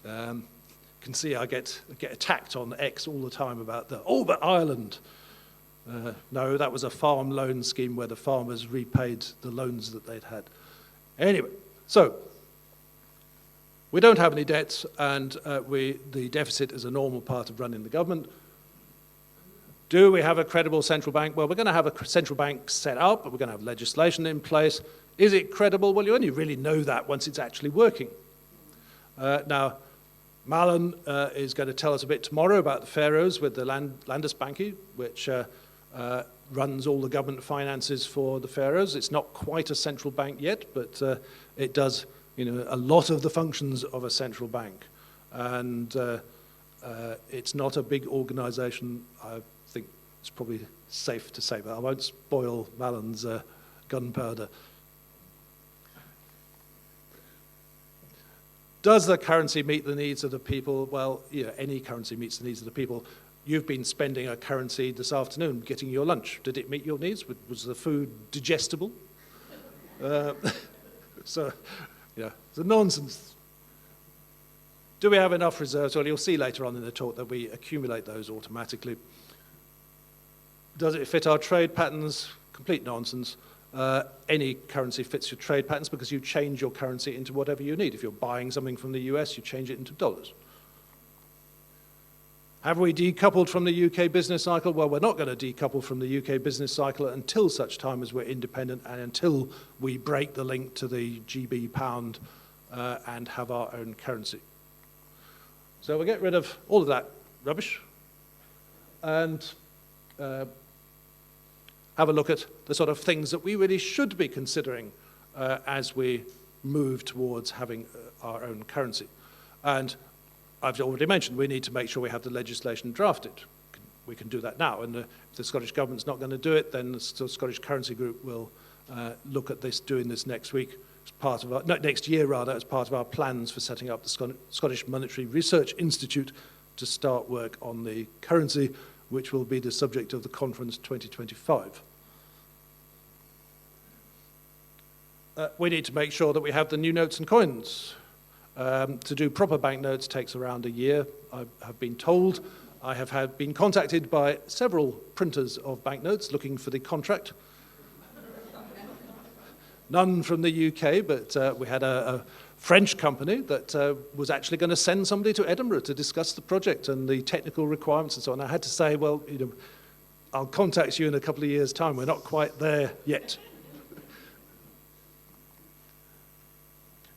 you can see I get attacked on X all the time about but Ireland. No, that was a farm loan scheme where the farmers repaid the loans that they'd had. Anyway, so we don't have any debts, and the deficit is a normal part of running the government. Do we have a credible central bank? Well, we're going to have a central bank set up, but we're going to have legislation in place. Is it credible? Well, you only really know that once it's actually working. Now, Malin is going to tell us a bit tomorrow about the Faroes with the Landesbanki, which runs all the government finances for the Faroes. It's not quite a central bank yet, but it does a lot of the functions of a central bank. And it's not a big organisation. I think it's probably safe to say, but I won't spoil Malin's gunpowder. Does the currency meet the needs of the people? Well, any currency meets the needs of the people. You've been spending a currency this afternoon getting your lunch. Did it meet your needs? Was the food digestible? So, it's a nonsense. Do we have enough reserves? Well, you'll see later on in the talk that we accumulate those automatically. Does it fit our trade patterns? Complete nonsense. Any currency fits your trade patterns because you change your currency into whatever you need. If you're buying something from the US, you change it into dollars. Have we decoupled from the UK business cycle? Well, we're not going to decouple from the UK business cycle until such time as we're independent and until we break the link to the GB pound and have our own currency. So we'll get rid of all of that rubbish and have a look at the sort of things that we really should be considering as we move towards having our own currency. And I've already mentioned we need to make sure we have the legislation drafted. We can do that now, and if the Scottish Government's not going to do it, then the Scottish Currency Group will look at this, doing this next week, as part of our, no, next year rather, as part of our plans for setting up the Scottish Monetary Research Institute to start work on the currency, which will be the subject of the conference 2025. We need to make sure that we have the new notes and coins. To do proper banknotes takes around a year, I have been told. I have been contacted by several printers of banknotes looking for the contract. None from the UK, but we had a French company that was actually going to send somebody to Edinburgh to discuss the project and the technical requirements and so on. I had to say, well, you know, I'll contact you in a couple of years' time. We're not quite there yet.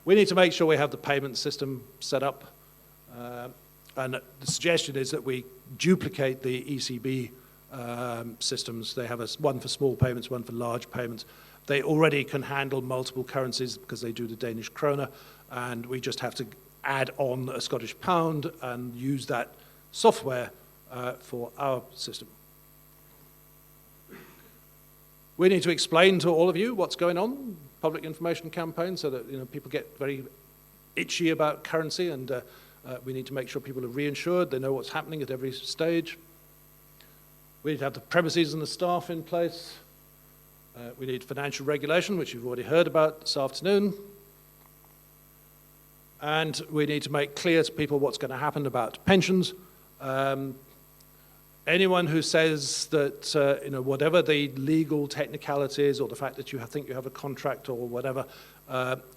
We need to make sure we have the payment system set up. And the suggestion is that we duplicate the ECB systems. They have one for small payments, one for large payments. They already can handle multiple currencies because they do the Danish krone, and we just have to add on a Scottish pound and use that software for our system. We need to explain to all of you what's going on, public information campaign, so that people get very itchy about currency, and we need to make sure people are reinsured, they know what's happening at every stage. We need to have the premises and the staff in place. We need financial regulation, which you've already heard about this afternoon. And we need to make clear to people what's going to happen about pensions. Anyone who says that, whatever the legal technicalities or the fact that you think you have a contract or whatever,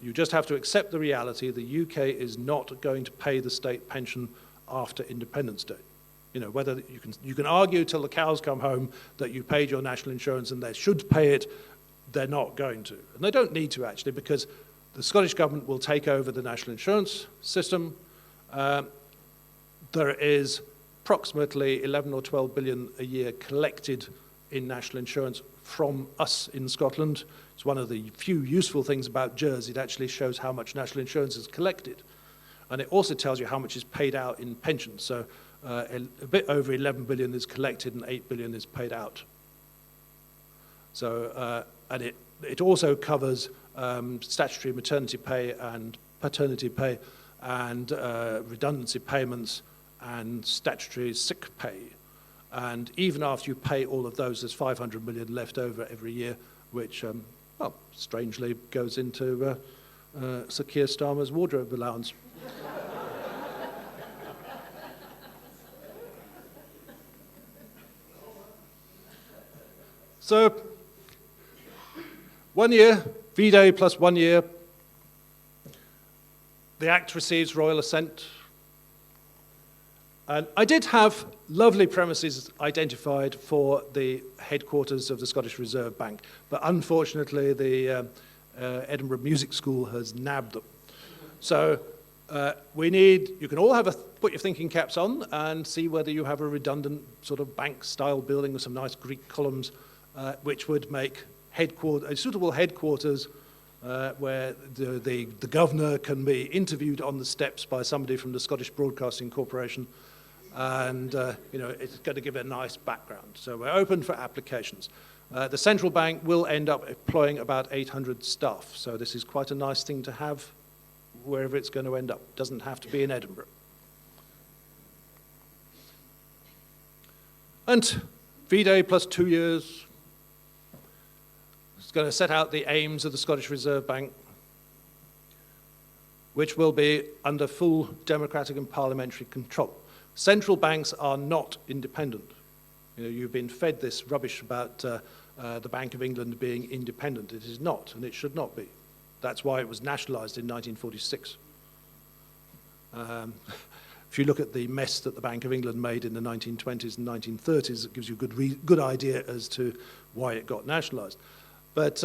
you just have to accept the reality the UK is not going to pay the state pension after Independence Day. Whether you can argue till the cows come home that you paid your national insurance and they should pay it, they're not going to. And they don't need to, actually, because the Scottish Government will take over the national insurance system. There is approximately 11 or 12 billion a year collected in national insurance from us in Scotland. It's one of the few useful things about Jersey. It actually shows how much national insurance is collected. And it also tells you how much is paid out in pensions. So a bit over 11 billion is collected and 8 billion is paid out. So, and it also covers statutory maternity pay and paternity pay and redundancy payments and statutory sick pay. And even after you pay all of those, there's 500 million left over every year, which, well, strangely goes into Sir Keir Starmer's wardrobe allowance. So, 1 year, V-Day plus 1 year. The Act receives royal assent. And I did have lovely premises identified for the headquarters of the Scottish Reserve Bank, but unfortunately the Edinburgh Music School has nabbed them. So you can all put your thinking caps on and see whether you have a redundant sort of bank-style building with some nice Greek columns, which would make a suitable headquarters where the governor can be interviewed on the steps by somebody from the Scottish Broadcasting Corporation, and it's going to give it a nice background. So we're open for applications. The central bank will end up employing about 800 staff, so this is quite a nice thing to have wherever it's going to end up. It doesn't have to be in Edinburgh. And V-Day plus 2 years. It's going to set out the aims of the Scottish Reserve Bank, which will be under full democratic and parliamentary control. Central banks are not independent. You've been fed this rubbish about the Bank of England being independent. It is not, and it should not be. That's why it was nationalised in 1946. If you look at the mess that the Bank of England made in the 1920s and 1930s, it gives you a good idea as to why it got nationalised. But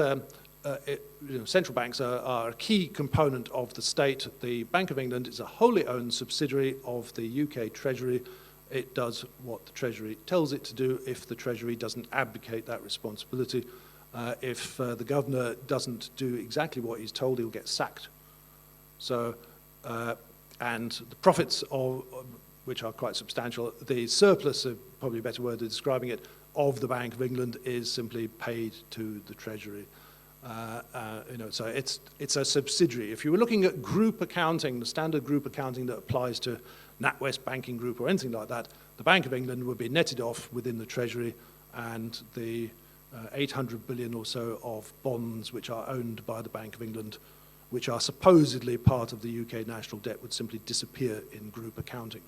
central banks are a key component of the state. The Bank of England is a wholly owned subsidiary of the UK Treasury. It does what the Treasury tells it to do if the Treasury doesn't abdicate that responsibility. If the governor doesn't do exactly what he's told, he'll get sacked. So, and the profits of which are quite substantial, the surplus, probably a better word of describing it, of the Bank of England is simply paid to the Treasury. So it's a subsidiary. If you were looking at group accounting, the standard group accounting that applies to NatWest Banking Group or anything like that, the Bank of England would be netted off within the Treasury, and the 800 billion or so of bonds which are owned by the Bank of England, which are supposedly part of the UK national debt, would simply disappear in group accounting.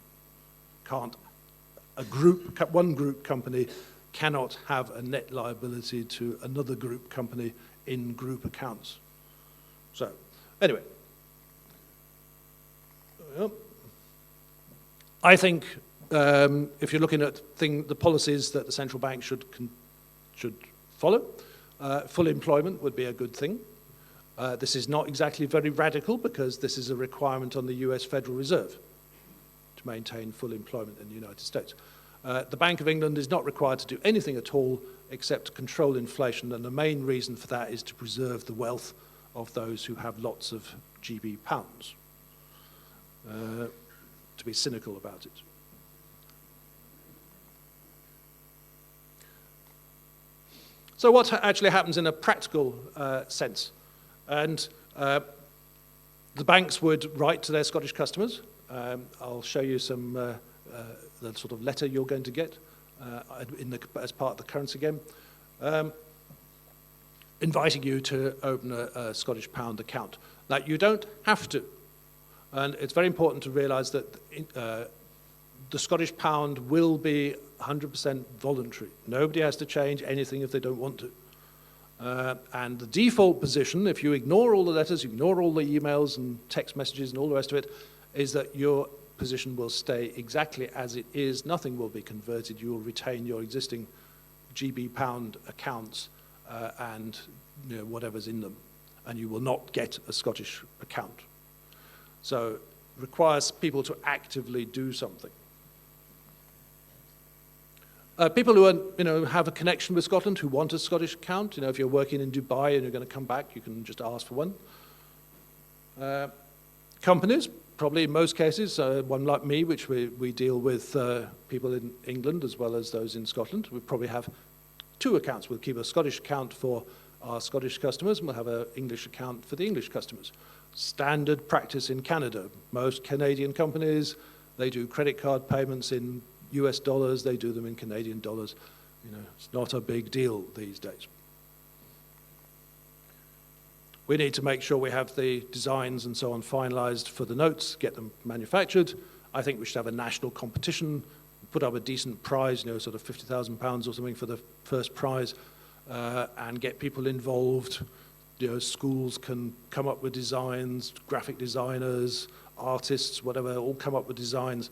One group company cannot have a net liability to another group company in group accounts. So, anyway. I think if you're looking at the policies that the central bank should follow, full employment would be a good thing. This is not exactly very radical, because this is a requirement on the US Federal Reserve to maintain full employment in the United States. The Bank of England is not required to do anything at all except to control inflation, and the main reason for that is to preserve the wealth of those who have lots of GB pounds, to be cynical about it. So what actually happens in a practical sense? And the banks would write to their Scottish customers. I'll show you some the sort of letter you're going to get as part of the currency game, inviting you to open a Scottish pound account. Now, you don't have to, and it's very important to realise that the Scottish pound will be 100% voluntary. Nobody has to change anything if they don't want to. And the default position, if you ignore all the letters, you ignore all the emails and text messages and all the rest of it, is that your position will stay exactly as it is. Nothing will be converted. You will retain your existing GB pound accounts and whatever's in them, and you will not get a Scottish account. So it requires people to actively do something. People who have a connection with Scotland, who want a Scottish account, if you're working in Dubai and you're going to come back, you can just ask for one. Companies, probably in most cases, one like me, which we deal with people in England as well as those in Scotland, we probably have two accounts. We'll keep a Scottish account for our Scottish customers, and we'll have an English account for the English customers. Standard practice in Canada. Most Canadian companies, they do credit card payments in US dollars, they do them in Canadian dollars. It's not a big deal these days. We need to make sure we have the designs and so on finalised for the notes, get them manufactured. I think we should have a national competition, put up a decent prize, sort of £50,000 or something for the first prize, and get people involved. Schools can come up with designs, graphic designers, artists, whatever, all come up with designs.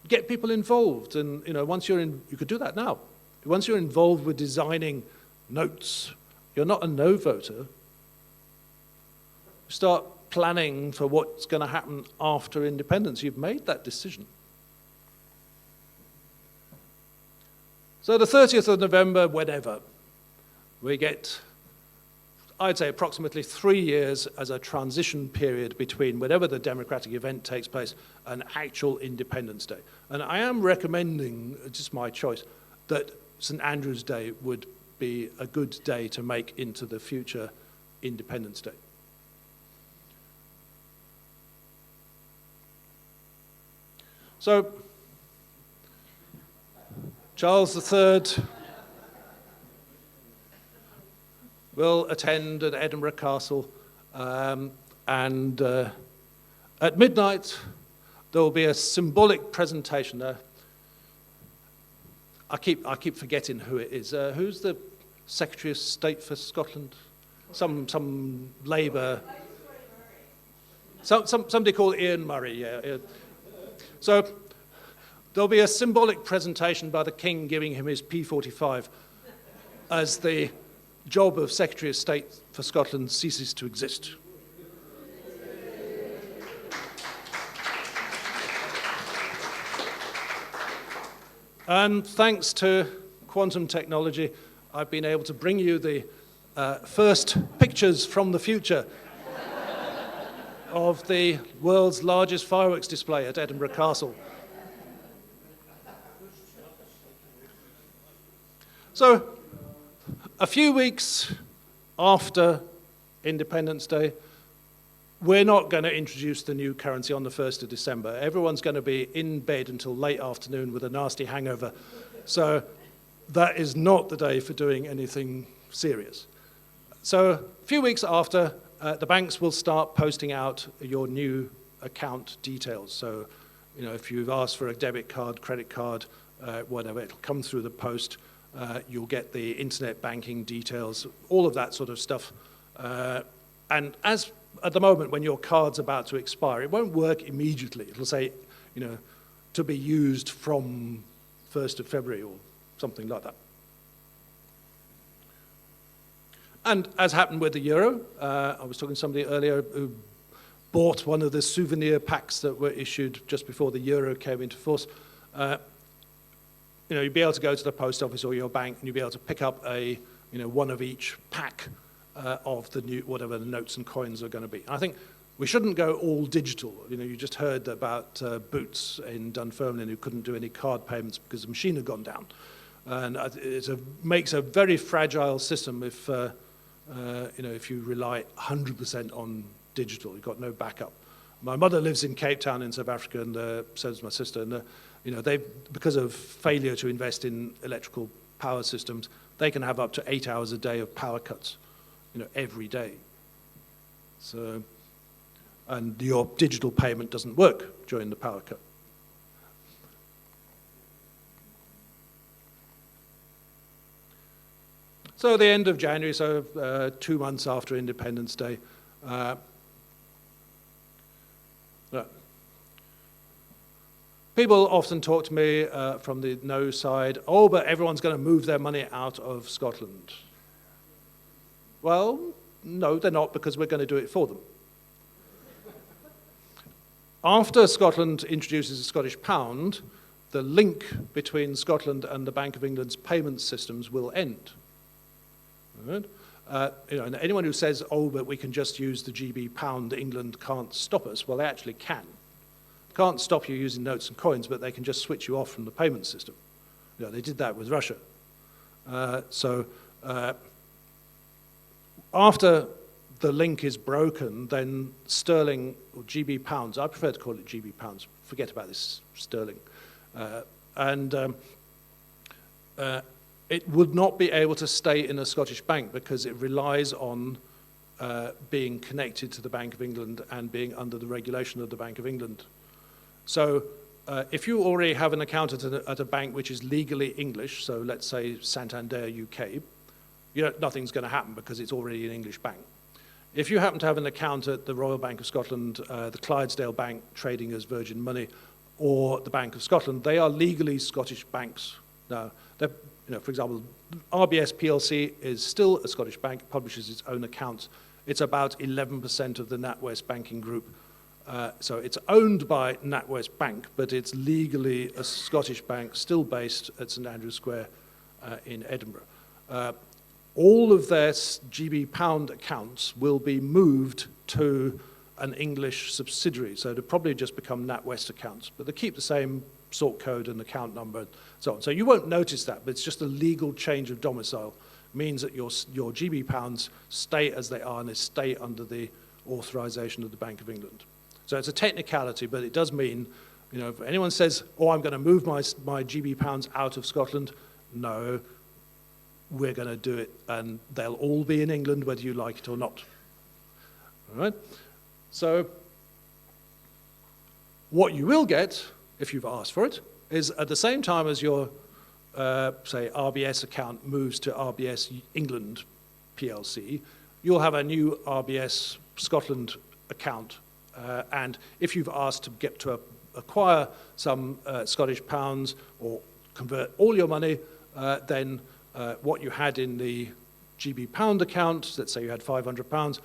Get people involved, and once you're in, you could do that now. Once you're involved with designing notes, you're not a no voter. Start planning for what's going to happen after independence. You've made that decision. So the 30th of November, whenever, we get, I'd say, approximately 3 years as a transition period between whenever the democratic event takes place and actual Independence Day. And I am recommending, just my choice, that St Andrew's Day would be a good day to make into the future Independence Day. So, Charles III will attend at Edinburgh Castle, and at midnight there will be a symbolic presentation there. I keep forgetting who it is. Who's the Secretary of State for Scotland? Some Labour. Somebody called Ian Murray. Yeah. So there'll be a symbolic presentation by the King giving him his P45 as the job of Secretary of State for Scotland ceases to exist. And thanks to quantum technology, I've been able to bring you the first pictures from the future of the world's largest fireworks display at Edinburgh Castle. So, a few weeks after Independence Day, we're not going to introduce the new currency on the 1st of December. Everyone's going to be in bed until late afternoon with a nasty hangover. So that is not the day for doing anything serious. So a few weeks after, the banks will start posting out your new account details. So, you know, if you've asked for a debit card, credit card, whatever, it'll come through the post. You'll get the internet banking details, all of that sort of stuff. And as at the moment, when your card's about to expire, it won't work immediately. It'll say, you know, to be used from 1st of February or something like that. And as happened with the euro, I was talking to somebody earlier who bought one of the souvenir packs that were issued just before the euro came into force. You know, you'd be able to go to the post office or your bank and you'd be able to pick up a, you know, one of each pack of the new, whatever the notes and coins are going to be. And I think we shouldn't go all digital. You know, you just heard about Boots in Dunfermline who couldn't do any card payments because the machine had gone down. And it makes a very fragile system if, you know, if you rely 100% on digital. You've got no backup. My mother lives in Cape Town in South Africa, and so does my sister. And you know, because of failure to invest in electrical power systems, they can have up to 8 hours a day of power cuts, you know, every day. So, and your digital payment doesn't work during the power cut. So the end of January, so 2 months after Independence Day, people often talk to me from the no side, oh, but everyone's going to move their money out of Scotland. Well, no, they're not, because we're going to do it for them. After Scotland introduces the Scottish pound, the link between Scotland and the Bank of England's payment systems will end. Right? You know, and anyone who says, oh, but we can just use the GB pound, England can't stop us, well, they actually can. Can't stop you using notes and coins, but they can just switch you off from the payment system. You know, they did that with Russia. After the link is broken, then sterling or GB pounds, I prefer to call it GB pounds, forget about this sterling, it would not be able to stay in a Scottish bank because it relies on being connected to the Bank of England and being under the regulation of the Bank of England. So if you already have an account at a bank which is legally English, so let's say Santander UK, you know, nothing's going to happen because it's already an English bank. If you happen to have an account at the Royal Bank of Scotland, the Clydesdale Bank trading as Virgin Money, or the Bank of Scotland, they are legally Scottish banks. Now, you know, for example, RBS PLC is still a Scottish bank, publishes its own accounts. It's about 11% of the NatWest banking group. So it's owned by NatWest Bank, but it's legally a Scottish bank, still based at St Andrews Square in Edinburgh. All of their GB pound accounts will be moved to an English subsidiary, so they'll probably just become NatWest accounts, but they keep the same sort code and account number and so on. So you won't notice that, but it's just a legal change of domicile. It means that your GB pounds stay as they are and they stay under the authorization of the Bank of England. So it's a technicality, but it does mean, you know, if anyone says, oh, I'm going to move my GB pounds out of Scotland, no, we're going to do it, and they'll all be in England whether you like it or not. All right? So what you will get, if you've asked for it, is at the same time as your, say, RBS account moves to RBS England PLC, you'll have a new RBS Scotland account. And if you've asked to get to acquire some Scottish pounds or convert all your money, then what you had in the GB pound account, let's say you had £500,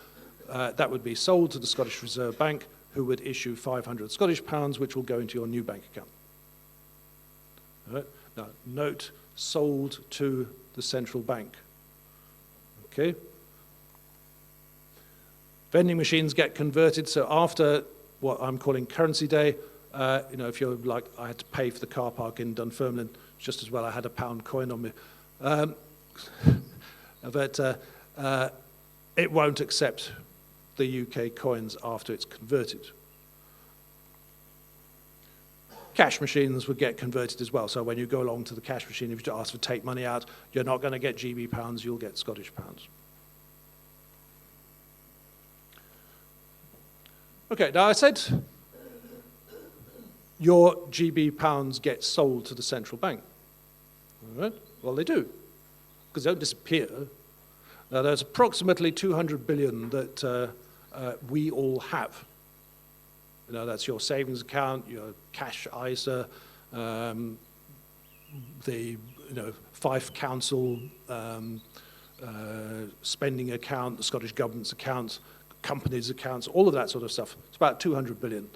that would be sold to the Scottish Reserve Bank, who would issue 500 Scottish pounds, which will go into your new bank account. All right? Now, note, sold to the central bank. Okay? Vending machines get converted, so after what I'm calling currency day, if you're like, I had to pay for the car park in Dunfermline, just as well I had a pound coin on me. But it won't accept the UK coins after it's converted. Cash machines would get converted as well. So when you go along to the cash machine, if you ask for take money out, you're not going to get GB pounds, you'll get Scottish pounds. Okay, now I said your GB pounds get sold to the central bank. All right? Well, they do, because they don't disappear. Now, there's approximately 200 billion that we all have. That's your savings account, your cash ISA, the Fife Council spending account, the Scottish Government's account, companies' accounts, all of that sort of stuff. It's about 200 billion.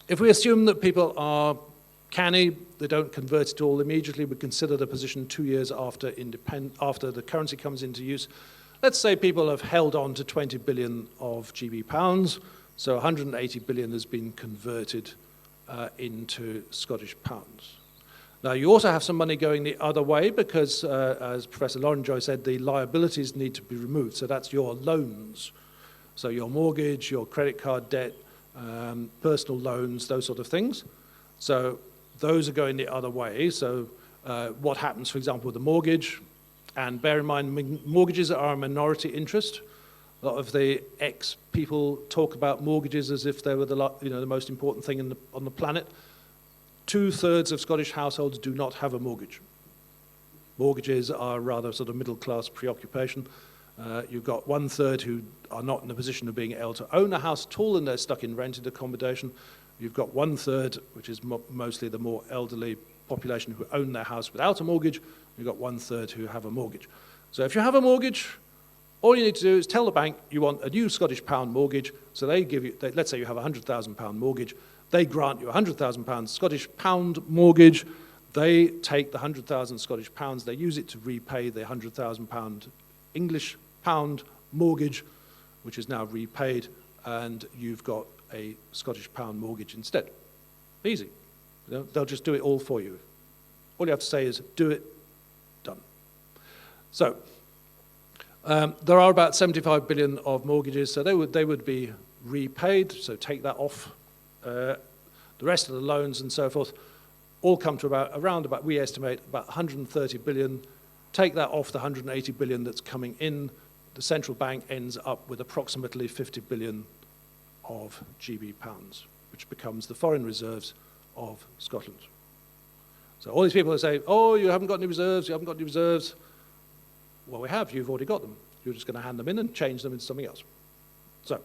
If we assume that people are canny, they don't convert it all immediately, we consider the position 2 years after the currency comes into use. Let's say people have held on to 20 billion of GB pounds, so 180 billion has been converted into Scottish pounds. Now, you also have some money going the other way because, as Professor Lorenjoy said, the liabilities need to be removed. So that's your loans. So your mortgage, your credit card debt, personal loans, those sort of things. So those are going the other way. So what happens, for example, with the mortgage? And bear in mind, mortgages are a minority interest. A lot of the ex-people talk about mortgages as if they were the most important thing on the planet. 2/3 of Scottish households do not have a mortgage. Mortgages are rather sort of middle-class preoccupation. You've got 1/3 who are not in a position of being able to own a house at all and they're stuck in rented accommodation. You've got 1/3, which is mostly the more elderly population who own their house without a mortgage. You've got 1/3 who have a mortgage. So if you have a mortgage, all you need to do is tell the bank you want a new Scottish pound mortgage. So they give you, let's say you have a £100,000 mortgage. They grant you a £100,000 Scottish pound mortgage. They take the 100,000 Scottish pounds, they use it to repay the £100,000 English pound mortgage, which is now repaid, and you've got a Scottish pound mortgage instead. Easy. They'll just do it all for you. All you have to say is, do it, done. So, there are about 75 billion of mortgages, so they would be repaid, so take that off. The rest of the loans and so forth all come to around about, we estimate, about 130 billion. Take that off the 180 billion that's coming in. The central bank ends up with approximately 50 billion of GB pounds, which becomes the foreign reserves of Scotland. So all these people that say, oh, you haven't got any reserves, you haven't got any reserves. Well, we have, you've already got them. You're just going to hand them in and change them into something else. So,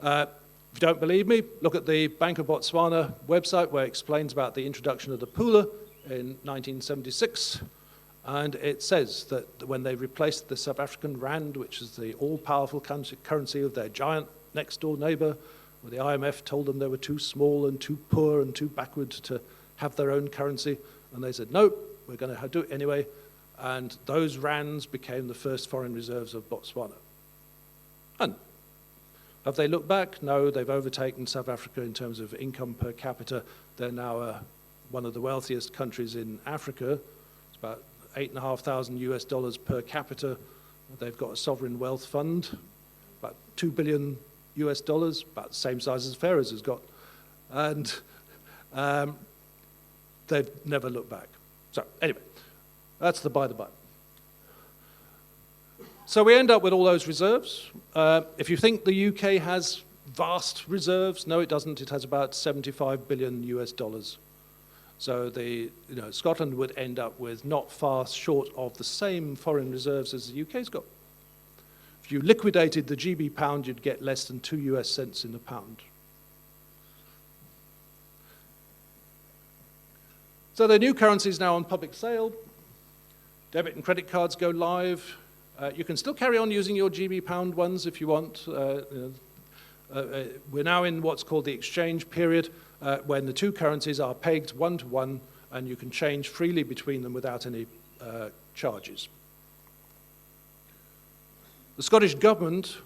if you don't believe me, look at the Bank of Botswana website where it explains about the introduction of the Pula in 1976. And it says that when they replaced the South African rand, which is the all-powerful currency of their giant next-door neighbour, where the IMF told them they were too small and too poor and too backward to have their own currency. And they said, nope, we're going to do it anyway. And those rands became the first foreign reserves of Botswana. And have they looked back? No, they've overtaken South Africa in terms of income per capita. They're now one of the wealthiest countries in Africa. It's about $8,500 per capita. They've got a sovereign wealth fund, about $2 billion, about the same size as Pharaoh's has got. And they've never looked back. So anyway, that's the by the by. So we end up with all those reserves. If you think the UK has vast reserves, no, it doesn't. It has about $75 billion. So Scotland would end up with not far short of the same foreign reserves as the UK's got. If you liquidated the GB pound, you'd get less than 2 US cents in the pound. So the new currency is now on public sale. Debit and credit cards go live. You can still carry on using your GB pound ones if you want. We're now in what's called the exchange period, when the two currencies are pegged 1-to-1, and you can change freely between them without any charges. The Scottish Government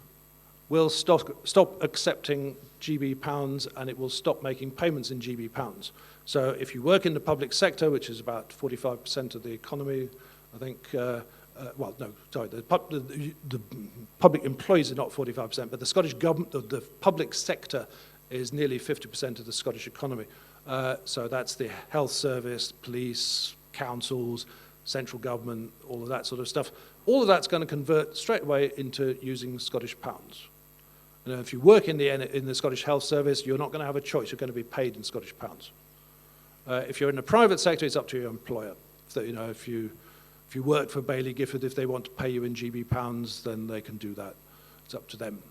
will stop accepting GB pounds, and it will stop making payments in GB pounds. So if you work in the public sector, which is about 45% of the economy, I think, well, no, sorry, the public employees are not 45%, but the Scottish government, the public sector is nearly 50% of the Scottish economy. So that's the health service, police, councils, central government, all of that sort of stuff. All of that's going to convert straight away into using Scottish pounds. And if you work in the Scottish Health Service, you're not going to have a choice. You're going to be paid in Scottish pounds. If you're in the private sector, it's up to your employer. So, you know, if you work for Baillie Gifford, if they want to pay you in GB pounds, then they can do that. It's up to them.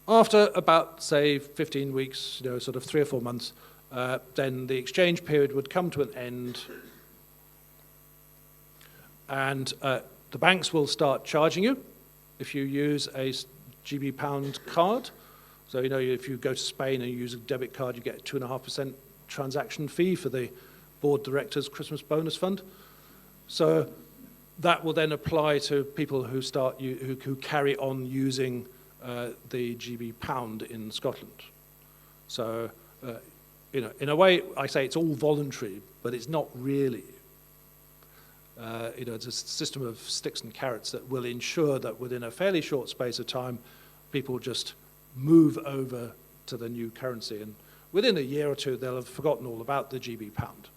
After about, say, 15 weeks, you know, sort of 3 or 4 months, then the exchange period would come to an end, and the banks will start charging you if you use a GB pound card. So, you know, if you go to Spain and you use a debit card, you get a 2.5% transaction fee for the board directors' Christmas bonus fund. So that will then apply to people who who carry on using the GB pound in Scotland. So, you know, in a way, I say it's all voluntary, but it's not really. You know, it's a system of sticks and carrots that will ensure that within a fairly short space of time, people just move over to the new currency, and within a year or two, they'll have forgotten all about the GB pound.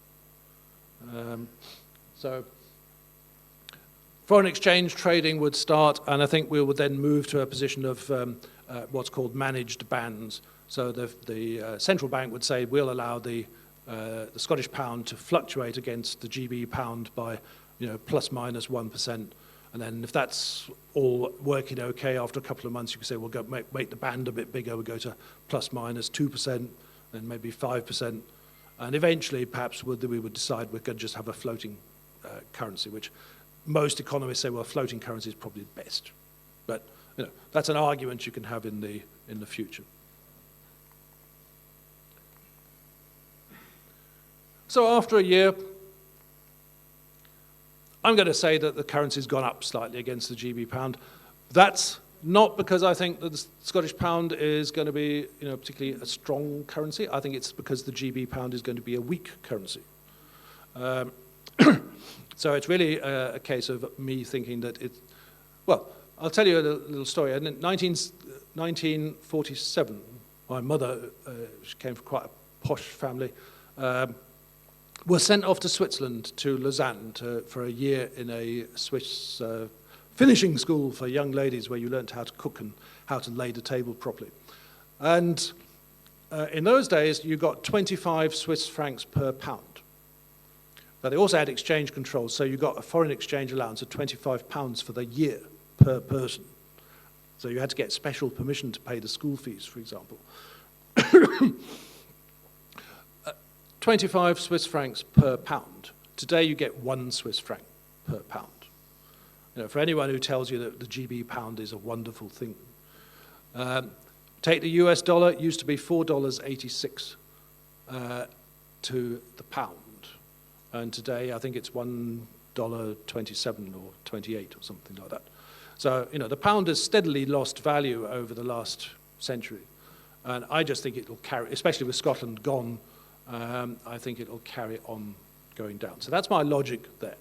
So foreign exchange trading would start, and I think we would then move to a position of what's called managed bands. So the central bank would say, we'll allow the Scottish pound to fluctuate against the GB pound by, you know, plus minus 1%. And then if that's all working okay, after a couple of months, you can say, we'll go make the band a bit bigger. We'll go to plus minus 2%, then maybe 5%. And eventually, perhaps, we would decide we're going to just have a floating currency, which most economists say, well, floating currency is probably the best. But, you know, that's an argument you can have in the future. So after a year, I'm going to say that the currency's gone up slightly against the GB pound. That's not because I think that the Scottish pound is going to be, you know, particularly a strong currency. I think it's because the GB pound is going to be a weak currency. So it's really a case of me thinking that it, well, I'll tell you a little story. In 1947, my mother, she came from quite a posh family, was sent off to Switzerland, to Lausanne, for a year in a Swiss finishing school for young ladies where you learnt how to cook and how to lay the table properly. And in those days, you got 25 Swiss francs per pound. But they also had exchange controls, so you got a foreign exchange allowance of £25 for the year per person. So you had to get special permission to pay the school fees, for example. 25 Swiss francs per pound. Today you get 1 Swiss franc per pound. You know, for anyone who tells you that the GB pound is a wonderful thing. Take the US dollar, it used to be $4.86 to the pound. And today I think it's $1.27 or 28 or something like that. So, you know, the pound has steadily lost value over the last century. And I just think it will carry, especially with Scotland gone, I think it will carry on going down. So that's my logic there.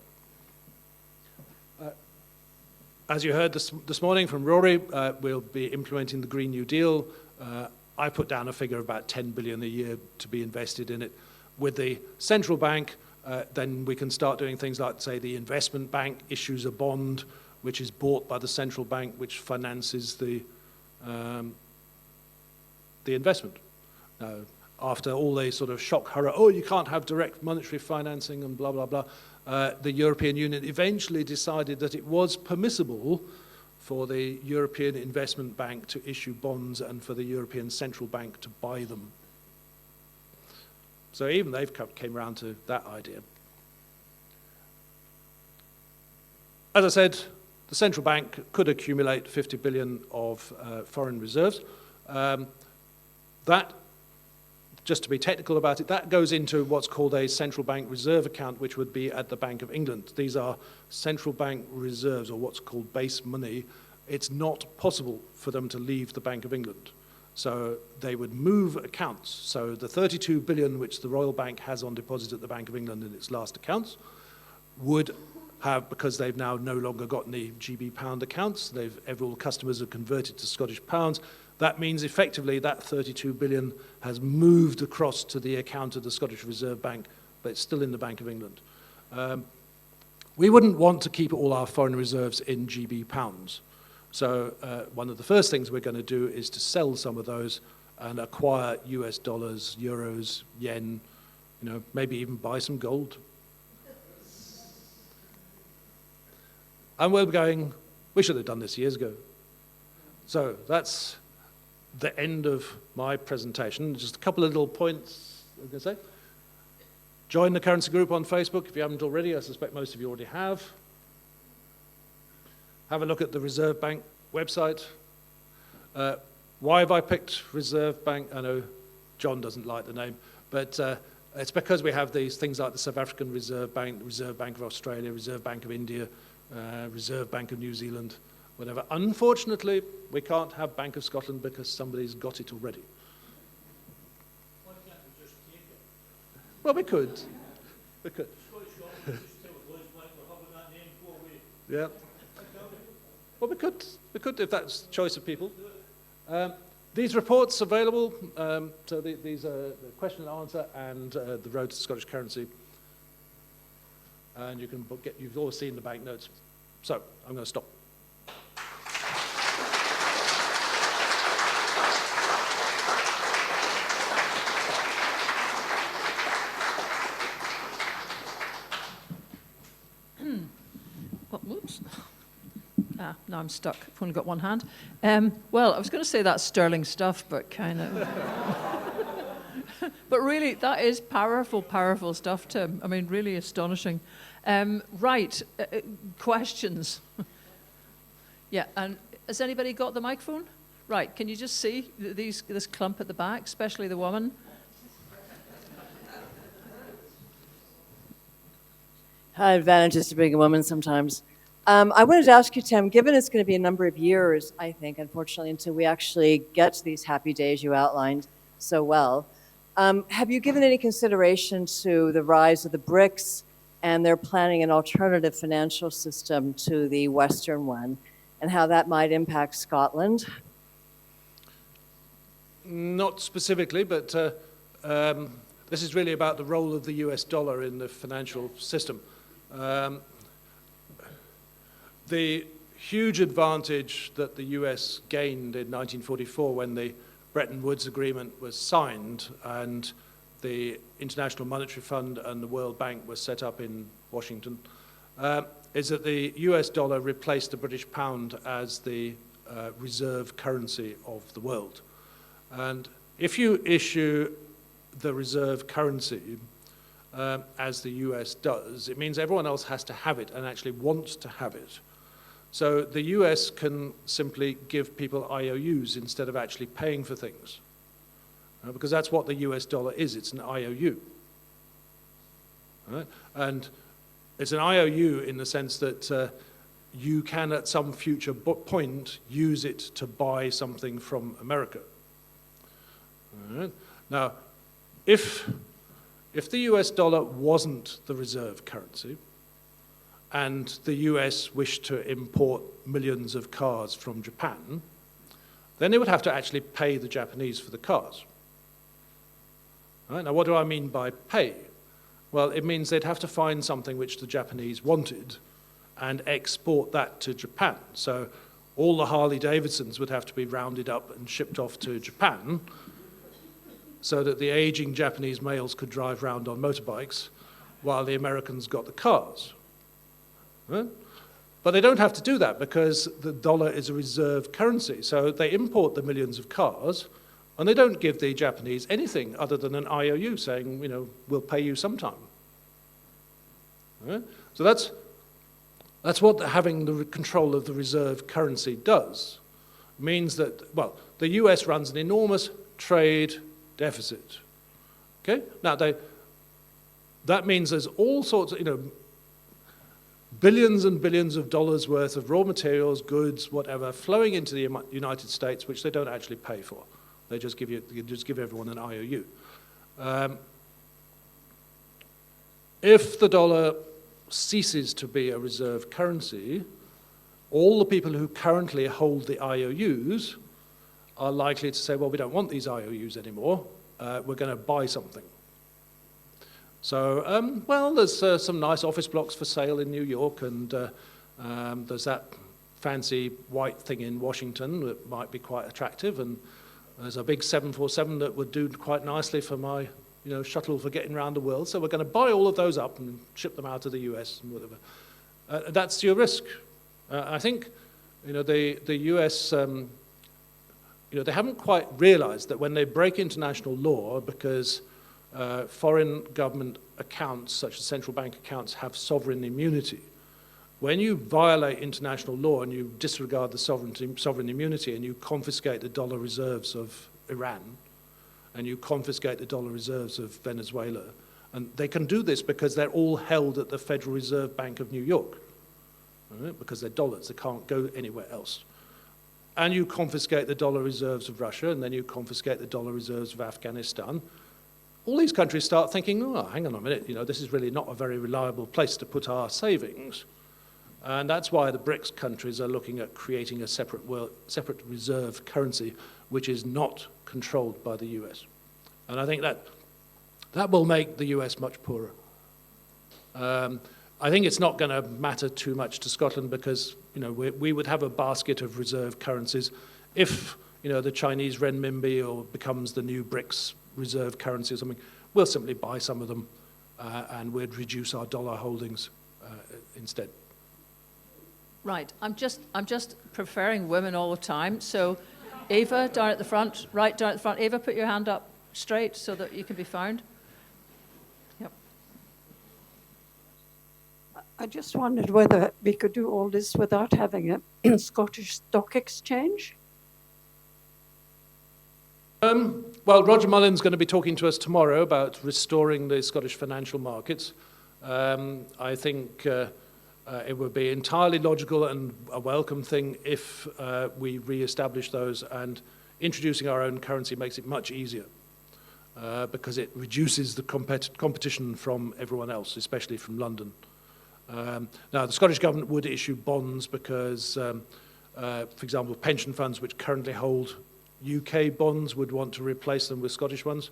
As you heard this morning from Rory, we'll be implementing the Green New Deal. I put down a figure of about 10 billion a year to be invested in it. With the central bank, then we can start doing things like, say, the investment bank issues a bond, which is bought by the central bank, which finances the investment. Now, after all the sort of shock horror, oh, you can't have direct monetary financing and blah, blah, blah, the European Union eventually decided that it was permissible for the European Investment Bank to issue bonds and for the European Central Bank to buy them. So even they've came around to that idea. As I said, the central bank could accumulate 50 billion of foreign reserves. That just to be technical about it, that goes into what's called a central bank reserve account, which would be at the Bank of England. These are central bank reserves, or what's called base money. It's not possible for them to leave the Bank of England. So they would move accounts. So the 32 billion which the Royal Bank has on deposit at the Bank of England in its last accounts would have, because they've now no longer got any GB pound accounts, all customers have converted to Scottish pounds. That means effectively that 32 billion has moved across to the account of the Scottish Reserve Bank, but it's still in the Bank of England. We wouldn't want to keep all our foreign reserves in GB pounds. So one of the first things we're going to do is to sell some of those and acquire US dollars, euros, yen, maybe even buy some gold. And we're going, we should have done this years ago. So that's the end of my presentation. Just a couple of little points I was going to say. Join the currency group on Facebook if you haven't already. I suspect most of you already have. Have a look at the Reserve Bank website. Why have I picked Reserve Bank? I know John doesn't like the name, but it's because we have these things like the South African Reserve Bank, the Reserve Bank of Australia, Reserve Bank of India, Reserve Bank of New Zealand, whatever. Unfortunately, we can't have Bank of Scotland because somebody's got it already. Why can't we just take it? Well, we could. We could. Yeah. Well, we could if that's the choice of people. These reports available, so these are the question and answer and the road to Scottish currency. And you can you've all seen the banknotes. So I'm going to stop. Whoops. Now I'm stuck. I've only got one hand. Well, I was going to say that's sterling stuff, but kind of. But really, that is powerful, powerful stuff, Tim. I mean, really astonishing. Right, questions? Yeah, and has anybody got the microphone? Right, can you just see this clump at the back, especially the woman? High advantages to being a woman sometimes. I wanted to ask you, Tim, given it's going to be a number of years, I think, unfortunately, until we actually get to these happy days you outlined so well, have you given any consideration to the rise of the BRICS and they're planning an alternative financial system to the Western one, and how that might impact Scotland? Not specifically, but this is really about the role of the US dollar in the financial system. The huge advantage that the US gained in 1944 when the Bretton Woods Agreement was signed and the International Monetary Fund and the World Bank were set up in Washington, is that the US dollar replaced the British pound as the reserve currency of the world. And if you issue the reserve currency, as the US does, it means everyone else has to have it and actually wants to have it. So the US can simply give people IOUs instead of actually paying for things. Because that's what the US dollar is, it's an IOU. Right? And it's an IOU in the sense that you can at some future point use it to buy something from America. Right? Now, if the US dollar wasn't the reserve currency, and the US wished to import millions of cars from Japan, then they would have to actually pay the Japanese for the cars. Right? Now, what do I mean by pay? Well, it means they'd have to find something which the Japanese wanted and export that to Japan. So all the Harley-Davidsons would have to be rounded up and shipped off to Japan so that the aging Japanese males could drive round on motorbikes while the Americans got the cars. Right? But they don't have to do that because the dollar is a reserve currency. So they import the millions of cars and they don't give the Japanese anything other than an IOU saying, we'll pay you sometime. Right? So that's what having the control of the reserve currency does. It means that, well, the US runs an enormous trade deficit. Okay? Now, that means there's all sorts of, billions and billions of dollars worth of raw materials, goods, whatever, flowing into the United States, which they don't actually pay for. They just give everyone an IOU. If the dollar ceases to be a reserve currency, all the people who currently hold the IOUs are likely to say, well, we don't want these IOUs anymore. We're going to buy something. So, well, there's some nice office blocks for sale in New York, and there's that fancy white thing in Washington that might be quite attractive, and there's a big 747 that would do quite nicely for my shuttle for getting around the world. So we're going to buy all of those up and ship them out to the US and whatever. That's your risk. I think the US, they haven't quite realized that when they break international law, because foreign government accounts, such as central bank accounts, have sovereign immunity. When you violate international law and you disregard the sovereign immunity and you confiscate the dollar reserves of Iran and you confiscate the dollar reserves of Venezuela, and they can do this because they're all held at the Federal Reserve Bank of New York, right? Because they're dollars, they can't go anywhere else. And you confiscate the dollar reserves of Russia, and then you confiscate the dollar reserves of Afghanistan. All these countries start thinking, oh, hang on a minute, this is really not a very reliable place to put our savings. And that's why the BRICS countries are looking at creating a separate reserve currency, which is not controlled by the US. And I think that will make the US much poorer. I think it's not going to matter too much to Scotland because we would have a basket of reserve currencies. If the Chinese renminbi or becomes the new BRICS reserve currency or something, we'll simply buy some of them and we'd reduce our dollar holdings instead. Right, I'm just preferring women all the time. So, Ava down at the front, right down at the front. Ava, put your hand up straight so that you can be found. Yep. I just wondered whether we could do all this without having a Scottish Stock Exchange. Well, Roger Mullin's going to be talking to us tomorrow about restoring the Scottish financial markets. I think it would be entirely logical and a welcome thing if we re-establish those, and introducing our own currency makes it much easier because it reduces the competition from everyone else, especially from London. Now, the Scottish Government would issue bonds because, for example, pension funds which currently hold UK bonds would want to replace them with Scottish ones.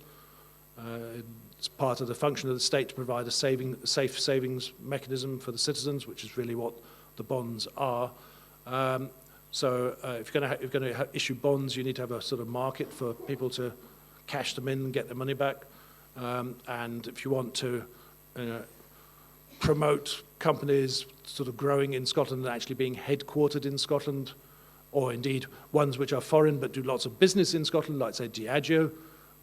It's part of the function of the state to provide a safe savings mechanism for the citizens, which is really what the bonds are. So if you're going to issue bonds, you need to have a sort of market for people to cash them in and get their money back. And if you want to promote companies sort of growing in Scotland and actually being headquartered in Scotland, or indeed ones which are foreign but do lots of business in Scotland, like say Diageo,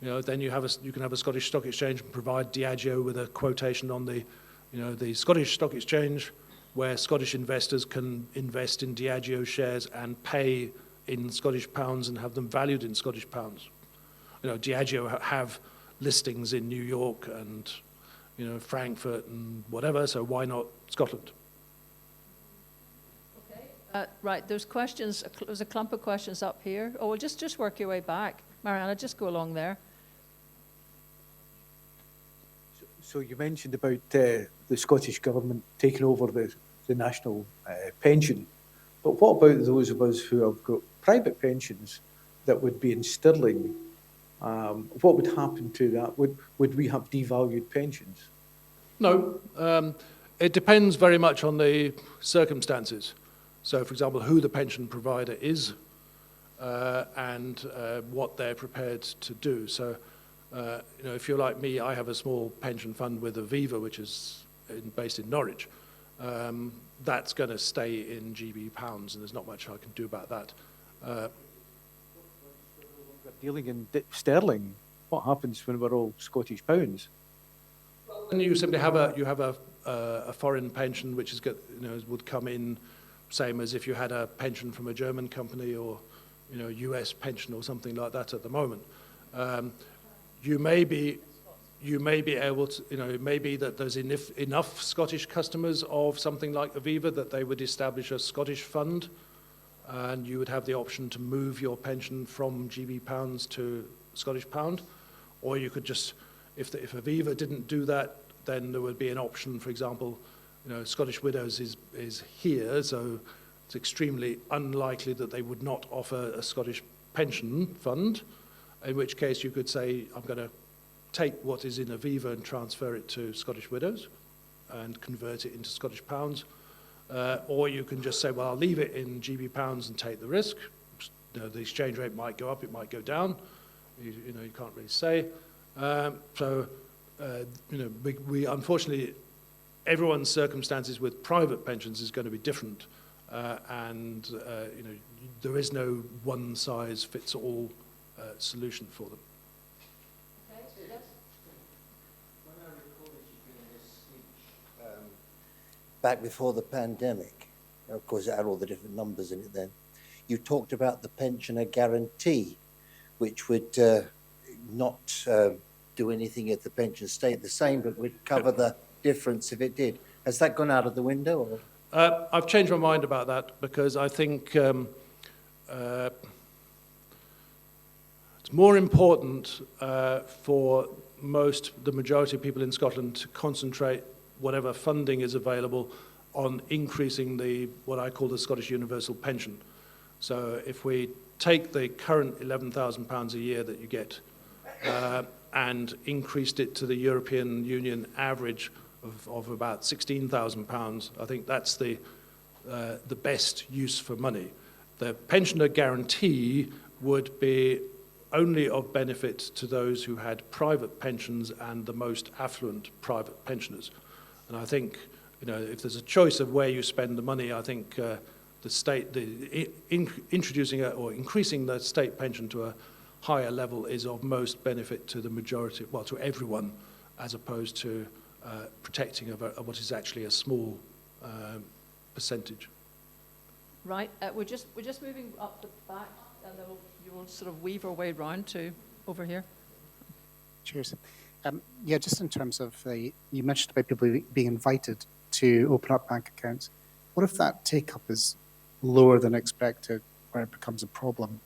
then you can have a Scottish Stock Exchange and provide Diageo with a quotation on the Scottish Stock Exchange, where Scottish investors can invest in Diageo shares and pay in Scottish pounds and have them valued in Scottish pounds. Diageo have listings in New York and Frankfurt and whatever, so why not Scotland? Right, there's questions. There's a clump of questions up here. Oh, well, just work your way back. Mariana, just go along there. So you mentioned about the Scottish Government taking over the national pension, but what about those of us who have got private pensions that would be in sterling? What would happen to that? Would we have devalued pensions? No, it depends very much on the circumstances. So, for example, who the pension provider is and what they're prepared to do. So, if you're like me, I have a small pension fund with Aviva, which is based in Norwich. That's going to stay in GB pounds, and there's not much I can do about that. Dealing in sterling, what happens when we're all Scottish pounds? And you simply have a foreign pension which is would come in, same as if you had a pension from a German company or US pension or something like that at the moment. You may be you may be able to, it may be that there's enough Scottish customers of something like Aviva that they would establish a Scottish fund, and you would have the option to move your pension from GB pounds to Scottish pound. Or you could just, if Aviva didn't do that, then there would be an option, for example, Scottish Widows is here, so it's extremely unlikely that they would not offer a Scottish pension fund, in which case you could say, I'm going to take what is in Aviva and transfer it to Scottish Widows and convert it into Scottish pounds. Or you can just say, well, I'll leave it in GB pounds and take the risk. The exchange rate might go up, it might go down. You can't really say. We unfortunately, everyone's circumstances with private pensions is going to be different, and there is no one-size-fits-all solution for them. Back before the pandemic, of course it had all the different numbers in it then, you talked about the pensioner guarantee, which would not do anything if the pension stayed the same, but would cover the difference if it did. Has that gone out of the window? Or? I've changed my mind about that because I think it's more important for the majority of people in Scotland to concentrate whatever funding is available on increasing what I call the Scottish Universal Pension. So if we take the current £11,000 a year that you get and increased it to the European Union average of about £16,000, I think that's the best use for money. The pensioner guarantee would be only of benefit to those who had private pensions and the most affluent private pensioners. And I think, if there's a choice of where you spend the money, I think the state, introducing or increasing the state pension to a higher level is of most benefit to the majority, well, to everyone, as opposed to protecting what is actually a small percentage. Right, we're just moving up the back, and then you will sort of weave our way round to over here. Cheers. Yeah, just in terms of you mentioned about people being invited to open up bank accounts. What if that take-up is lower than expected, where it becomes a problem?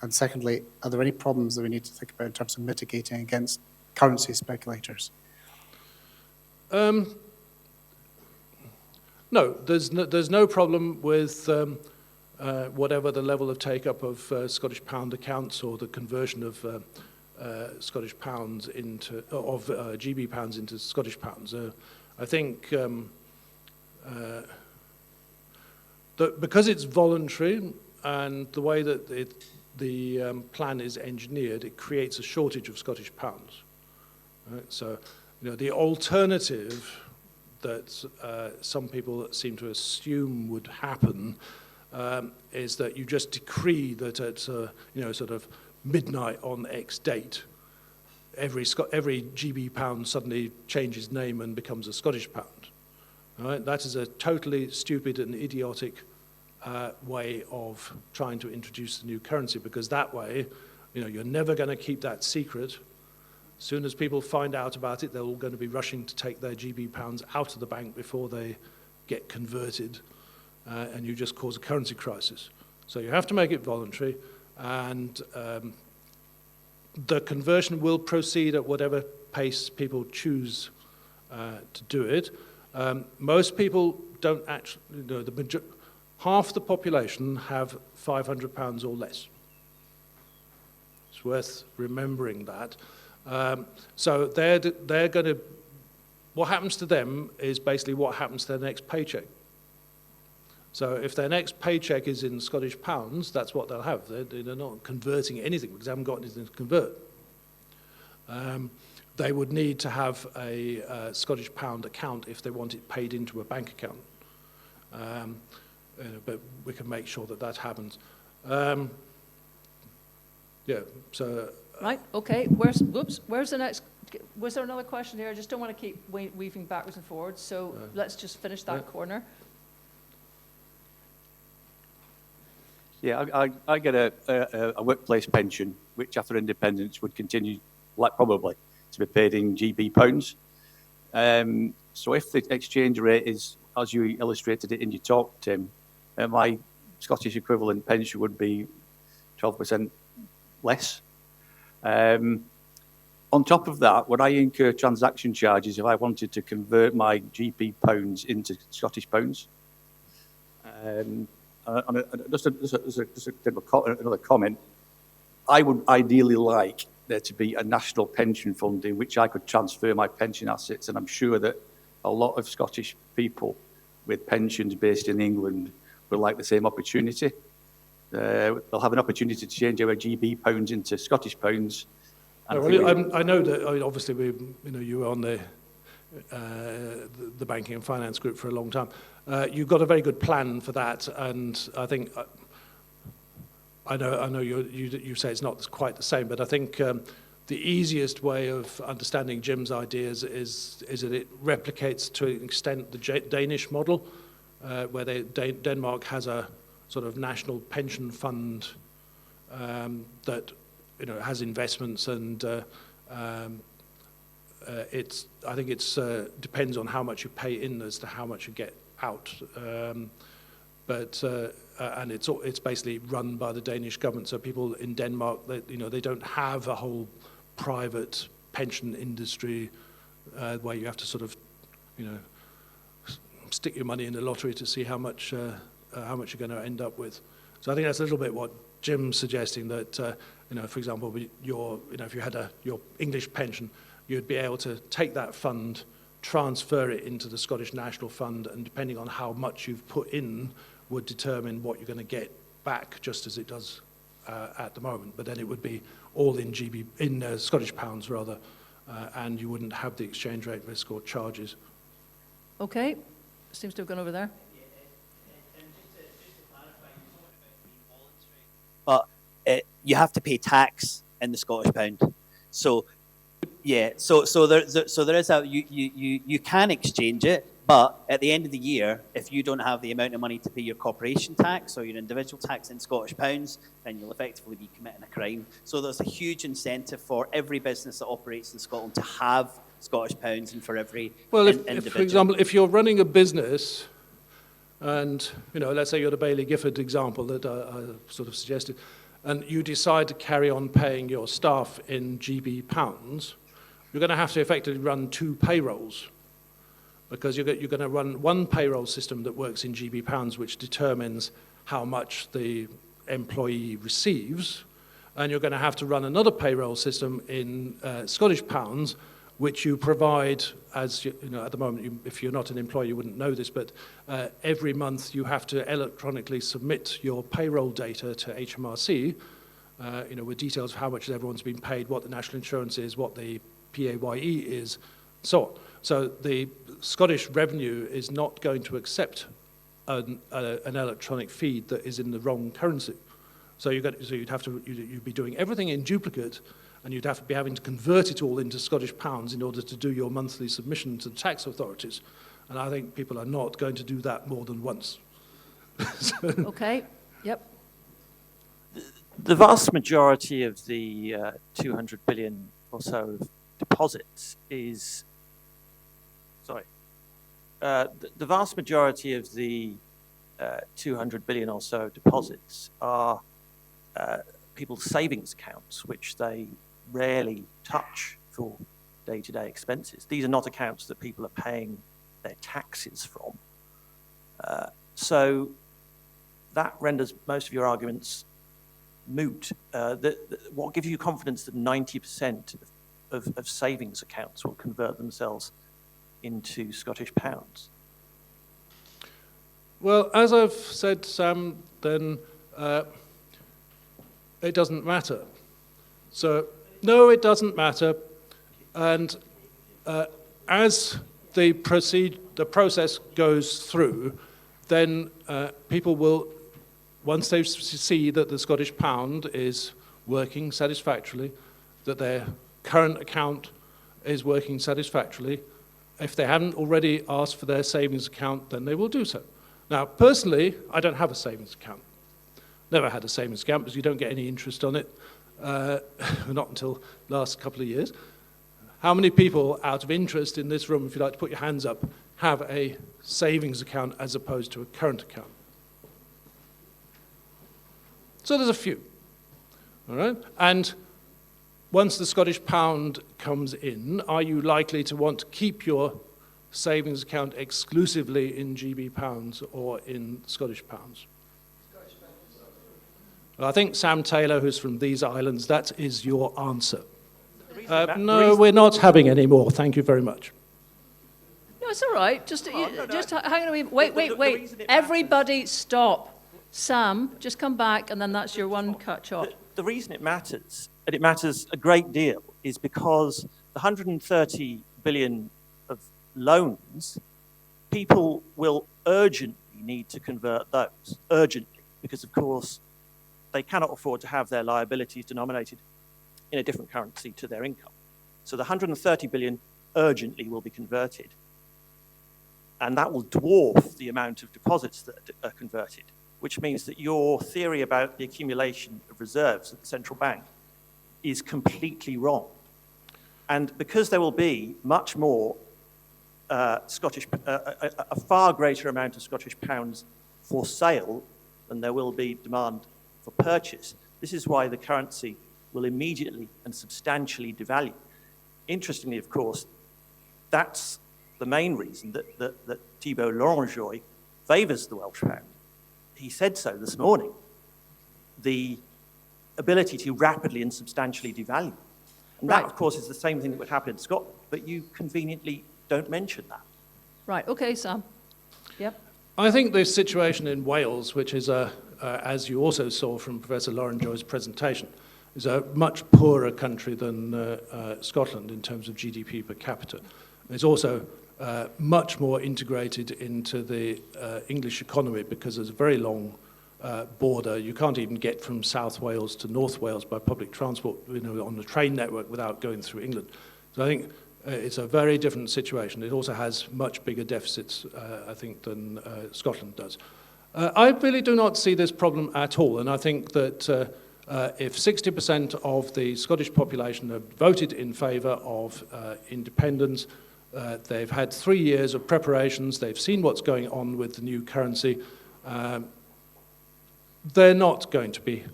And secondly, are there any problems that we need to think about in terms of mitigating against currency speculators? No, there's no problem with whatever the level of take-up of Scottish pound accounts or the conversion of Scottish pounds of GB pounds into Scottish pounds. I think that because it's voluntary and the way that the plan is engineered, it creates a shortage of Scottish pounds. Right? So, the alternative that some people seem to assume would happen is that you just decree that at sort of midnight on X date, every GB pound suddenly changes name and becomes a Scottish pound. All right? That is a totally stupid and idiotic way of trying to introduce the new currency, because that way, you're never going to keep that secret. As soon as people find out about it, they're all going to be rushing to take their GB pounds out of the bank before they get converted, and you just cause a currency crisis. So you have to make it voluntary, and the conversion will proceed at whatever pace people choose to do it. Most people don't actually, half the population have £500 or less. It's worth remembering that. So they're going to, what happens to them is basically what happens to their next paycheck. So if their next paycheck is in Scottish pounds, that's what they'll have. They're not converting anything because they haven't got anything to convert. They would need to have a Scottish pound account if they want it paid into a bank account. But we can make sure that that happens. Yeah, so... Right, okay, where's the next, was there another question here? I just don't want to keep weaving backwards and forwards, so let's just finish that corner. Yeah, I get a workplace pension, which after independence would continue, like probably, to be paid in GB pounds. So if the exchange rate is, as you illustrated it in your talk, Tim, my Scottish equivalent pension would be 12% less. On top of that, would I incur transaction charges if I wanted to convert my GP pounds into Scottish pounds? Just another comment. I would ideally like there to be a national pension fund in which I could transfer my pension assets, and I'm sure that a lot of Scottish people with pensions based in England would like the same opportunity. They'll have an opportunity to change our GB pounds into Scottish pounds. Well, I know that obviously you were on the banking and finance group for a long time. You've got a very good plan for that, and I think I know you say it's not quite the same, but I think the easiest way of understanding Jim's ideas is that it replicates to an extent the Danish model, where Denmark has a sort of national pension fund that has investments, and I think it's depends on how much you pay in as to how much you get out. And it's basically run by the Danish government. So people in Denmark, they don't have a whole private pension industry where you have to sort of, stick your money in the lottery to see how much you're going to end up with. So I think that's a little bit what Jim's suggesting, that for example, if you had your English pension, you'd be able to take that fund, transfer it into the Scottish National Fund, and depending on how much you've put in, would determine what you're going to get back, just as it does at the moment. But then it would be all in Scottish pounds rather, and you wouldn't have the exchange rate risk or charges. Okay, seems to have gone over there. But you have to pay tax in the Scottish pound. So, yeah, so there is you can exchange it, but at the end of the year, if you don't have the amount of money to pay your corporation tax or your individual tax in Scottish pounds, then you'll effectively be committing a crime. So there's a huge incentive for every business that operates in Scotland to have Scottish pounds, and for every individual. If, for example, if you're running a business, and let's say you're the Baillie Gifford example that I sort of suggested, and you decide to carry on paying your staff in GB pounds, you're going to have to effectively run 2 payrolls, because you're going to run one payroll system that works in GB pounds, which determines how much the employee receives, and you're going to have to run another payroll system in Scottish pounds, which you provide as, at the moment, if you're not an employee, you wouldn't know this, but every month you have to electronically submit your payroll data to HMRC, with details of how much everyone's been paid, what the national insurance is, what the PAYE is, so on. So the Scottish Revenue is not going to accept an electronic feed that is in the wrong currency. So you'd be doing everything in duplicate, and you'd have to be having to convert it all into Scottish pounds in order to do your monthly submission to the tax authorities. And I think people are not going to do that more than once. Okay, yep. The vast majority of the 200 billion or so of deposits is, the vast majority of the 200 billion or so deposits are people's savings accounts, which they rarely touch for day-to-day expenses. These are not accounts that people are paying their taxes from. So that renders most of your arguments moot. What gives you confidence that 90% of savings accounts will convert themselves into Scottish pounds? Well, as I've said, Sam, then it doesn't matter. So, no, it doesn't matter. And as the process goes through, then people will, once they see that the Scottish pound is working satisfactorily, that their current account is working satisfactorily, if they haven't already asked for their savings account, then they will do so. Now, personally, I don't have a savings account. Never had a savings account because you don't get any interest on it, not until the last couple of years. How many people, out of interest in this room, if you'd like to put your hands up, have a savings account as opposed to a current account? So there's a few, all right? And once the Scottish pound comes in, are you likely to want to keep your savings account exclusively in GB pounds or in Scottish pounds? Well, I think Sam Taylor, who's from these islands, that is your answer. No, we're not having any more. Thank you very much. No, it's all right. Just hang on a minute. Wait. Everybody stop. Sam, just come back, and then that's your one cut short. The reason it matters, and it matters a great deal, is because the 130 billion of loans, people will urgently need to convert those, urgently, because of course they cannot afford to have their liabilities denominated in a different currency to their income. So the 130 billion urgently will be converted, and that will dwarf the amount of deposits that are converted, which means that your theory about the accumulation of reserves at the central bank is completely wrong. And because there will be much more a far greater amount of Scottish pounds for sale than there will be demand for purchase, this is why the currency will immediately and substantially devalue. Interestingly, of course, that's the main reason that Thibault Laurentjoy favours the Welsh pound. He said so this morning. The ability to rapidly and substantially devalue. And that, of course, is the same thing that would happen in Scotland, but you conveniently don't mention that. Right, okay, Sam. Yep. I think the situation in Wales, which is, as you also saw from Professor Laurentjoy's presentation, is a much poorer country than Scotland in terms of GDP per capita. It's also much more integrated into the English economy because there's a very long border. You can't even get from South Wales to North Wales by public transport, on the train network without going through England. So I think it's a very different situation. It also has much bigger deficits, I think, than Scotland does. I really do not see this problem at all, and I think that if 60% of the Scottish population have voted in favour of independence, they've had 3 years of preparations, they've seen what's going on with the new currency, they're not going to be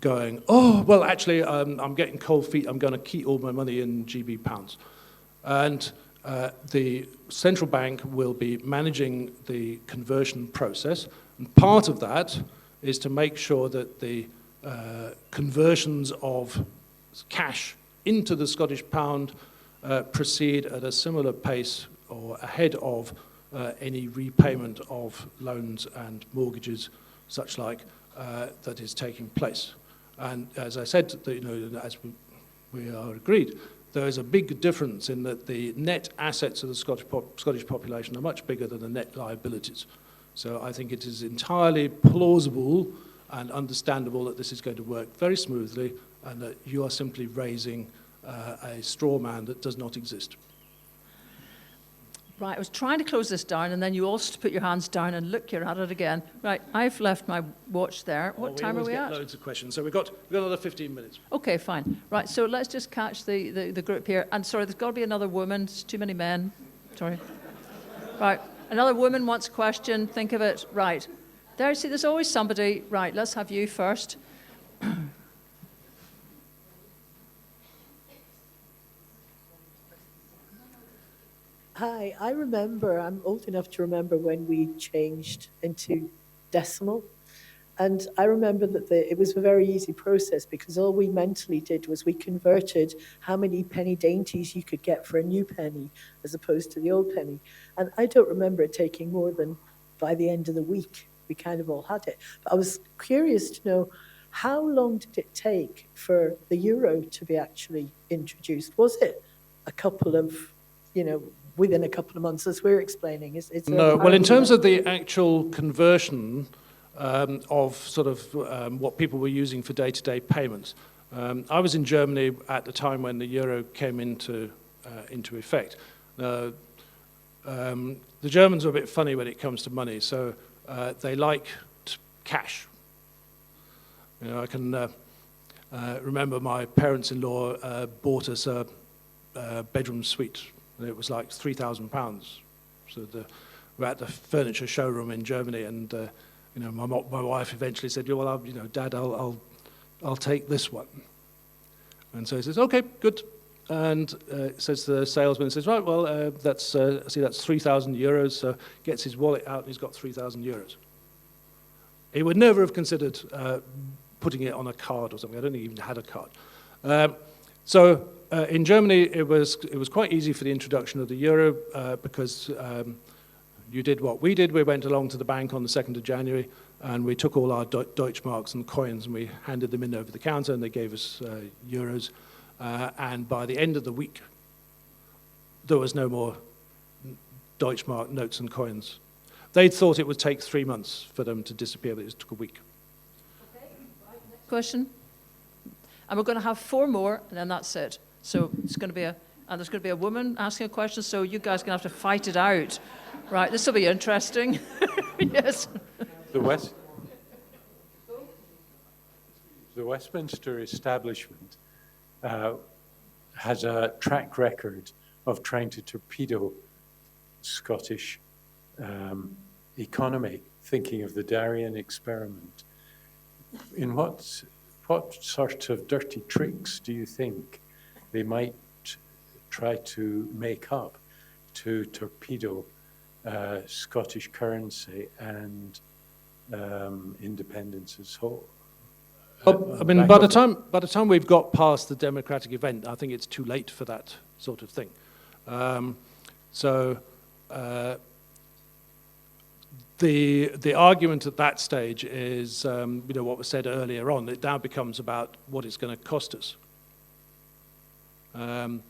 going, oh, well, actually, I'm getting cold feet, I'm going to keep all my money in GB pounds. And the central bank will be managing the conversion process, and part of that is to make sure that the conversions of cash into the Scottish pound proceed at a similar pace or ahead of any repayment of loans and mortgages, such like, that is taking place. And as I said, as we are agreed, there is a big difference in that the net assets of the Scottish population are much bigger than the net liabilities. So I think it is entirely plausible and understandable that this is going to work very smoothly and that you are simply raising a straw man that does not exist. Right, I was trying to close this down, and then you also put your hands down and look, you're at it again. Right, I've left my watch there. What time are we at? Loads of questions, so we've got another 15 minutes. Okay, fine. Right, so let's just catch the group here. And sorry, there's got to be another woman. It's too many men. Sorry. Right, another woman wants a question. Think of it. Right. There, see, there's always somebody. Right, let's have you first. Hi, I remember, I'm old enough to remember when we changed into decimal. And I remember that it was a very easy process because all we mentally did was we converted how many penny dainties you could get for a new penny as opposed to the old penny. And I don't remember it taking more than by the end of the week, we kind of all had it. But I was curious to know, how long did it take for the euro to be actually introduced? Was it a couple of, within a couple of months, as we're explaining? No, well, in terms of the actual conversion of sort of what people were using for day-to-day payments, I was in Germany at the time when the euro came into effect. The Germans are a bit funny when it comes to money, so they like cash. I can remember my parents-in-law bought us a bedroom suite. And it was like £3,000. So we're at the furniture showroom in Germany, and my wife eventually said, "Well, Dad, I'll take this one." And so he says, "Okay, good." And says to the salesman, says, "Right, well, that's €3,000." So gets his wallet out, and he's got €3,000. He would never have considered putting it on a card or something. I don't think he even had a card. So in Germany, it was quite easy for the introduction of the euro because you did what we did. We went along to the bank on the 2nd of January, and we took all our Deutschmarks and coins, and we handed them in over the counter, and they gave us euros. And by the end of the week, there was no more Deutschmark notes and coins. They thought it would take 3 months for them to disappear, but it took a week. Question? And we're going to have 4 more, and then that's it. So it's going to be there's going to be a woman asking a question, so you guys are going to have to fight it out. Right, this will be interesting. Yes. The Westminster establishment has a track record of trying to torpedo Scottish economy, thinking of the Darien experiment. In what sort of dirty tricks do you think they might try to make up to torpedo Scottish currency and independence as whole? I mean, by the time we've got past the democratic event, I think it's too late for that sort of thing. The argument at that stage is, what was said earlier on. It now becomes about what it's going to cost us. Up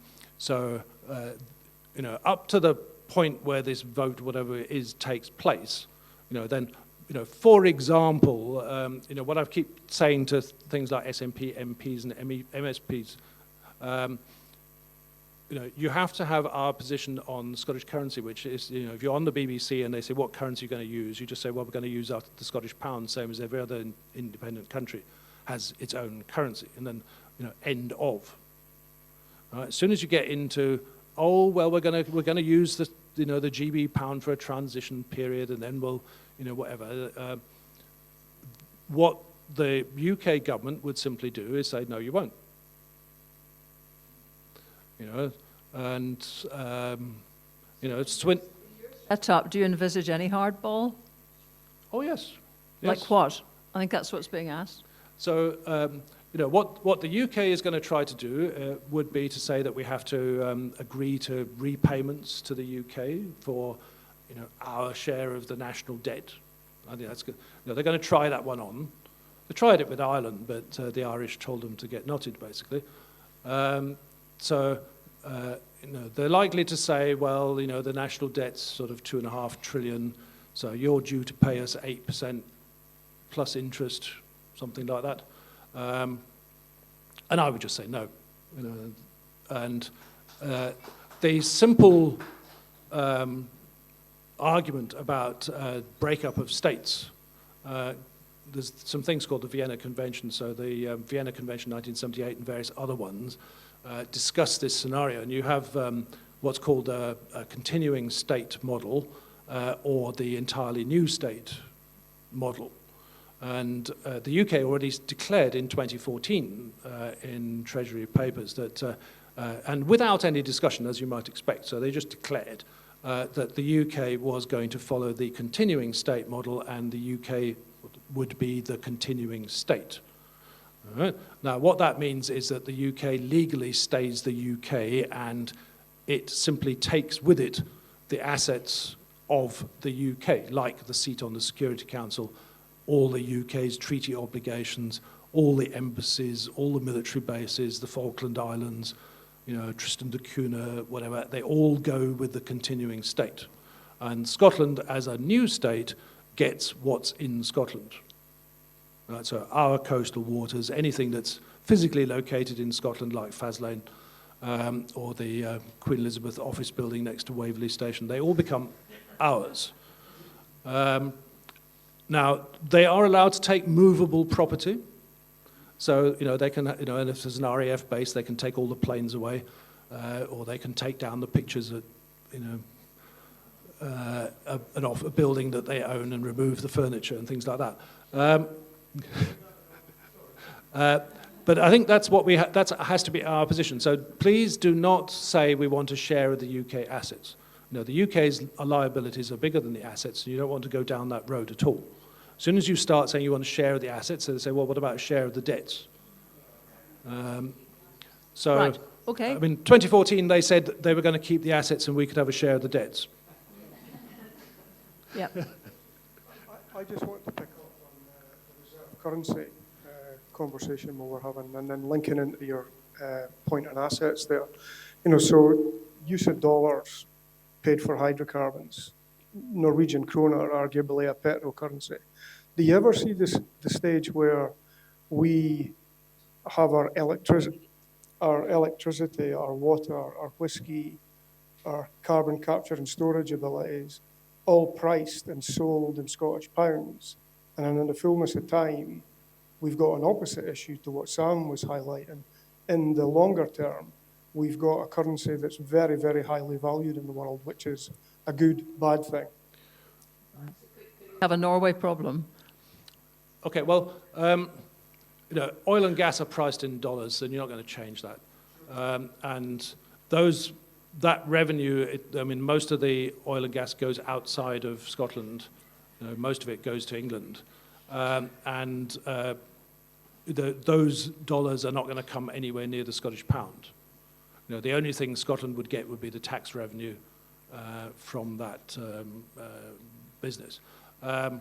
to the point where this vote, whatever it is, takes place, then, for example, what I keep saying to things like SNP MPs and MSPs, you have to have our position on Scottish currency, which is, if you're on the BBC and they say, what currency are you going to use? You just say, well, we're going to use the Scottish pound, same as every other independent country has its own currency, and then, end of. As soon as you get into, oh, well, we're going to use the GB pound for a transition period, and then we'll, whatever. What the UK government would simply do is say, no, you won't. Set up, do you envisage any hardball? Oh, yes. Like what? I think that's what's being asked. So, what the UK is going to try to do would be to say that we have to agree to repayments to the UK for, our share of the national debt. I think that's good. They're going to try that one on. They tried it with Ireland, but the Irish told them to get knotted, basically. They're likely to say, well, the national debt's sort of $2.5 trillion, so you're due to pay us 8% plus interest, something like that. And I would just say no. The simple argument about breakup of states, there's some things called the Vienna Convention. So the Vienna Convention 1978 and various other ones discuss this scenario. And you have what's called a continuing state model or the entirely new state model. And the UK already declared in 2014 in Treasury papers that, and without any discussion, as you might expect, so they just declared that the UK was going to follow the continuing state model and the UK would be the continuing state. All right? Now, what that means is that the UK legally stays the UK and it simply takes with it the assets of the UK, like the seat on the Security Council, all the UK's treaty obligations, all the embassies, all the military bases, the Falkland Islands, Tristan da Cunha, whatever, they all go with the continuing state. And Scotland, as a new state, gets what's in Scotland. Right, so our coastal waters, anything that's physically located in Scotland, like Faslane, or the Queen Elizabeth office building next to Waverley Station, they all become ours. Now, they are allowed to take movable property. So, they can, and if there's an RAF base, they can take all the planes away. or they can take down the pictures at, a building that they own and remove the furniture and things like that. But I think that's what that has to be our position. So please do not say we want a share of the UK assets. The UK's liabilities are bigger than the assets, and you don't want to go down that road at all. As soon as you start saying you want a share of the assets, they say, well, what about a share of the debts? Right. Okay. I mean, 2014, they said they were going to keep the assets and we could have a share of the debts. Yeah. I just want to pick up on the reserve currency conversation we were having, and then linking into your point on assets there. So use of dollars paid for hydrocarbons, Norwegian kroner, arguably a petrol currency. Do you ever see the stage where we have our electricity, our water, our whiskey, our carbon capture and storage abilities, all priced and sold in Scottish pounds, and then in the fullness of time, we've got an opposite issue to what Sam was highlighting. In the longer term, we've got a currency that's very, very highly valued in the world, which is a good, bad thing. Have a Norway problem. Okay, well, oil and gas are priced in dollars, and you're not going to change that. And that revenue, most of the oil and gas goes outside of Scotland. Most of it goes to England. Those dollars are not going to come anywhere near the Scottish pound. The only thing Scotland would get would be the tax revenue from that business. The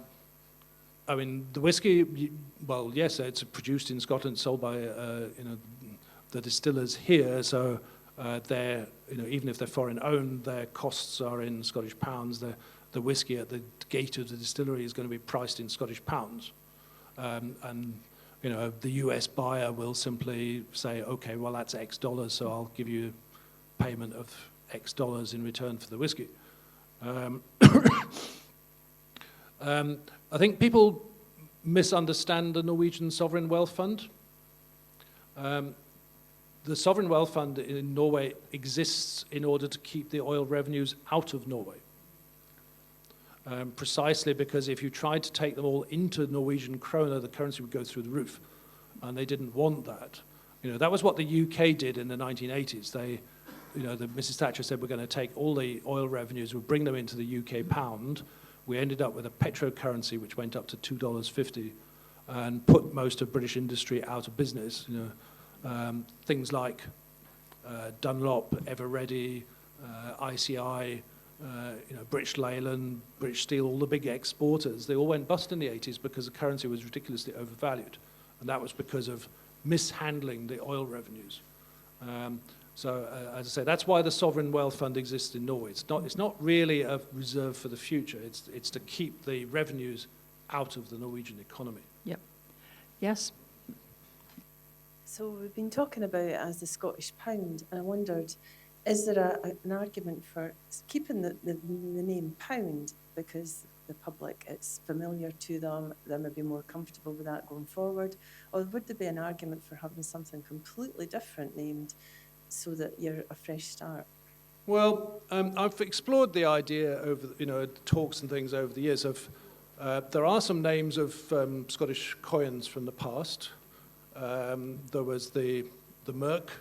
whiskey, well, yes, it's produced in Scotland, sold by the distillers here. So they're, even if they're foreign owned, their costs are in Scottish pounds. The whiskey at the gate of the distillery is going to be priced in Scottish pounds, the US buyer will simply say, okay, well, that's X dollars, so I'll give you payment of X dollars in return for the whiskey. I think people misunderstand the Norwegian Sovereign Wealth Fund. The Sovereign Wealth Fund in Norway exists in order to keep the oil revenues out of Norway. Precisely because if you tried to take them all into Norwegian kroner, the currency would go through the roof, and they didn't want that. That was what the UK did in the 1980s. Mrs. Thatcher said, we're going to take all the oil revenues, we'll bring them into the UK pound. We ended up with a petro currency which went up to $2.50 and put most of British industry out of business. Things like Dunlop, Eveready, ICI, British Leyland, British Steel, all the big exporters, they all went bust in the 80s because the currency was ridiculously overvalued. And that was because of mishandling the oil revenues. So, as I say, that's why the Sovereign Wealth Fund exists in Norway. It's not really a reserve for the future. It's to keep the revenues out of the Norwegian economy. Yep. Yes. So we've been talking about it as the Scottish pound, and I wondered, is there an argument for keeping the name pound because the public, it's familiar to them, they may be more comfortable with that going forward, or would there be an argument for having something completely different named so that you're a fresh start? Well, I've explored the idea over talks and things over the years of there are some names of Scottish coins from the past. There was the Merc,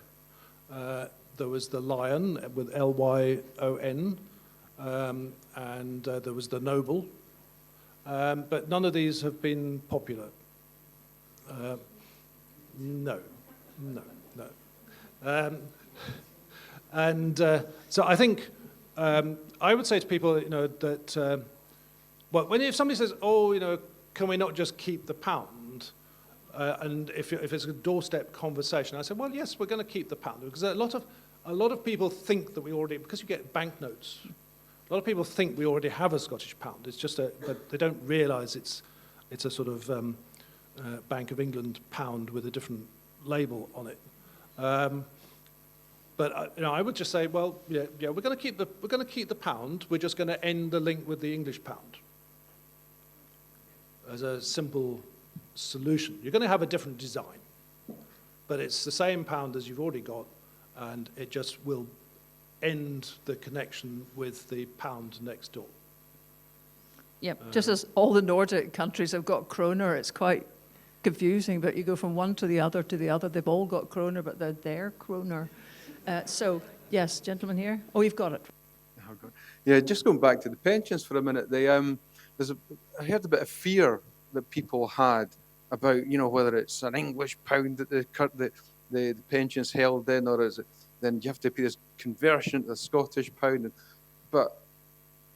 there was the Lion with Lyon, and there was the Noble, but none of these have been popular. No. So I think I would say to people, that if somebody says, can we not just keep the pound? And if it's a doorstep conversation, I say, well, yes, we're going to keep the pound because a lot of people think that we already, because you get banknotes, a lot of people think we already have a Scottish pound. It's just but they don't realise it's a sort of Bank of England pound with a different label on it. But I would just say, well, yeah, we're going to keep the pound. We're just going to end the link with the English pound as a simple solution. You're going to have a different design, but it's the same pound as you've already got, and it just will end the connection with the pound next door. Yeah, just as all the Nordic countries have got kroner, it's quite confusing, but you go from one to the other, they've all got kroner, but they're their kroner. So, yes, gentleman here. Oh, you've got it. Yeah, just going back to the pensions for a minute, I heard a bit of fear that people had about, whether it's an English pound that the pension's held in, or is it, then you have to pay this conversion to the Scottish pound. But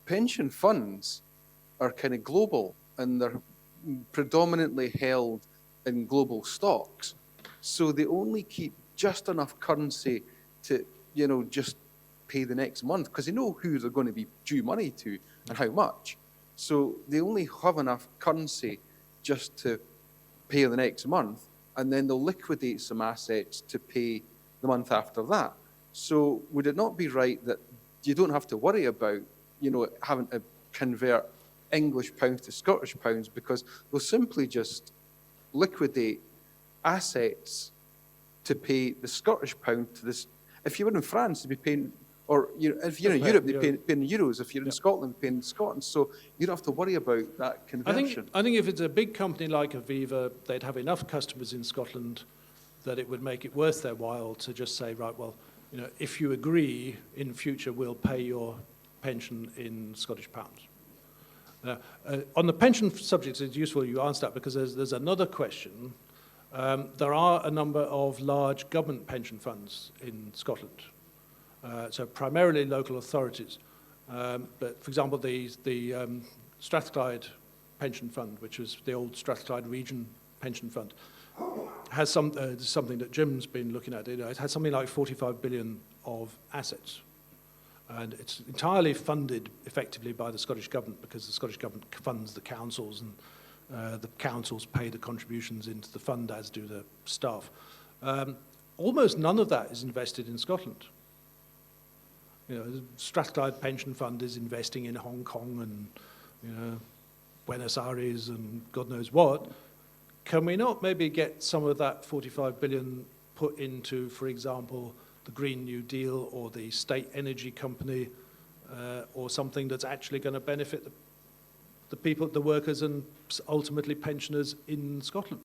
pension funds are kind of global, and they're predominantly held in global stocks. So they only keep just enough currency to, just pay the next month, because they know who they're going to be due money to and how much. So they only have enough currency just to pay the next month, and then they'll liquidate some assets to pay the month after that. So would it not be right that you don't have to worry about, having to convert English pounds to Scottish pounds, because they'll simply just liquidate assets to pay the Scottish pound to this. If you were in France, you'd be paying, or if you're in Europe, they'd be paying euros. If you're in Scotland, paying in Scotland. So you don't have to worry about that conversion. I think if it's a big company like Aviva, they'd have enough customers in Scotland that it would make it worth their while to just say, right, well, if you agree, in future we'll pay your pension in Scottish pounds. On the pension subject, it's useful you answer that, because there's another question. There are a number of large government pension funds in Scotland, so primarily local authorities. But for example, the Strathclyde Pension Fund, which was the old Strathclyde Region Pension Fund, has something that Jim's been looking at. It has something like 45 billion of assets. And it's entirely funded effectively by the Scottish Government, because the Scottish Government funds the councils, and the councils pay the contributions into the fund, as do the staff. Almost none of that is invested in Scotland. The Strathclyde Pension Fund is investing in Hong Kong and Buenos Aires and God knows what. Can we not maybe get some of that 45 billion put into, for example, the Green New Deal or the State Energy Company, or something that's actually going to benefit the people, the workers, and ultimately pensioners in Scotland?